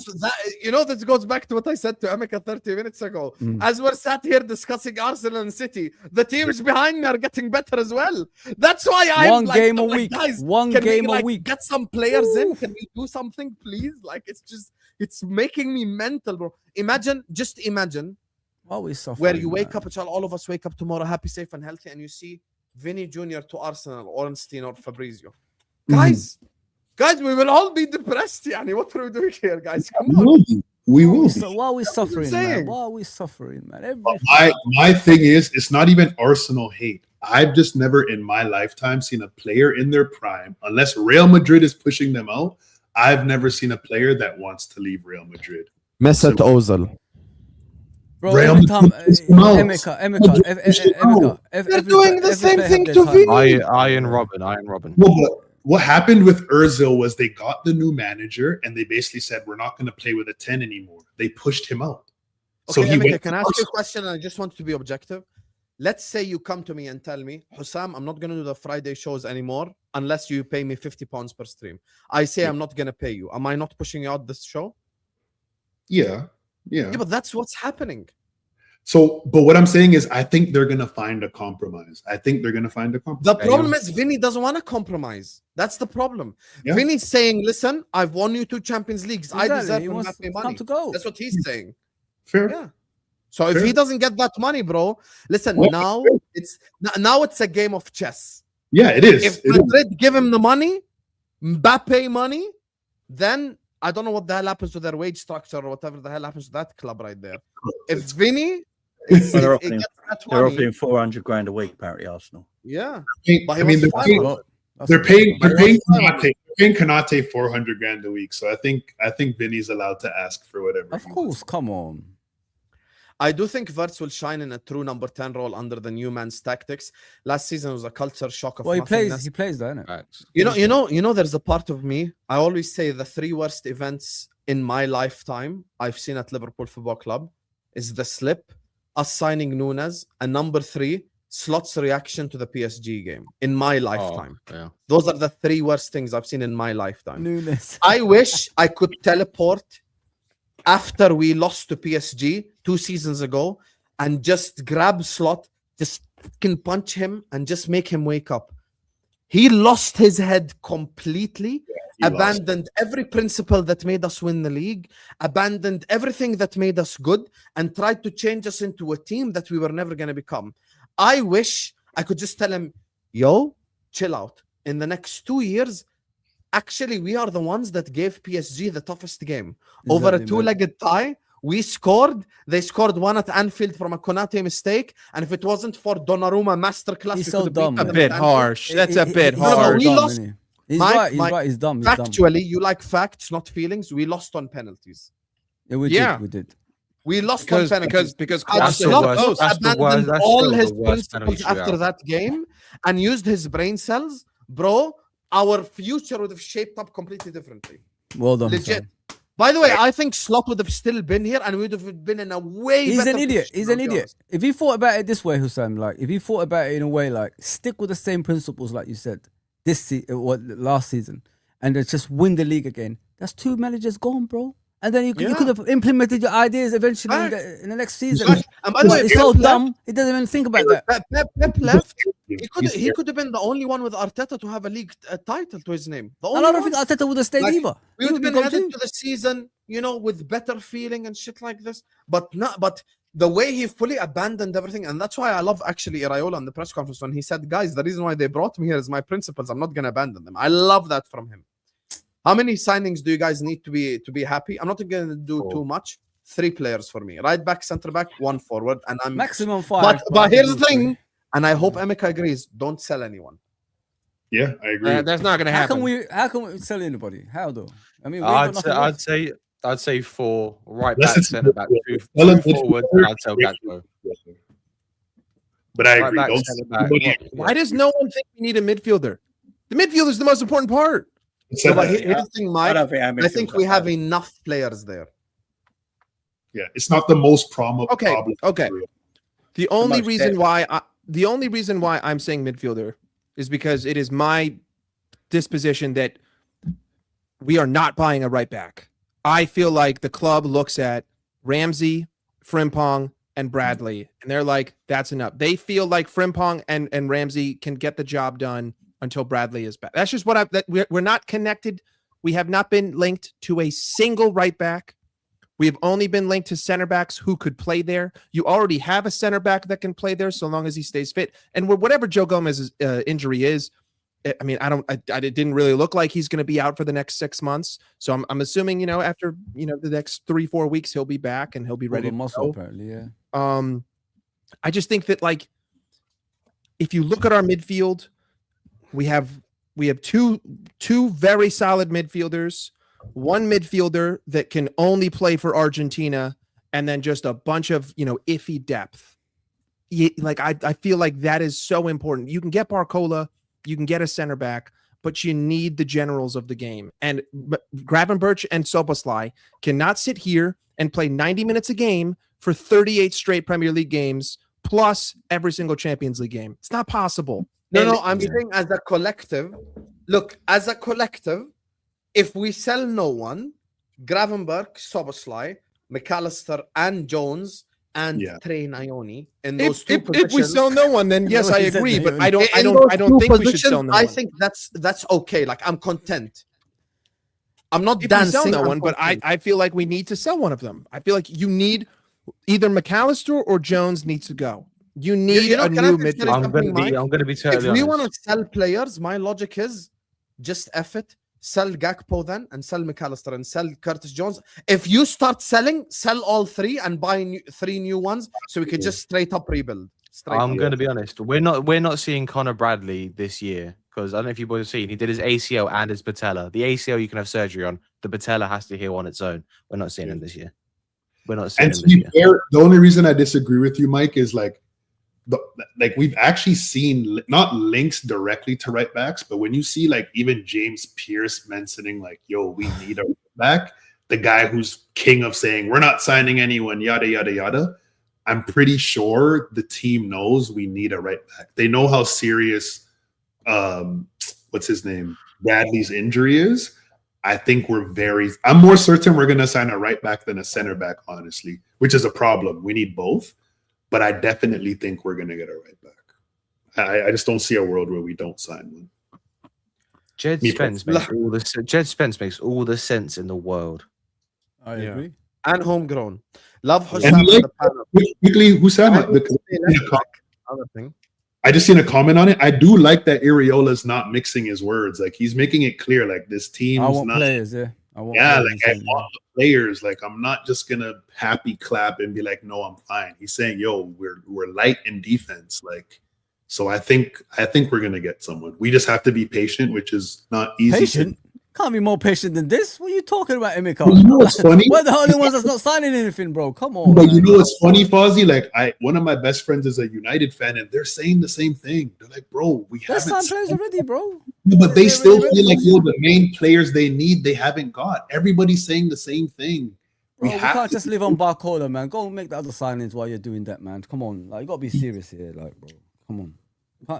this goes back to what I said to Emeka 30 minutes ago. As we're sat here discussing Arsenal and City, the teams behind me are getting better as well. That's why I'm One like, game a I'm like, week. guys, One can game we, a like, week. get some players in? Can we do something, please? Like, it's making me mental, bro. Just imagine Why are we suffering, where you wake man? up, all of us wake up tomorrow happy, safe, and healthy, and you see Vinny Jr. to Arsenal, Ornstein, or Fabrizio. Guys, we will all be depressed. Yani. What are we doing here, guys? Come We on. will be. We will be. So why are we suffering, man? saying. Why are we suffering, man? My thing is, it's not even Arsenal hate. I've just never in my lifetime seen a player in their prime, unless Real Madrid is pushing them out. I've never seen a player that wants to leave Real Madrid. Mesut Ozil. Bro, Real every time, Madrid pushed them out. Emeka, They're doing the same thing to Vinny. Iron Robin. Well, but what happened with Ozil was they got the new manager and they basically said, we're not going to play with a 10 anymore. They pushed him out. Okay, So he Emeka, went can I ask you a question? And I just want to be objective. Let's say you come to me and tell me, Hussam, I'm not going to do the Friday shows anymore unless you pay me £50 per stream. I say I'm not going to pay you. Am I not pushing you out this show? Yeah. Yeah, but that's what's happening. So, but what I'm saying is, I think they're going to find a compromise. The problem is Vinny doesn't want to compromise. That's the problem. Yeah. Vinny's saying, listen, I've won you 2 Champions Leagues. I deserve to pay money. To go. That's what he's saying. Fair. Yeah. So if he doesn't get that money, bro, listen, now it's a game of chess. Yeah, it is. If Madrid give him the money, Mbappe money, then I don't know what the hell happens to their wage structure or whatever the hell happens to that club right there. If Vinny They're gets that They're money, offering 400 grand a week, apparently, Arsenal. yeah. I mean, they're paying Konate 400 grand a week. So I think Vinny's allowed to ask for whatever. Of course, come on. I do think Verts will shine in a true number 10 role under the new man's tactics. Last season was a culture shock of Well, he nothingness. plays there, innit? You know, there's a part of me. I always say the 3 worst events in my lifetime I've seen at Liverpool Football Club is the slip, us signing Nunes, and number 3, Slot's reaction to the PSG game in my lifetime. Yeah. Those are the 3 worst things I've seen in my lifetime. Nunes. I wish I could teleport after we lost to PSG 2 seasons ago and just grab Slot, just fucking punch him and just make him wake up. He lost his head completely, abandoned every principle that made us win the league, abandoned everything that made us good, and tried to change us into a team that we were never going to become. I wish I could just tell him, yo, chill out. In the next 2 years, actually, we are the ones that gave PSG the toughest game. Over a 2-legged tie, we scored. They scored 1 at Anfield from a Konate mistake. And if it wasn't for Donnarumma masterclass, He's so dumb. A bit harsh. That's a bit harsh. We lost. He's Mike, right. He's dumb. Factually, you like facts, not feelings. We lost on penalties. Yeah, we did. We lost on penalties. Because Slot abandoned all his principles penalty after that game and used his brain cells. Bro, our future would have shaped up completely differently. Well done, Legit. son. By the way, I think Slot would have still been here and we would have been in a way He's better an idiot. position, He's I'll an be idiot. honest. If he thought about it this way, Hussam, like if he thought about it in a way, like stick with the same principles, like you said, last season, and then just win the league again. That's 2 managers gone, bro. And then you could have implemented your ideas eventually in the next season. And by the way, It's so dumb. He doesn't even think about that. Pep left. He could have been the only one with Arteta to have a league title to his name. The And only I don't one. think Arteta would have stayed either. We He would have be been gone headed too. to the season, with better feeling and shit like this. But the way he fully abandoned everything, and that's why I love actually Iraola in the press conference when he said, "Guys, the reason why they brought me here is my principles. I'm not gonna abandon them." I love that from him. How many signings do you guys need to be happy? I'm not gonna do too much. 3 players for me: right back, centre back, 1 forward, and I'm Maximum 5. But here's the thing, and I hope Emeka agrees: don't sell anyone. Yeah, I agree. That's not going to happen. How can we sell anybody? How though? I mean, I'd say 4 right Unless back, it's centre back, 2 midfielder, forwards. I'd sell Gakpo. But I Right agree. back, Don't centre sell back. anybody. Why does no one think we need a midfielder? The midfielder is the most important part. No, but here's the thing, Mike. don't think I think we have enough players there. Yeah, it's not the most problem. Okay. The only most reason depth. why I'm saying midfielder is because it is my disposition that we are not buying a right back. I feel like the club looks at Ramsey, Frimpong, and Bradley, and they're like, that's enough. They feel like Frimpong and Ramsey can get the job done until Bradley is back. That's just what we're not connected. We have not been linked to a single right back. We have only been linked to center backs who could play there. You already have a center back that can play there so long as he stays fit. And whatever Joe Gomez's injury is, I mean, it didn't really look like he's going to be out for the next 6 months. So I'm assuming, after, the next 3-4 weeks, he'll be back and he'll be ready to muscle, go. apparently, yeah. I just think that, like, if you look at our midfield, we have two very solid midfielders, one midfielder that can only play for Argentina, and then just a bunch of iffy depth. I feel like that is so important. You can get Barcola, you can get a center back, but you need the generals of the game. And Gravenberch and Szoboszlai cannot sit here and play 90 minutes a game for 38 straight Premier League games plus every single Champions League game. It's not possible. No, I'm saying as a collective. Look, as a collective, if we sell no one, Gravenberch, Szoboszlai, McAllister, and Jones, and Train Ioni in those two positions. If we sell no one, then yes, I agree. But I don't think we should sell no one. I think that's okay. Like, I'm content. I'm not if dancing. We sell no one, but I feel like we need to sell one of them. I feel like you need either McAllister or Jones needs to go. You need a new midfielder. I'm going to be totally If we honest. want to sell players, my logic is just F it. Sell Gakpo then, and sell McAllister, and sell Curtis Jones. If you start selling, sell all 3 and buy 3 new ones, so we could just straight up rebuild. I'm going to be honest. We're not seeing Connor Bradley this year, because I don't know if you boys have seen, he did his ACL and his patella. The ACL you can have surgery on. The patella has to heal on its own. We're not seeing him this year. We're not seeing him this year. Fair, the only reason I disagree with you, Mike, is like we've actually seen not links directly to right backs, but when you see like even James Pierce mentioning like, yo, we need a right back, the guy who's king of saying we're not signing anyone, yada yada yada, I'm pretty sure the team knows we need a right back. They know how serious what's his name, Bradley's injury is. I think I'm more certain we're gonna sign a right back than a center back, honestly, which is a problem. We need both. But I definitely think we're going to get a right back. I just don't see a world where we don't sign one. Jed Spence makes all the sense in the world. I agree. And homegrown. Love Hussam on the panel. Quickly, Hussam, I just seen a comment on it. I do like that Iriola's not mixing his words. Like, he's making it clear, like, this team's I want not players, yeah. I want players. Like, I'm not just gonna happy clap and be like, no, I'm fine. He's saying, yo, we're light in defense. Like, so I think we're gonna get someone. We just have to be patient, which is not easy. Patient? Can't be more patient than this. What are you talking about, Emeka? You know what's funny? We're the only ones that's not signing anything, bro. Come on. But you man. know what's funny, Fozzie? Like one of my best friends is a United fan, and they're saying the same thing. They're like, bro, we There's haven't some players signed- already, bro. But they They're still already feel like ready. the main players they need, they haven't got. Everybody's saying the same thing. Bro, we can't just live on Barcola, man. Go and make the other signings while you're doing that, man. Come on. Like, you got to be serious here, like, bro. Come on.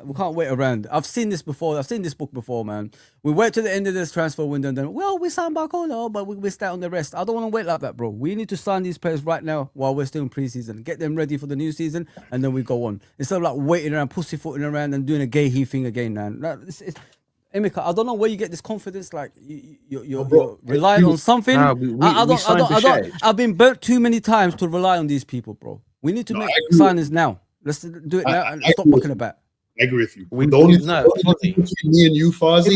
We can't wait around. I've seen this before. I've seen this book before, man. We wait to the end of this transfer window and then, well, we signed Barcola, but we missed out on the rest. I don't want to wait like that, bro. We need to sign these players right now while we're still in preseason. Get them ready for the new season, and then we go on. Instead of like waiting around, pussyfooting around and doing a gay he thing again, man. Emeka, I don't know where you get this confidence. Like you're relying on something. I've been burnt too many times to rely on these people, bro. We need to make signings now. Let's do it now and stop talking about. I agree with you. The only between me and you, Fozzie,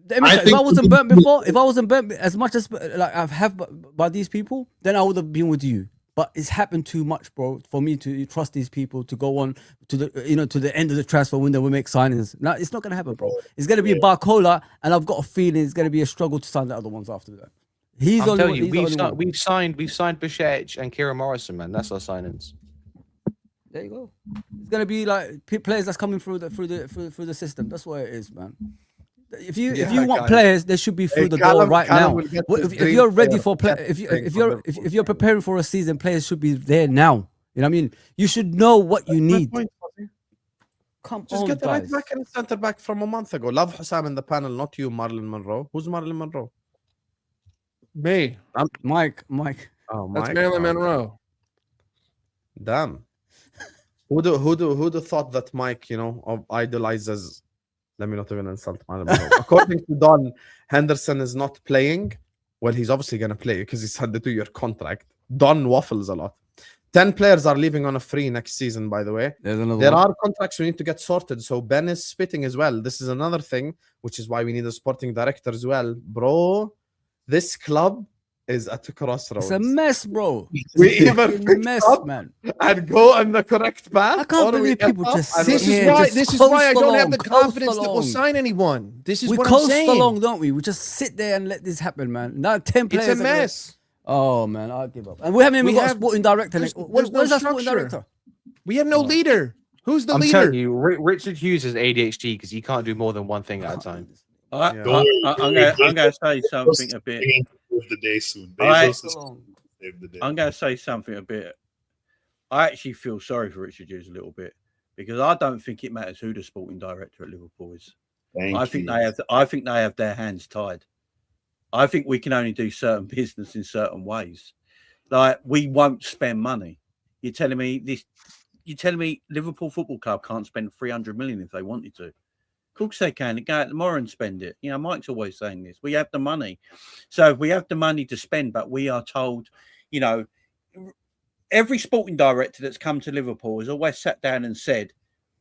if I wasn't burnt before, if I wasn't burnt as much as like I have by these people, then I would have been with you. But it's happened too much, bro, for me to trust these people to go on to the to the end of the transfer window. We make signings. No, it's not gonna happen, bro. It's gonna be Barcola, and I've got a feeling it's gonna be a struggle to sign the other ones after that. I'm telling you, we've signed Bišćević and Kieran Morrison, man. That's our signings. There you go. It's gonna be like players that's coming through the system. That's what it is, man. If you want players, they should be through the door right now. If you're ready for play, if you're preparing for a season, players should be there now. You know what I mean? You should know what you need. Come Just on, get the guys. right back and centre back from a month ago. Love Hussam in the panel, not you, Marlon Monroe. Who's Marlon Monroe? Me. Mike. Oh, That's Mike. Marilyn Monroe. Damn. Who'd thought that Mike, idolizes? Let me not even insult Marlon Monroe. According to Don, Henderson is not playing. Well, he's obviously going to play because he's had the 2-year contract. Don waffles a lot. 10 players are leaving on a free next season, by the way. There are contracts we need to get sorted. So Ben is spitting as well. This is another thing, which is why we need a sporting director as well. Bro, this club is at a crossroads. It's a mess, bro. We It's a either fucking pick mess, up man. and go on the correct path. I can't or we believe get people up just and sit This we- is here, why. just This is why I coast don't have the along, confidence coast that we'll along. sign anyone. This is We what I'm coast saying. along, don't we? We just sit there and let this happen, man. Now 10 players. It's a are gonna- mess. Oh man, I'll give up. And we haven't even got a sporting director. there's Where's no our sporting structure. director? We have no leader. Who's the I'm leader? telling you, Richard Hughes has ADHD because he can't do more than one thing at a time. I'm going to say something a bit. Of the day soon. I- Bezos is save the day. I'm going to say something a bit. I actually feel sorry for Richard Hughes a little bit because I don't think it matters who the sporting director at Liverpool is. I think they have their hands tied. I think we can only do certain business in certain ways. Like we won't spend money. You're telling me this? You're telling me Liverpool Football Club can't spend 300 million if they wanted to? Of course they can. They go out tomorrow and spend it. You know, Mike's always saying this. We have the money. So if we have the money to spend, but we are told, every sporting director that's come to Liverpool has always sat down and said,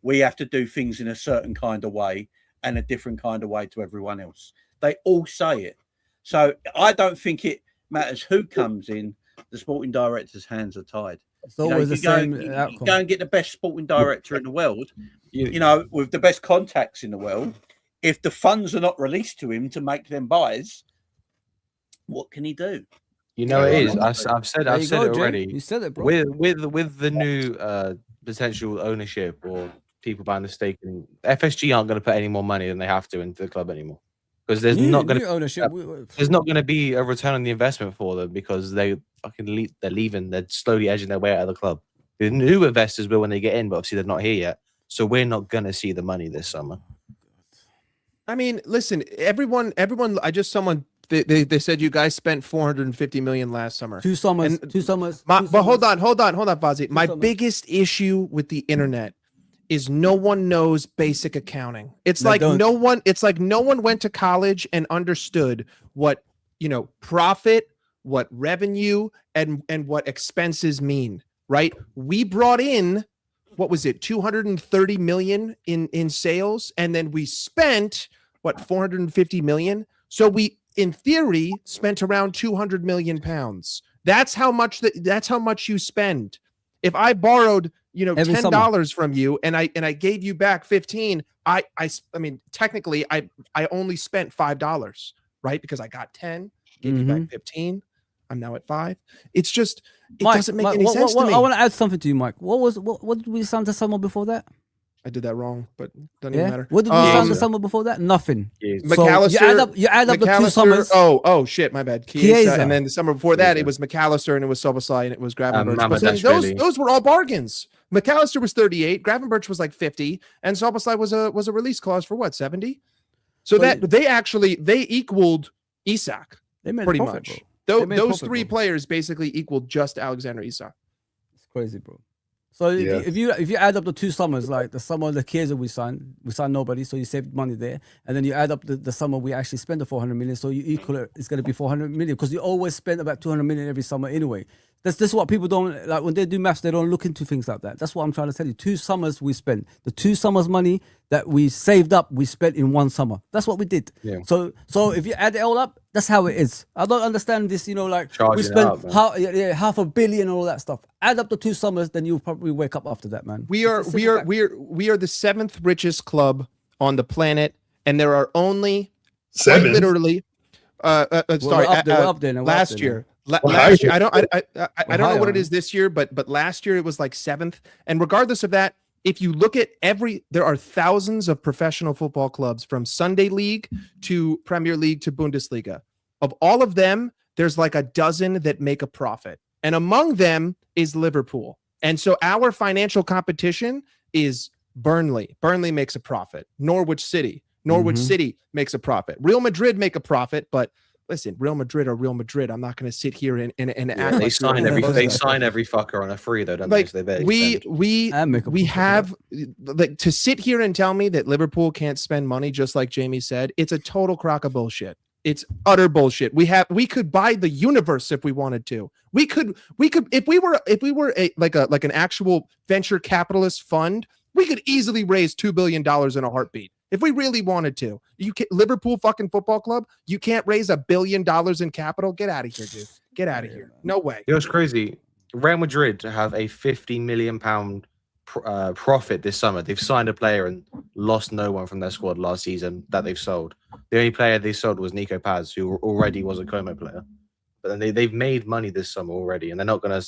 we have to do things in a certain kind of way and a different kind of way to everyone else. They all say it. So I don't think it matters who comes in. The sporting director's hands are tied. It's always the same outcome. You go and get the best sporting director in the world, with the best contacts in the world. If the funds are not released to him to make them buys, what can he do? You know it is. I've said it Jay. already. You said it, bro. With the new potential ownership or people buying the stake, in FSG aren't going to put any more money than they have to into the club anymore because there's not going to ownership. there's not going to be a return on the investment for them because they're leaving. They're slowly edging their way out of the club. The new investors will when they get in, but obviously they're not here yet. So we're not going to see the money this summer. I mean, listen, everyone. I just they said you guys spent 450 million last summer. Two summers. But hold on, Fozzie. My biggest issue with the internet is no one knows basic accounting. It's like no one went to college and understood what profit, what revenue, and what expenses mean. Right? We brought in, what was it, 230 million in sales, and then we spent 450 million. So we, in theory, spent around 200 million pounds. That's how much you spend. If I borrowed, $10 from you and I gave you back 15, I mean, technically I only spent $5, right? Because I got 10, gave you back 15. I'm now at 5. It's just, it Mike, doesn't make any sense to me. I want to add something to you, Mike. What did we sign the summer before that? I did that wrong, but doesn't even matter. What did we sign the summer before that? Nothing. McAllister. So you add up the 2 summers. Oh shit, my bad. Chiesa. And then the summer before that, it was McAllister and it was Szoboszlai and it was Gravenberch. But then those were all bargains. McAllister was 38, Gravenberch was like 50, and Szoboszlai was a release clause for what, 70? So that they equaled Isak pretty much. Those 3 players basically equaled just Alexander Isak. It's crazy, bro. So if you add up the 2 summers, like the summer the Chiesa we signed nobody, so you saved money there, and then you add up the summer we actually spent the 400 million, so you equal it. It's going to be 400 million because you always spend about 200 million every summer anyway. This is what people don't like when they do maths. They don't look into things like that. That's what I'm trying to tell you. 2 summers we spent the 2 summers money that we saved up. We spent in 1 summer. That's what we did. Yeah. So if you add it all up, that's how it is. I don't understand this. Like we spent half $500 million and all that stuff. Add up the 2 summers, then you'll probably wake up after that, man. We are the 7th richest club on the planet, and there are only 7. Literally. Sorry, last year. Last year, I don't know what it is this year, but last year it was like 7th. And regardless of that, if you look at there are thousands of professional football clubs from Sunday League to Premier League to Bundesliga. Of all of them, there's like a dozen that make a profit. And among them is Liverpool. And so our financial competition is Burnley. Burnley makes a profit. Norwich City makes a profit. Real Madrid make a profit, but listen, Real Madrid are Real Madrid. I'm not going to sit here and act. They sign every fucker on a free though, don't they? We have like to sit here and tell me that Liverpool can't spend money, just like Jamie said. It's a total crock of bullshit. It's utter bullshit. We could buy the universe if we wanted to. We could if we were an actual venture capitalist fund, we could easily raise $2 billion in a heartbeat. If we really wanted to. Liverpool fucking football club, you can't raise $1 billion in capital. Get out of here, dude. Get out of here. No way. It was crazy. Real Madrid have a £50 million profit this summer. They've signed a player and lost no one from their squad last season that they've sold. The only player they sold was Nico Paz, who already was a Como player. But then they've made money this summer already, and they're not going to,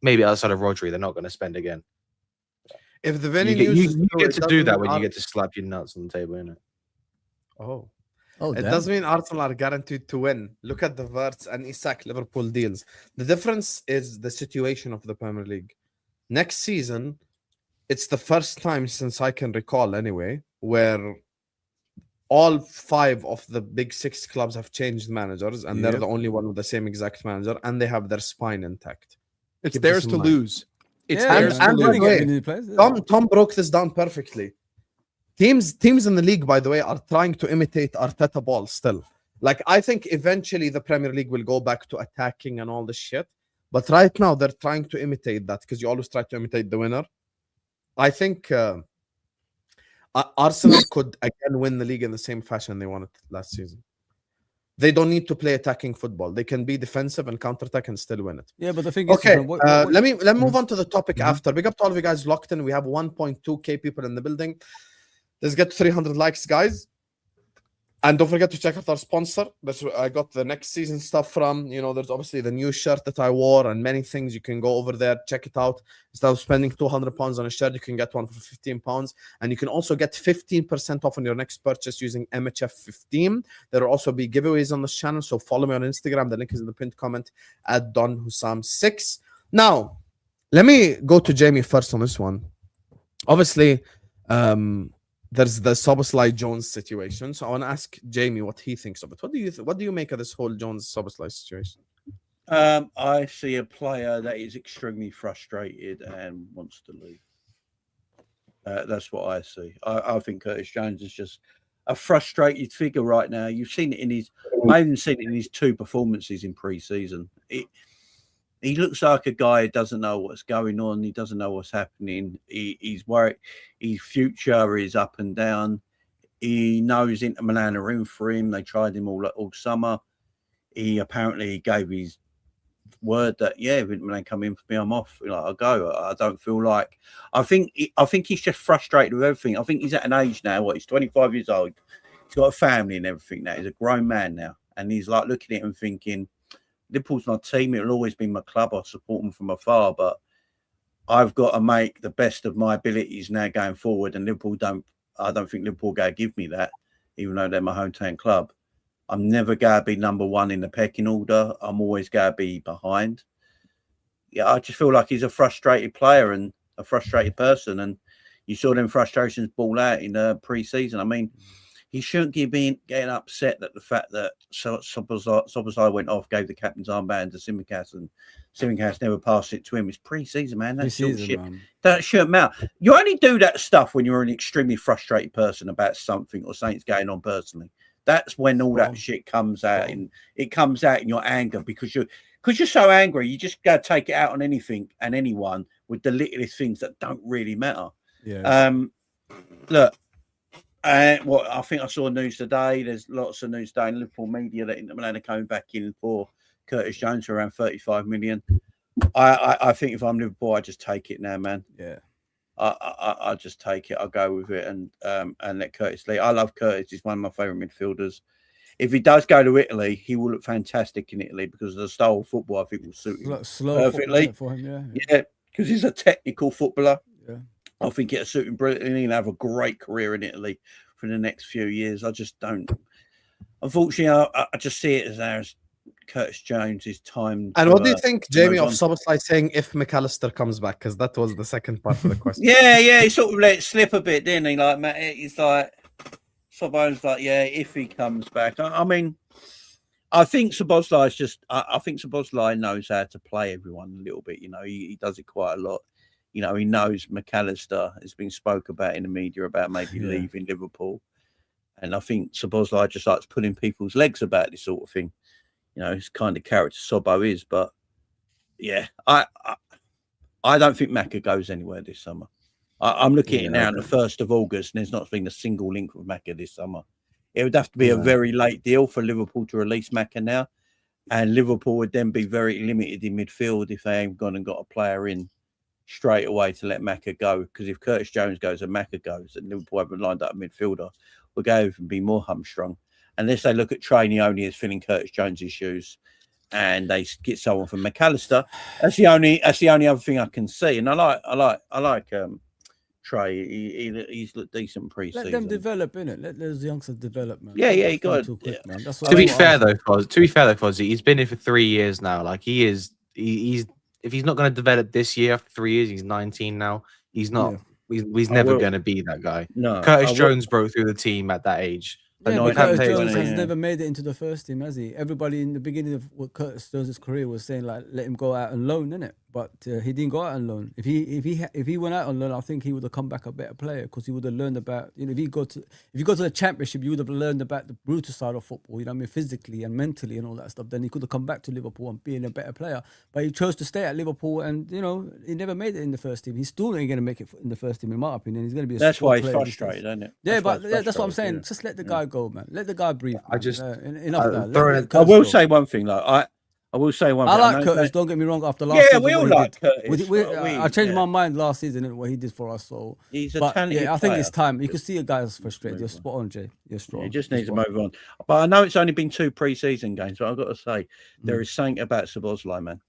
maybe outside of Rodri, they're not going to spend again. If the venue you get to do that when you get to slap your nuts on the table, innit? Oh, it doesn't mean Arsenal are guaranteed to win. Look at the Wirtz and Isak Liverpool deals. The difference is the situation of the Premier League. Next season, it's the first time since I can recall anyway, where all 5 of the big 6 clubs have changed managers, and they're the only one with the same exact manager, and they have their spine intact. It's theirs to lose. Tom broke this down perfectly. Teams in the league, by the way, are trying to imitate Arteta ball still. Like, I think eventually the Premier League will go back to attacking and all this shit. But right now, they're trying to imitate that because you always try to imitate the winner. I think Arsenal could again win the league in the same fashion they won it last season. They don't need to play attacking football. They can be defensive and counterattack and still win it. Yeah, but the thing is, let me move on to the topic after. Big up to all of you guys locked in. We have 1.2k people in the building. Let's get 300 likes, guys. And don't forget to check out our sponsor. That's where I got the next season stuff from. There's obviously the new shirt that I wore and many things. You can go over there, check it out. Instead of spending £200 on a shirt, you can get one for £15. And you can also get 15% off on your next purchase using MHF15. There will also be giveaways on this channel. So follow me on Instagram. The link is in the pinned comment at DonHussam6. Now, let me go to Jamie first on this one. Obviously, there's the Szoboszlai Jones situation. So I want to ask Jamie what he thinks of it. What do you make of this whole Jones Szoboszlai situation? I see a player that is extremely frustrated and wants to leave. That's what I see. I think Curtis Jones is just a frustrated figure right now. You've seen it I even seen it in his 2 performances in pre-season. He looks like a guy who doesn't know what's going on. He doesn't know what's happening. He's worried. His future is up and down. He knows Inter Milan are in for him. They tried him all summer. He apparently gave his word that, if Inter Milan come in for me, I'm off. I'll go. I don't feel like... I think he's just frustrated with everything. I think he's at an age now, he's 25 years old. He's got a family and everything now. He's a grown man now. and he's like looking at him thinking, Liverpool's my team. It'll always be my club. I support them from afar, but I've got to make the best of my abilities now going forward. And I don't think Liverpool going to give me that, even though they're my hometown club. I'm never going to be number one in the pecking order. I'm always going to be behind. Yeah, I just feel like he's a frustrated player and a frustrated person. And you saw them frustrations ball out in the pre-season. I mean, he shouldn't be getting upset at the fact that Szoboszlai went off, gave the captain's armband to Tsimikas, and Tsimikas never passed it to him. It's pre-season, man. That's sort of shit. That shouldn't matter. You only do that stuff when you're an extremely frustrated person about something or something's going on personally. That's when all that shit comes out, and it comes out in your anger because you're so angry. You just go take it out on anything and anyone with the littlest things that don't really matter. Yeah. Look. What I think I saw news today. There's lots of news today in Liverpool media that Inter Milan are coming back in for Curtis Jones for around 35 million. I think if I'm Liverpool, I just take it now, man. Yeah, I just take it. I'll go with it and let Curtis lead. I love Curtis. He's one of my favourite midfielders. If he does go to Italy, he will look fantastic in Italy because the style of football I think will suit him perfectly. For him, yeah, because he's a technical footballer. Yeah. I think it'll suit him brilliantly. He'll have a great career in Italy for the next few years. I just don't. Unfortunately, I just see it as Curtis Jones is time. And what do you think, Jamie, of Szoboszlai saying if McAllister comes back? Because that was the second part of the question. yeah, he sort of let it slip a bit, didn't he? Like, he's like, Szobo's like, yeah, if he comes back. I mean, I think Szoboszlai is I think Szoboszlai knows how to play everyone a little bit. You know, he does it quite a lot. You know, he knows McAllister has been spoke about in the media about maybe leaving Liverpool. And I think Szoboszlai just likes pulling people's legs about this sort of thing. You know, it's kind of character Szobo is. But, yeah, I don't think Macca goes anywhere this summer. I'm looking at it now on the 1st of August, and there's not been a single link with Macca this summer. It would have to be a very late deal for Liverpool to release Macca now. And Liverpool would then be very limited in midfield if they ain't gone and got a player in straight away to let Macca go, because if Curtis Jones goes and Macca goes and Liverpool haven't lined up a midfielder, we'll go and be more hamstrung unless they look at training only as filling Curtis Jones's shoes and they get someone from McAllister. That's the only other thing I can see. And I like Trey. He's looked decent pre-season. Let them develop, innit? Let those youngsters develop, man. Yeah, he got too quick, man. That's to be fair though, Fozzie, he's been here for 3 years now. Like he's if he's not going to develop this year after 3 years, he's 19 now. He's not. Yeah. He's never going to be that guy. No, Curtis Jones broke through the team at that age. Yeah, but Curtis Jones has never made it into the first team, has he? Everybody in the beginning of what Curtis Jones' career was saying, like, let him go out on loan, innit? But he didn't go out on loan. If he went out on loan, I think he would have come back a better player because he would have learned about, you know, if you go to the championship, you would have learned about the brutal side of football, you know what I mean, physically and mentally and all that stuff. Then he could have come back to Liverpool and being a better player. But he chose to stay at Liverpool and, you know, he never made it in the first team. He's still ain't going to make it in the first team, in my opinion. He's going to be a That's why he's frustrated, isn't it? Yeah, that's what I'm saying. Just let the guy go, man. Let the guy breathe. I just enough. I will say one thing, like I will say one thing. I like Curtis, don't get me wrong, after last season. Yeah, we all like Curtis. I changed my mind last season and what he did for us. So he's a talented I think it's time. You can see a guy's frustrated. You're spot on, Jay. You're strong. He just needs to move on. But I know it's only been 2 pre-season games, but I've got to say, there is something about Szoboszlai, man.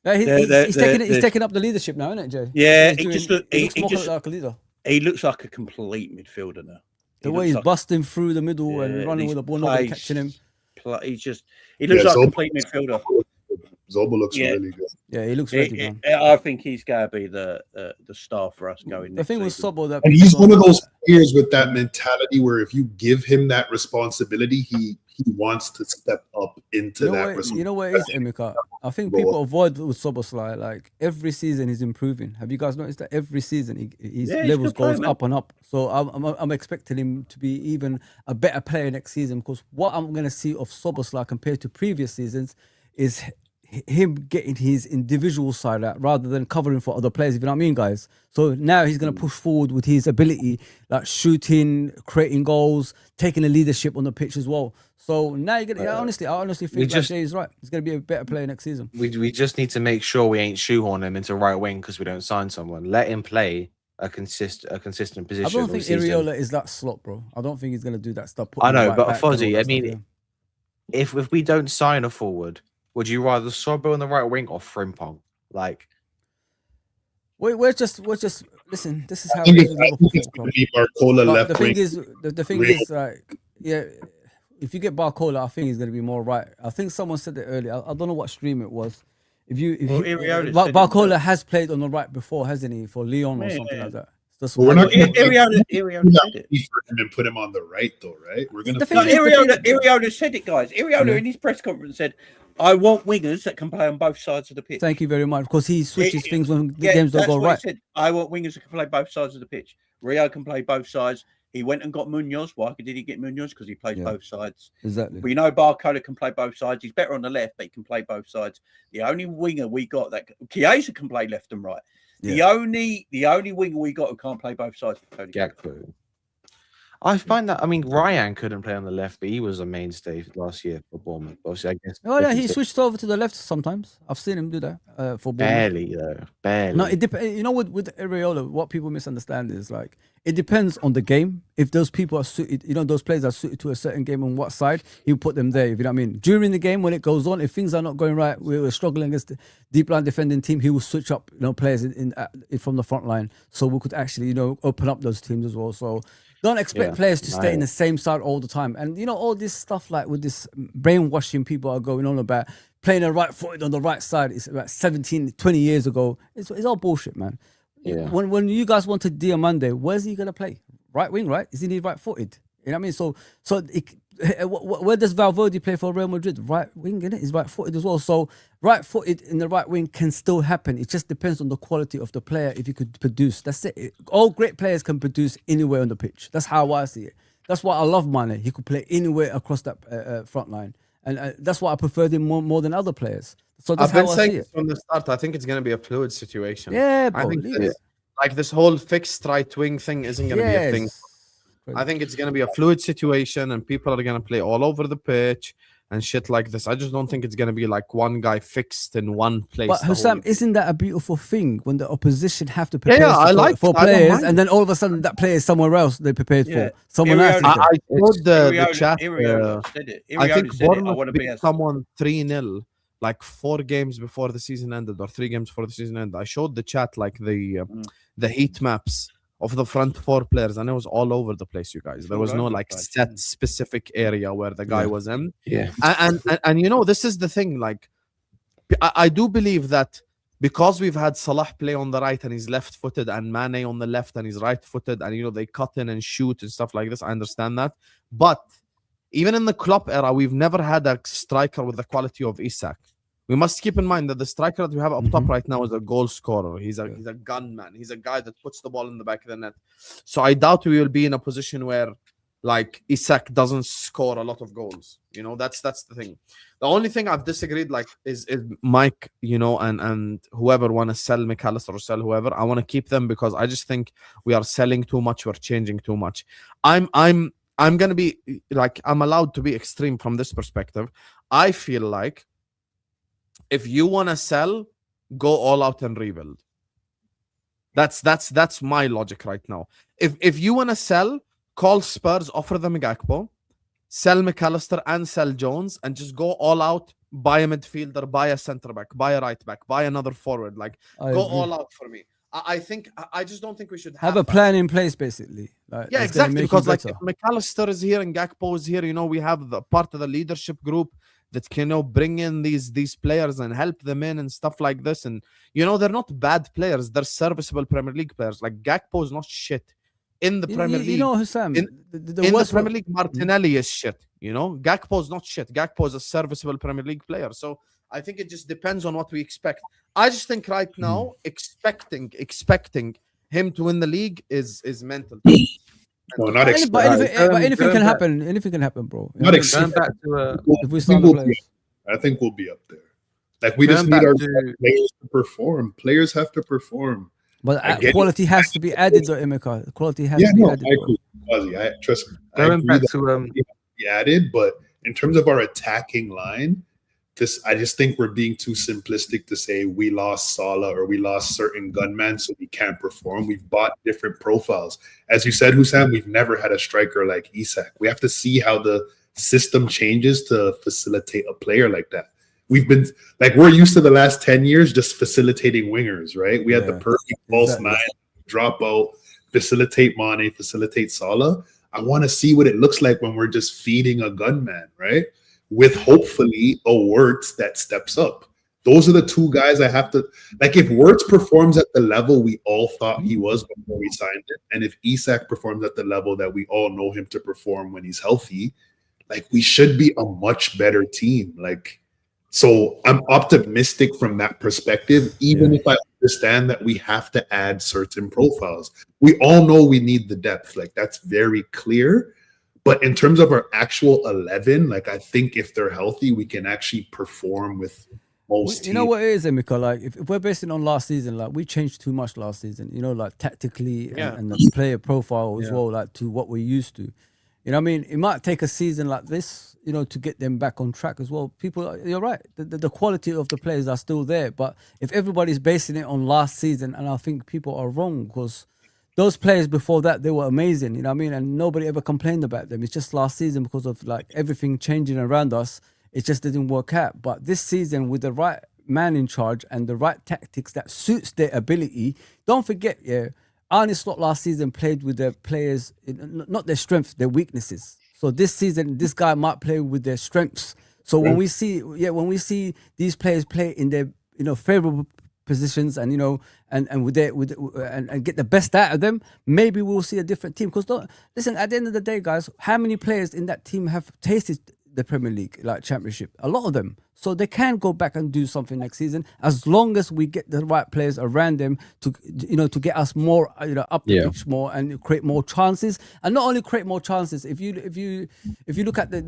He's taking up the leadership now, isn't it, Jay? Yeah, he looks like a leader. He looks like a complete midfielder now. The way he's busting through the middle and running with the ball, nobody catching him. He looks like a complete midfielder. Szobo looks really good. Yeah, he looks ready, man. I think he's going to be the star for us going. The thing with Szobo, that and he's one of those players with that mentality where if you give him that responsibility, he wants to step up into that responsibility. You know what it is, Emeka? I think people avoid with Szoboszlai. Like every season, he's improving. Have you guys noticed that every season his levels goes up and up? So I'm expecting him to be even a better player next season because what I'm going to see of Szoboszlai compared to previous seasons is him getting his individual side out rather than covering for other players, if you know what I mean, guys. So now he's going to push forward with his ability, like shooting, creating goals, taking the leadership on the pitch as well. So now you're going to, I honestly think Jay is right. He's going to be a better player next season. We just need to make sure we ain't shoehorn him into right wing because we don't sign someone. Let him play a consistent position. I don't think Iriola is that slot, bro. I don't think he's going to do that stuff. I know, but Fozzie, I mean, if we don't sign a forward, would you rather Szobo on the right wing or Frimpong? Like, we're just listen. This is I how think it is it's, with I Liverpool think it's Football going Club. to be Barcola But left the thing wing. is, the thing Real. is, like, yeah, if you get Barcola, I think he's going to be more right. I think someone said it earlier. I don't know what stream it was. Barcola has played on the right before, hasn't he? For Lyon or something like that. That's But we're not going to Iriota said it. and put him on the right, though, right? We're going to. Iriota said it, guys. Iriota in his press conference said, "I want wingers that can play on both sides of the pitch." Thank you very much, because he switches things when the games don't go right. He said, "I want wingers that can play both sides of the pitch." Rio can play both sides. He went and got Munoz. Why did he get Munoz? Because he plays both sides. Exactly. We know Barcola can play both sides. He's better on the left, but he can play both sides. The only winger we got that Chiesa can play left and right. Yeah. The only winger we got who can't play both sides. Gakpo. I find that, I mean, Ryan couldn't play on the left, but he was a mainstay last year for Bournemouth. Obviously, I guess. Oh yeah, he switched over to the left sometimes. I've seen him do that for Bournemouth. Barely though, barely. No, it depends. You know, with Areola, what people misunderstand is like it depends on the game. If those people are suited, you know, those players are suited to a certain game on what side, you put them there. If you know what I mean. During the game, when it goes on, if things are not going right, we're struggling against the deep line defending team. He will switch up, you know, players in from the front line, so we could actually, you know, open up those teams as well. So. Don't expect players to stay in the same side all the time. And, you know, all this stuff like with this brainwashing people are going on about playing a right footed on the right side. It's about 17, 20 years ago. It's all bullshit, man. Yeah. When you guys wanted Diamande, where's he going to play? Right wing, right? Isn't he right footed? You know what I mean? So where does Valverde play for Real Madrid? Right wing, innit? He's right footed as well. So right footed in the right wing can still happen. It just depends on the quality of the player if he could produce. That's it. All great players can produce anywhere on the pitch. That's how I see it. That's why I love Mane. He could play anywhere across that front line. And that's why I preferred him more than other players. So that's I've been how saying I see it. from the start, I think it's going to be a fluid situation. Yeah, bro. I think like this whole fixed right wing thing isn't going to be a thing. I think it's going to be a fluid situation and people are going to play all over the pitch and shit like this. I just don't think it's going to be like one guy fixed in one place. But Hussam, isn't that a beautiful thing when the opposition have to prepare for players and then all of a sudden that player is somewhere else they prepared for? Someone else. I showed the chat. I think Bournemouth beat someone 3-0 like 4 games before the season ended or 3 games before the season ended. I showed the chat like the heat maps of the front 4 players, and it was all over the place, you guys. There was no like set specific area where the guy was in. Yeah. And you know, this is the thing. Like, I do believe that because we've had Salah play on the right and he's left-footed, and Mane on the left and he's right-footed, and you know they cut in and shoot and stuff like this. I understand that, but even in the Klopp era, we've never had a striker with the quality of Isak. We must keep in mind that the striker that we have up top right now is a goal scorer. He's a gunman. He's a guy that puts the ball in the back of the net. So I doubt we will be in a position where like Isak doesn't score a lot of goals. You know, that's the thing. The only thing I've disagreed like is Mike, you know, and whoever want to sell McAllister or sell whoever, I want to keep them because I just think we are selling too much, we're changing too much. I'm gonna be like, I'm allowed to be extreme from this perspective. I feel like if you want to sell, go all out and rebuild. That's my logic right now. If you want to sell, call Spurs, offer them Gakpo, sell McAllister and sell Jones, and just go all out, buy a midfielder, buy a centre back, buy a right back, buy another forward. Like, go all out for me. I just don't think we should have a plan in place, basically. Like, yeah, exactly. Because like if McAllister is here and Gakpo is here, you know, we have the part of the leadership group that can, you know, bring in these players and help them in and stuff like this. And you know, they're not bad players; they're serviceable Premier League players. Like Gakpo is not shit in the Premier League. You know, Hussam, in the Premier League, Martinelli is shit. You know, Gakpo is not shit. Gakpo is a serviceable Premier League player. So I think it just depends on what we expect. I just think right now, expecting him to win the league is mental. No, not but anything can happen. Anything can happen, bro. Not expecting. If we start the players, I think we'll be up there. Like we just need our players to perform. Players have to perform. But quality has to be added, though, Emeka. Quality has to be added. I trust me. Going back to be added, but in terms of our attacking line, I just think we're being too simplistic to say we lost Salah or we lost certain gunmen, so we can't perform. We've bought different profiles. As you said, Hussam, we've never had a striker like Isak. We have to see how the system changes to facilitate a player like that. We've been like, we're used to the last 10 years just facilitating wingers, right? We had the perfect false nine, drop out, facilitate Mane, facilitate Salah. I want to see what it looks like when we're just feeding a gunman, right? With hopefully a Wirtz that steps up. Those are the two guys I have to like. If Wirtz performs at the level we all thought he was before we signed him, and if Isak performs at the level that we all know him to perform when he's healthy, like we should be a much better team. Like, so I'm optimistic from that perspective, even if I understand that we have to add certain profiles. We all know we need the depth. Like, that's very clear. But in terms of our actual 11, like, I think if they're healthy, we can actually perform with most You know what it is, Emeka? Like, if we're basing on last season, like, we changed too much last season, you know, like, tactically and the player profile as well, like, to what we're used to. You know what I mean? It might take a season like this, you know, to get them back on track as well. People, you're right. The quality of the players are still there. But if everybody's basing it on last season, and I think people are wrong, because those players before that, they were amazing, you know what I mean? And nobody ever complained about them. It's just last season, because of like everything changing around us, it just didn't work out. But this season, with the right man in charge and the right tactics that suits their ability, don't forget, Arne Slot last season played with their players, not their strengths, their weaknesses. So this season, this guy might play with their strengths. So when we see these players play in their, you know, favorable positions, and, you know, and get the best out of them, maybe we'll see a different team. Because listen, at the end of the day, guys, how many players in that team have tasted the Premier League, like Championship? A lot of them. So they can go back and do something next season, as long as we get the right players around them to, you know, to get us more, you know, up the pitch more and create more chances. And not only create more chances, if you look at the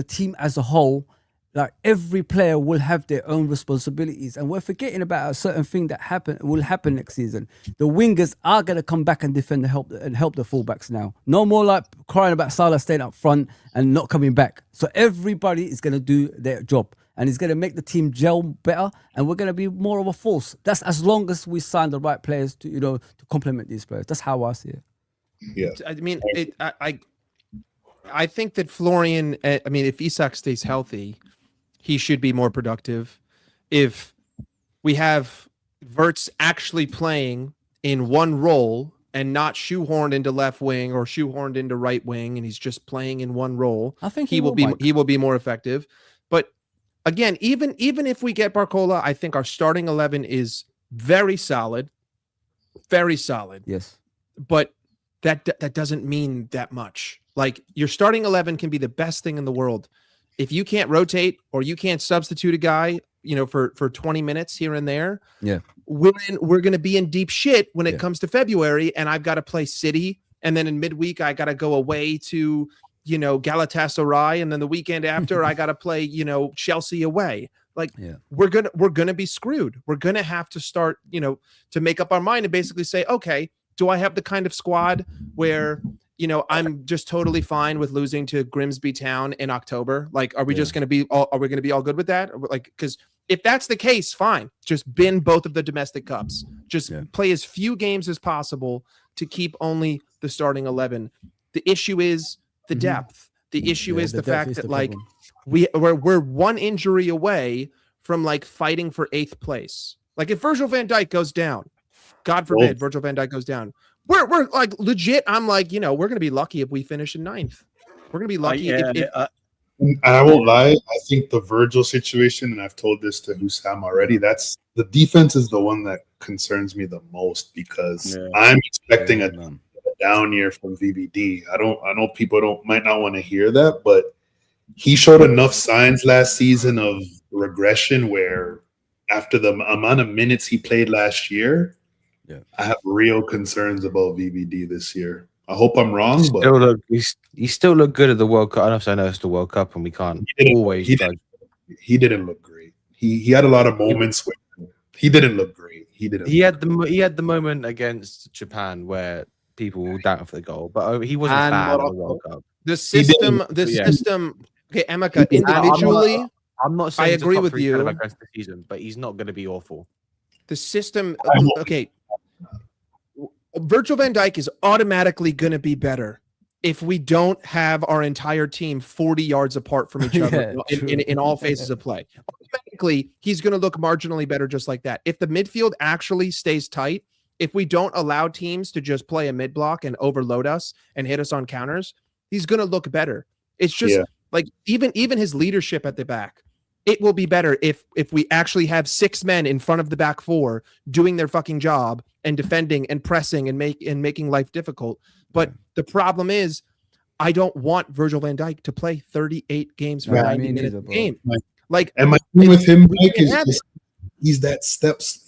team as a whole, like, every player will have their own responsibilities, and we're forgetting about a certain thing that will happen next season. The wingers are going to come back and defend and help the fullbacks now. No more like crying about Salah staying up front and not coming back. So everybody is going to do their job, and it's going to make the team gel better, and we're going to be more of a force. That's as long as we sign the right players to, you know, to complement these players. That's how I see it. Yeah, I mean, I think that Florian. I mean, if Isak stays healthy, he should be more productive. If we have Wirtz actually playing in one role and not shoehorned into left wing or shoehorned into right wing, and he's just playing in one role, I think he will be more effective. But again, even if we get Barcola, I think our starting 11 is very solid. Very solid. Yes. But that doesn't mean that much. Like, your starting 11 can be the best thing in the world. If you can't rotate or you can't substitute a guy, you know, for 20 minutes here and there, we're going to be in deep shit when it comes to February, and I've got to play City, and then in midweek I got to go away to, you know, Galatasaray, and then the weekend after I got to play, you know, Chelsea away. Like, we're gonna be screwed. We're gonna have to start, you know, to make up our mind and basically say, okay, do I have the kind of squad where, you know, I'm just totally fine with losing to Grimsby Town in October? Like, are we just going to be all good with that? Like, because if that's the case, fine. Just bin both of the domestic cups. Just play as few games as possible to keep only the starting 11. The issue is the depth. The issue is the fact that, like, we're one injury away from, like, fighting for 8th place. Like, if Virgil van Dijk goes down, God forbid, Virgil van Dijk goes down, we're like legit. I'm like, you know, we're gonna be lucky if we finish in 9th. We're gonna be lucky if and I won't lie, I think the Virgil situation, and I've told this to Hussam already, that's the defense is the one that concerns me the most, because I'm expecting a down year from VVD. I know people might not want to hear that, but he showed enough signs last season of regression where, after the amount of minutes he played last year, I have real concerns about VVD this year. I hope I'm wrong, he still looked good at the World Cup. I know it's the World Cup, and we can't always judge. He didn't look great. He had a lot of moments where he didn't look great. He had the moment against Japan where people were doubting for the goal, but he wasn't bad at the World Cup. The system. Okay, Emeka, individually, I'm not saying I agree with you against the season, but he's not going to be awful. The system. Okay. Virgil van Dijk is automatically going to be better. if we don't have our entire team 40 yards apart from each other in all phases of play. Automatically, he's going to look marginally better just like that. If the midfield actually stays tight, if we don't allow teams to just play a mid block and overload us and hit us on counters, he's going to look better. It's just like even his leadership at the back. It will be better if we actually have 6 men in front of the back 4 doing their fucking job and defending and pressing and making life difficult. But the problem is, I don't want Virgil van Dijk to play 38 games for 90 minutes a game. And my thing with him, Mike, is just, he's that steps.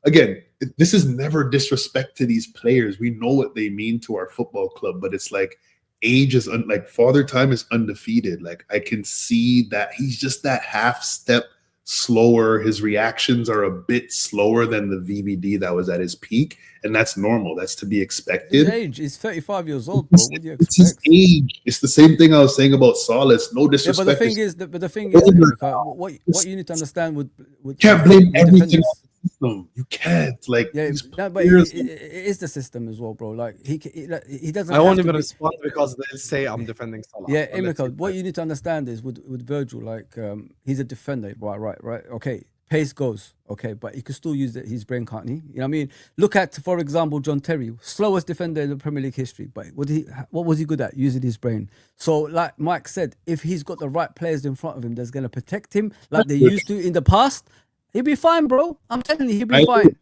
Again, this is never disrespect to these players. We know what they mean to our football club, but it's like age is like Father Time is undefeated. Like I can see that he's just that half step slower. His reactions are a bit slower than the VVD that was at his peak, and that's normal. That's to be expected. His age, he's 35 years old, bro. What do you expect? It's his age. It's the same thing I was saying about Solace. No disrespect. But the thing is, what you need to understand with can't blame everything on the system. You can't but it is the system as well, bro. Like he doesn't. I won't even respond because they'll say I'm defending Salah. Yeah, Emeka, what you need to understand is with Virgil, like he's a defender, right. Okay, pace goes, okay, but he could still use his brain, can't he? You know what I mean? Look at, for example, John Terry, slowest defender in the Premier League history, but what was he good at? Using his brain. So, like Mike said, if he's got the right players in front of him that's going to protect him like they used to in the past, he'll be fine, bro. I'm telling you, he'll be fine.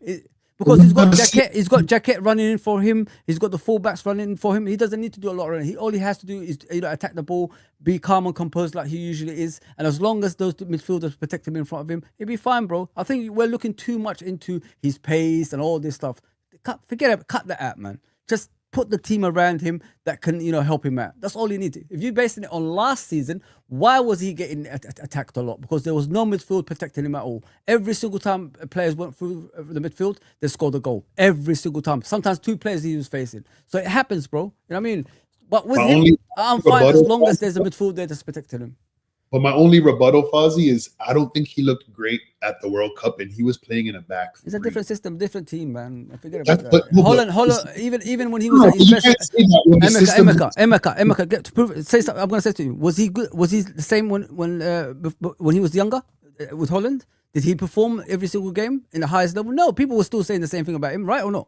Because he's got Jacket running in for him. He's got the fullbacks running in for him. He doesn't need to do a lot running. All he has to do is attack the ball, be calm and composed like he usually is. And as long as those midfielders protect him in front of him, he'll be fine, bro. I think we're looking too much into his pace and all this stuff. Cut that out, man. Just put the team around him that can, help him out. That's all you need to. If you're basing it on last season, why was he getting attacked a lot? Because there was no midfield protecting him at all. Every single time players went through the midfield, they scored a goal. Every single time. Sometimes 2 players he was facing. So it happens, bro. You know what I mean? But with him, I'm fine as long as there's a midfield there that's protecting him. But my only rebuttal, Fozzie, is I don't think he looked great at the World Cup, and he was playing in a back 3. It's a different system, different team, man. I forget about that. Holland, even when he was at his best. Emeka, get to prove. Say something. I'm gonna say to you. Was he good? Was he the same when he was younger with Holland? Did he perform every single game in the highest level? No, people were still saying the same thing about him, right or not?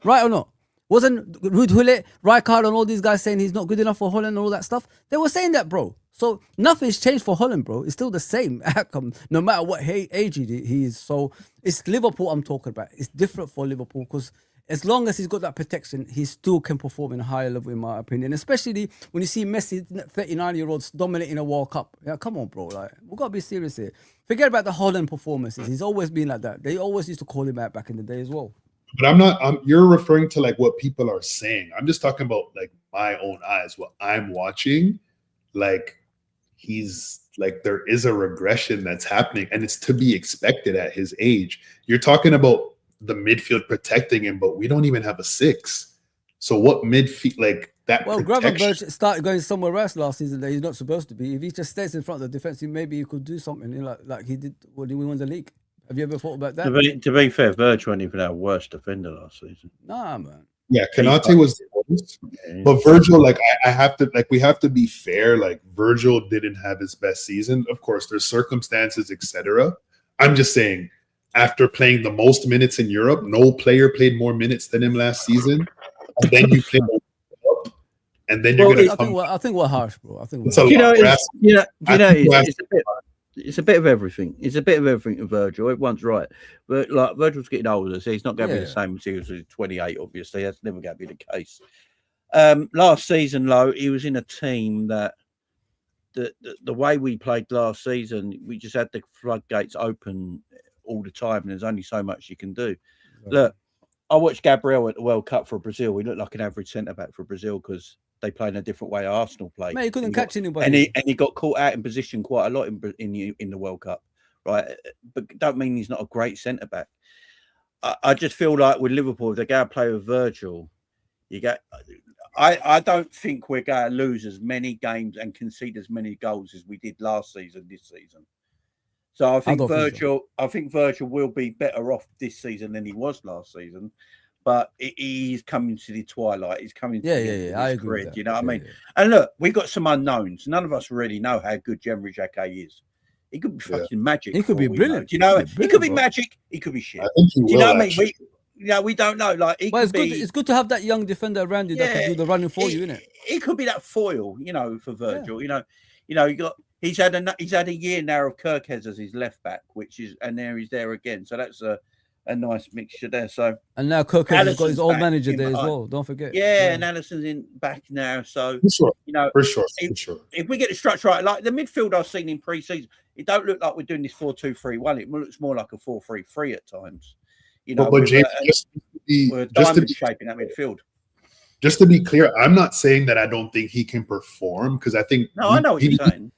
Right or not? Wasn't Ruud Gullit, Rijkaard, and all these guys saying he's not good enough for Holland and all that stuff? They were saying that, bro. So nothing's changed for Holland, bro. It's still the same outcome, no matter what age he is. So it's Liverpool I'm talking about. It's different for Liverpool because as long as he's got that protection, he still can perform in a higher level, in my opinion. Especially when you see Messi, 39-year-olds, dominating a World Cup. Yeah, come on, bro. Like, we've got to be serious here. Forget about the Holland performances. He's always been like that. They always used to call him out back in the day as well. But you're referring to like what people are saying. I'm just talking about like my own eyes, what I'm watching. Like, he's like, there is a regression that's happening, and it's to be expected at his age. You're talking about the midfield protecting him, but we don't even have a 6. So what midfield, like that? Well, Gravenberch started going somewhere else last season that he's not supposed to be. If he just stays in front of the defense, maybe he could do something like he did when he won the league. Have you ever thought about that? To be fair, Virgil wasn't even our worst defender last season. Nah, man. Yeah, Kanate was the worst. But Virgil, like we have to be fair. Like Virgil didn't have his best season. Of course, there's circumstances, etc. I'm just saying, after playing the most minutes in Europe, no player played more minutes than him last season. And then you play up, and then you're gonna come. I think we're harsh, bro. I think it's a bit of everything. It's a bit of everything to Virgil. Everyone's right. But like Virgil's getting older, so he's not going to be the same as he was at 28, obviously. That's never going to be the case. Last season, though, he was in a team that the way we played last season, we just had the floodgates open all the time, and there's only so much you can do. Right. Look, I watched Gabriel at the World Cup for Brazil. He looked like an average centre-back for Brazil because they play in a different way Arsenal play. Mate, he couldn't catch anybody. And he got caught out in position quite a lot in the World Cup, right? But don't mean he's not a great centre-back. I just feel like with Liverpool, if they're going to play with Virgil, I don't think we're going to lose as many games and concede as many goals as we did last season, this season. So I think Virgil will be better off this season than he was last season. but he's coming to the twilight. He's coming to the end of I his agree career. with that. Do you know what I mean? Yeah. And look, we've got some unknowns. None of us really know how good Jemri Jacquet is. He could be fucking magic. He could be brilliant. Do you know? He could be bro. magic. He could be shit. I think he Do you will, know what I mean? actually. We don't know. Like, he But could be. It's good to have that young defender around you that can do the running for you, innit? He could be that foil, for Virgil. He's had a year now of Kirkhez as his left back, and now he's there again. So that's a nice mixture there. So and now Kirkhez has got his old back manager in there as behind. well. Don't forget. Yeah, and Allison's in back now. So For sure. For sure. if we get the structure right, like the midfield I've seen in pre-season, it don't look like we're doing this 4-2-3-1. It looks more like a 4-3-3 at times. But James, we're diamond shaping that midfield. Just to be clear, I'm not saying that I don't think he can perform, because I think I know what you're saying.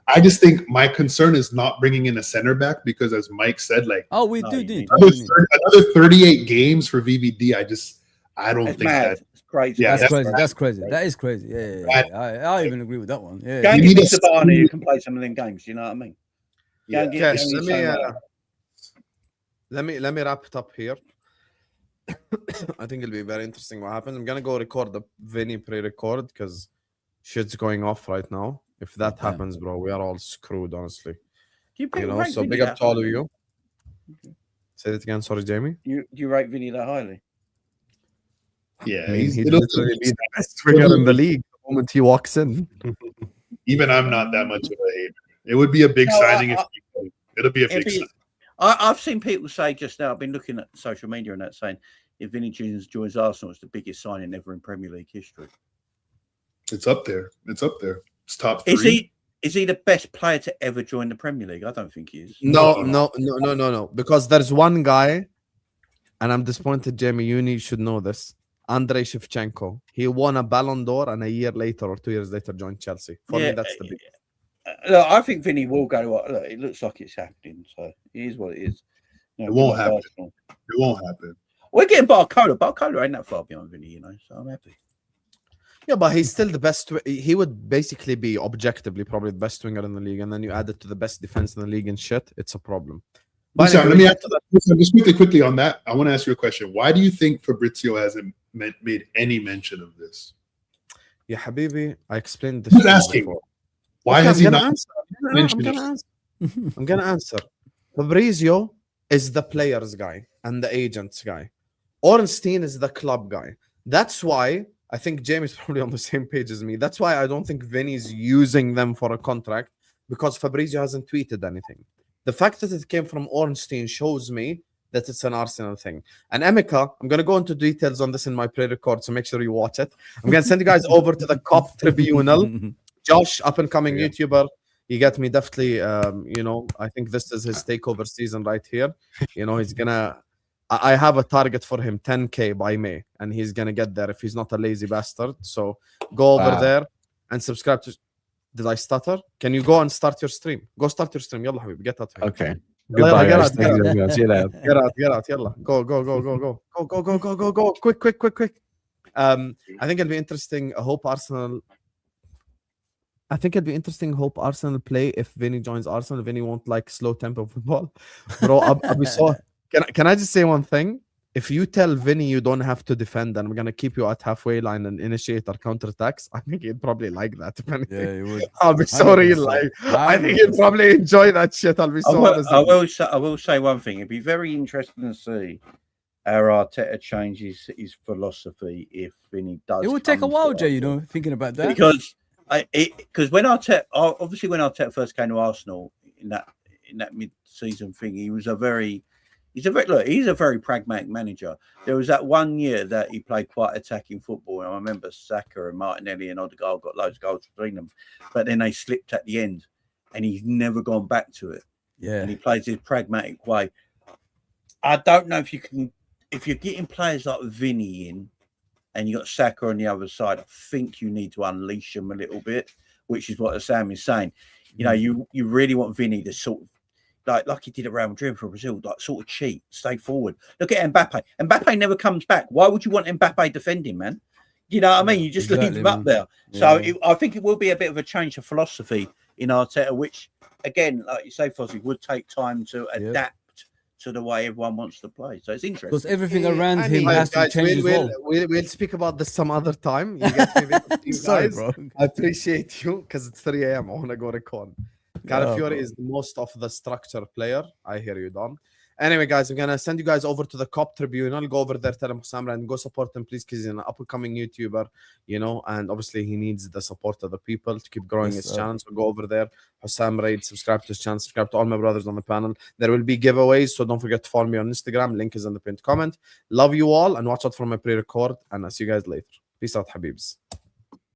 I just think my concern is not bringing in a center back, because as Mike said, like we do need another 38 games for VVD. I don't think mad. That's crazy. Yeah, That's crazy. That is crazy. Yeah. I even agree with that one. Yeah. Go and get Sabani, you can play some of them games. You know what I mean? Let me wrap it up here. I think it'll be very interesting what happens. I'm gonna go record the Vinny pre-record because shit's going off right now. If that happens, bro, we are all screwed, honestly. So big up to all of you. Say it again, sorry, Jamie. You rate Vinny that highly? Yeah, he'd literally be the best winger in the league the moment he walks in. Even I'm not that much of a hater. It would be a big signing it'll be a big signing. I've seen people say just now, I've been looking at social media and that, saying if Vinny joins Arsenal, it's the biggest signing ever in Premier League history. It's up there. It's top 3. Is he the best player to ever join the Premier League? I don't think he is. No. Because there's one guy, and I'm disappointed, Jamie, you should know this. Andrei Shevchenko. He won a Ballon d'Or, and a year later or 2 years later joined Chelsea. For me, that's the big. Look, I think Vinny will go. Look, it looks like it's happening. So it is what it is. It won't happen. It won't happen. We're getting Barcola. Barcola ain't that far behind Vinny, so I'm happy. Yeah, but he's still the best. He would basically be objectively probably the best winger in the league, and then you add it to the best defense in the league and shit. It's a problem. But let me ask just quickly on that. I want to ask you a question. Why do you think Fabrizio hasn't made any mention of this? Yeah, Habibi, I explained this. Who's asking? Why has he not mentioned it? I'm gonna answer. Fabrizio is the players guy and the agents guy. Ornstein is the club guy. That's why I think Jamie's probably on the same page as me. That's why I don't think Vinny's using them for a contract, because Fabrizio hasn't tweeted anything. The fact that it came from Ornstein shows me that it's an Arsenal thing. And Emeka, I'm going to go into details on this in my pre-record, so make sure you watch it. I'm going to send you guys over to the COP Tribunal. Josh, up-and-coming YouTuber, he got me definitely, I think this is his takeover season right here. He's going to... I have a target for him, 10K by May, and he's going to get there if he's not a lazy bastard. So go over there and subscribe to... Did I stutter? Can you go and start your stream? Go start your stream. Yalla, Habib, get out. Okay. Goodbye, guys. Get out. Yalla. Go. Quick. I think it'll be interesting. I think it'll be interesting. Hope Arsenal play if Vinny joins Arsenal. Vinny won't like slow tempo football. Bro, I'll be so... Can I just say one thing? If you tell Vinny you don't have to defend and we're going to keep you at halfway line and initiate our counterattacks, I think he'd probably like that. Yeah, he would. I'll be so real. Like, I think he'd probably enjoy that shit. I'll be so honest. I will say one thing. It'd be very interesting to see how Arteta changes his philosophy if Vinny does. It would take a while, Jay, thinking about that. Because when Arteta first came to Arsenal in that mid-season thing, he's a very pragmatic manager. There was that one year that he played quite attacking football, and I remember Saka and Martinelli and Odegaard got loads of goals between them, but then they slipped at the end, and he's never gone back to it. Yeah, and he plays his pragmatic way. I don't know if you're getting players like Vinny in, and you got Saka on the other side. I think you need to unleash them a little bit, which is what Sam is saying. You really want Vinny to sort of, like he did at Real Madrid for Brazil, like sort of cheat, stay forward. Look at Mbappe. Mbappe never comes back. Why would you want Mbappe defending, man? You know what I mean? You just leave him up there. Yeah. So I think it will be a bit of a change of philosophy in Arteta, which, again, like you say, Fozzie, would take time to adapt to the way everyone wants to play. So it's interesting. Because everything around him Guys, has to change as well. We'll speak about this some other time. You get me, you Sorry, guys. bro. I appreciate you because it's 3 a.m. I want to go record. Calafiori bro. is the most of the structure player. I hear you, Don. Anyway, guys, I'm going to send you guys over to the Cop Tribunal. Go over there, tell him Hussam and go support him, please, because he's an up-and-coming YouTuber, you know, and obviously he needs the support of the people to keep growing his channel. So go over there, Hussam Raid, subscribe to his channel, subscribe to all my brothers on the panel. There will be giveaways, so don't forget to follow me on Instagram. Link is in the pinned comment. Love you all, and watch out for my pre-record, and I'll see you guys later. Peace out, Habibs.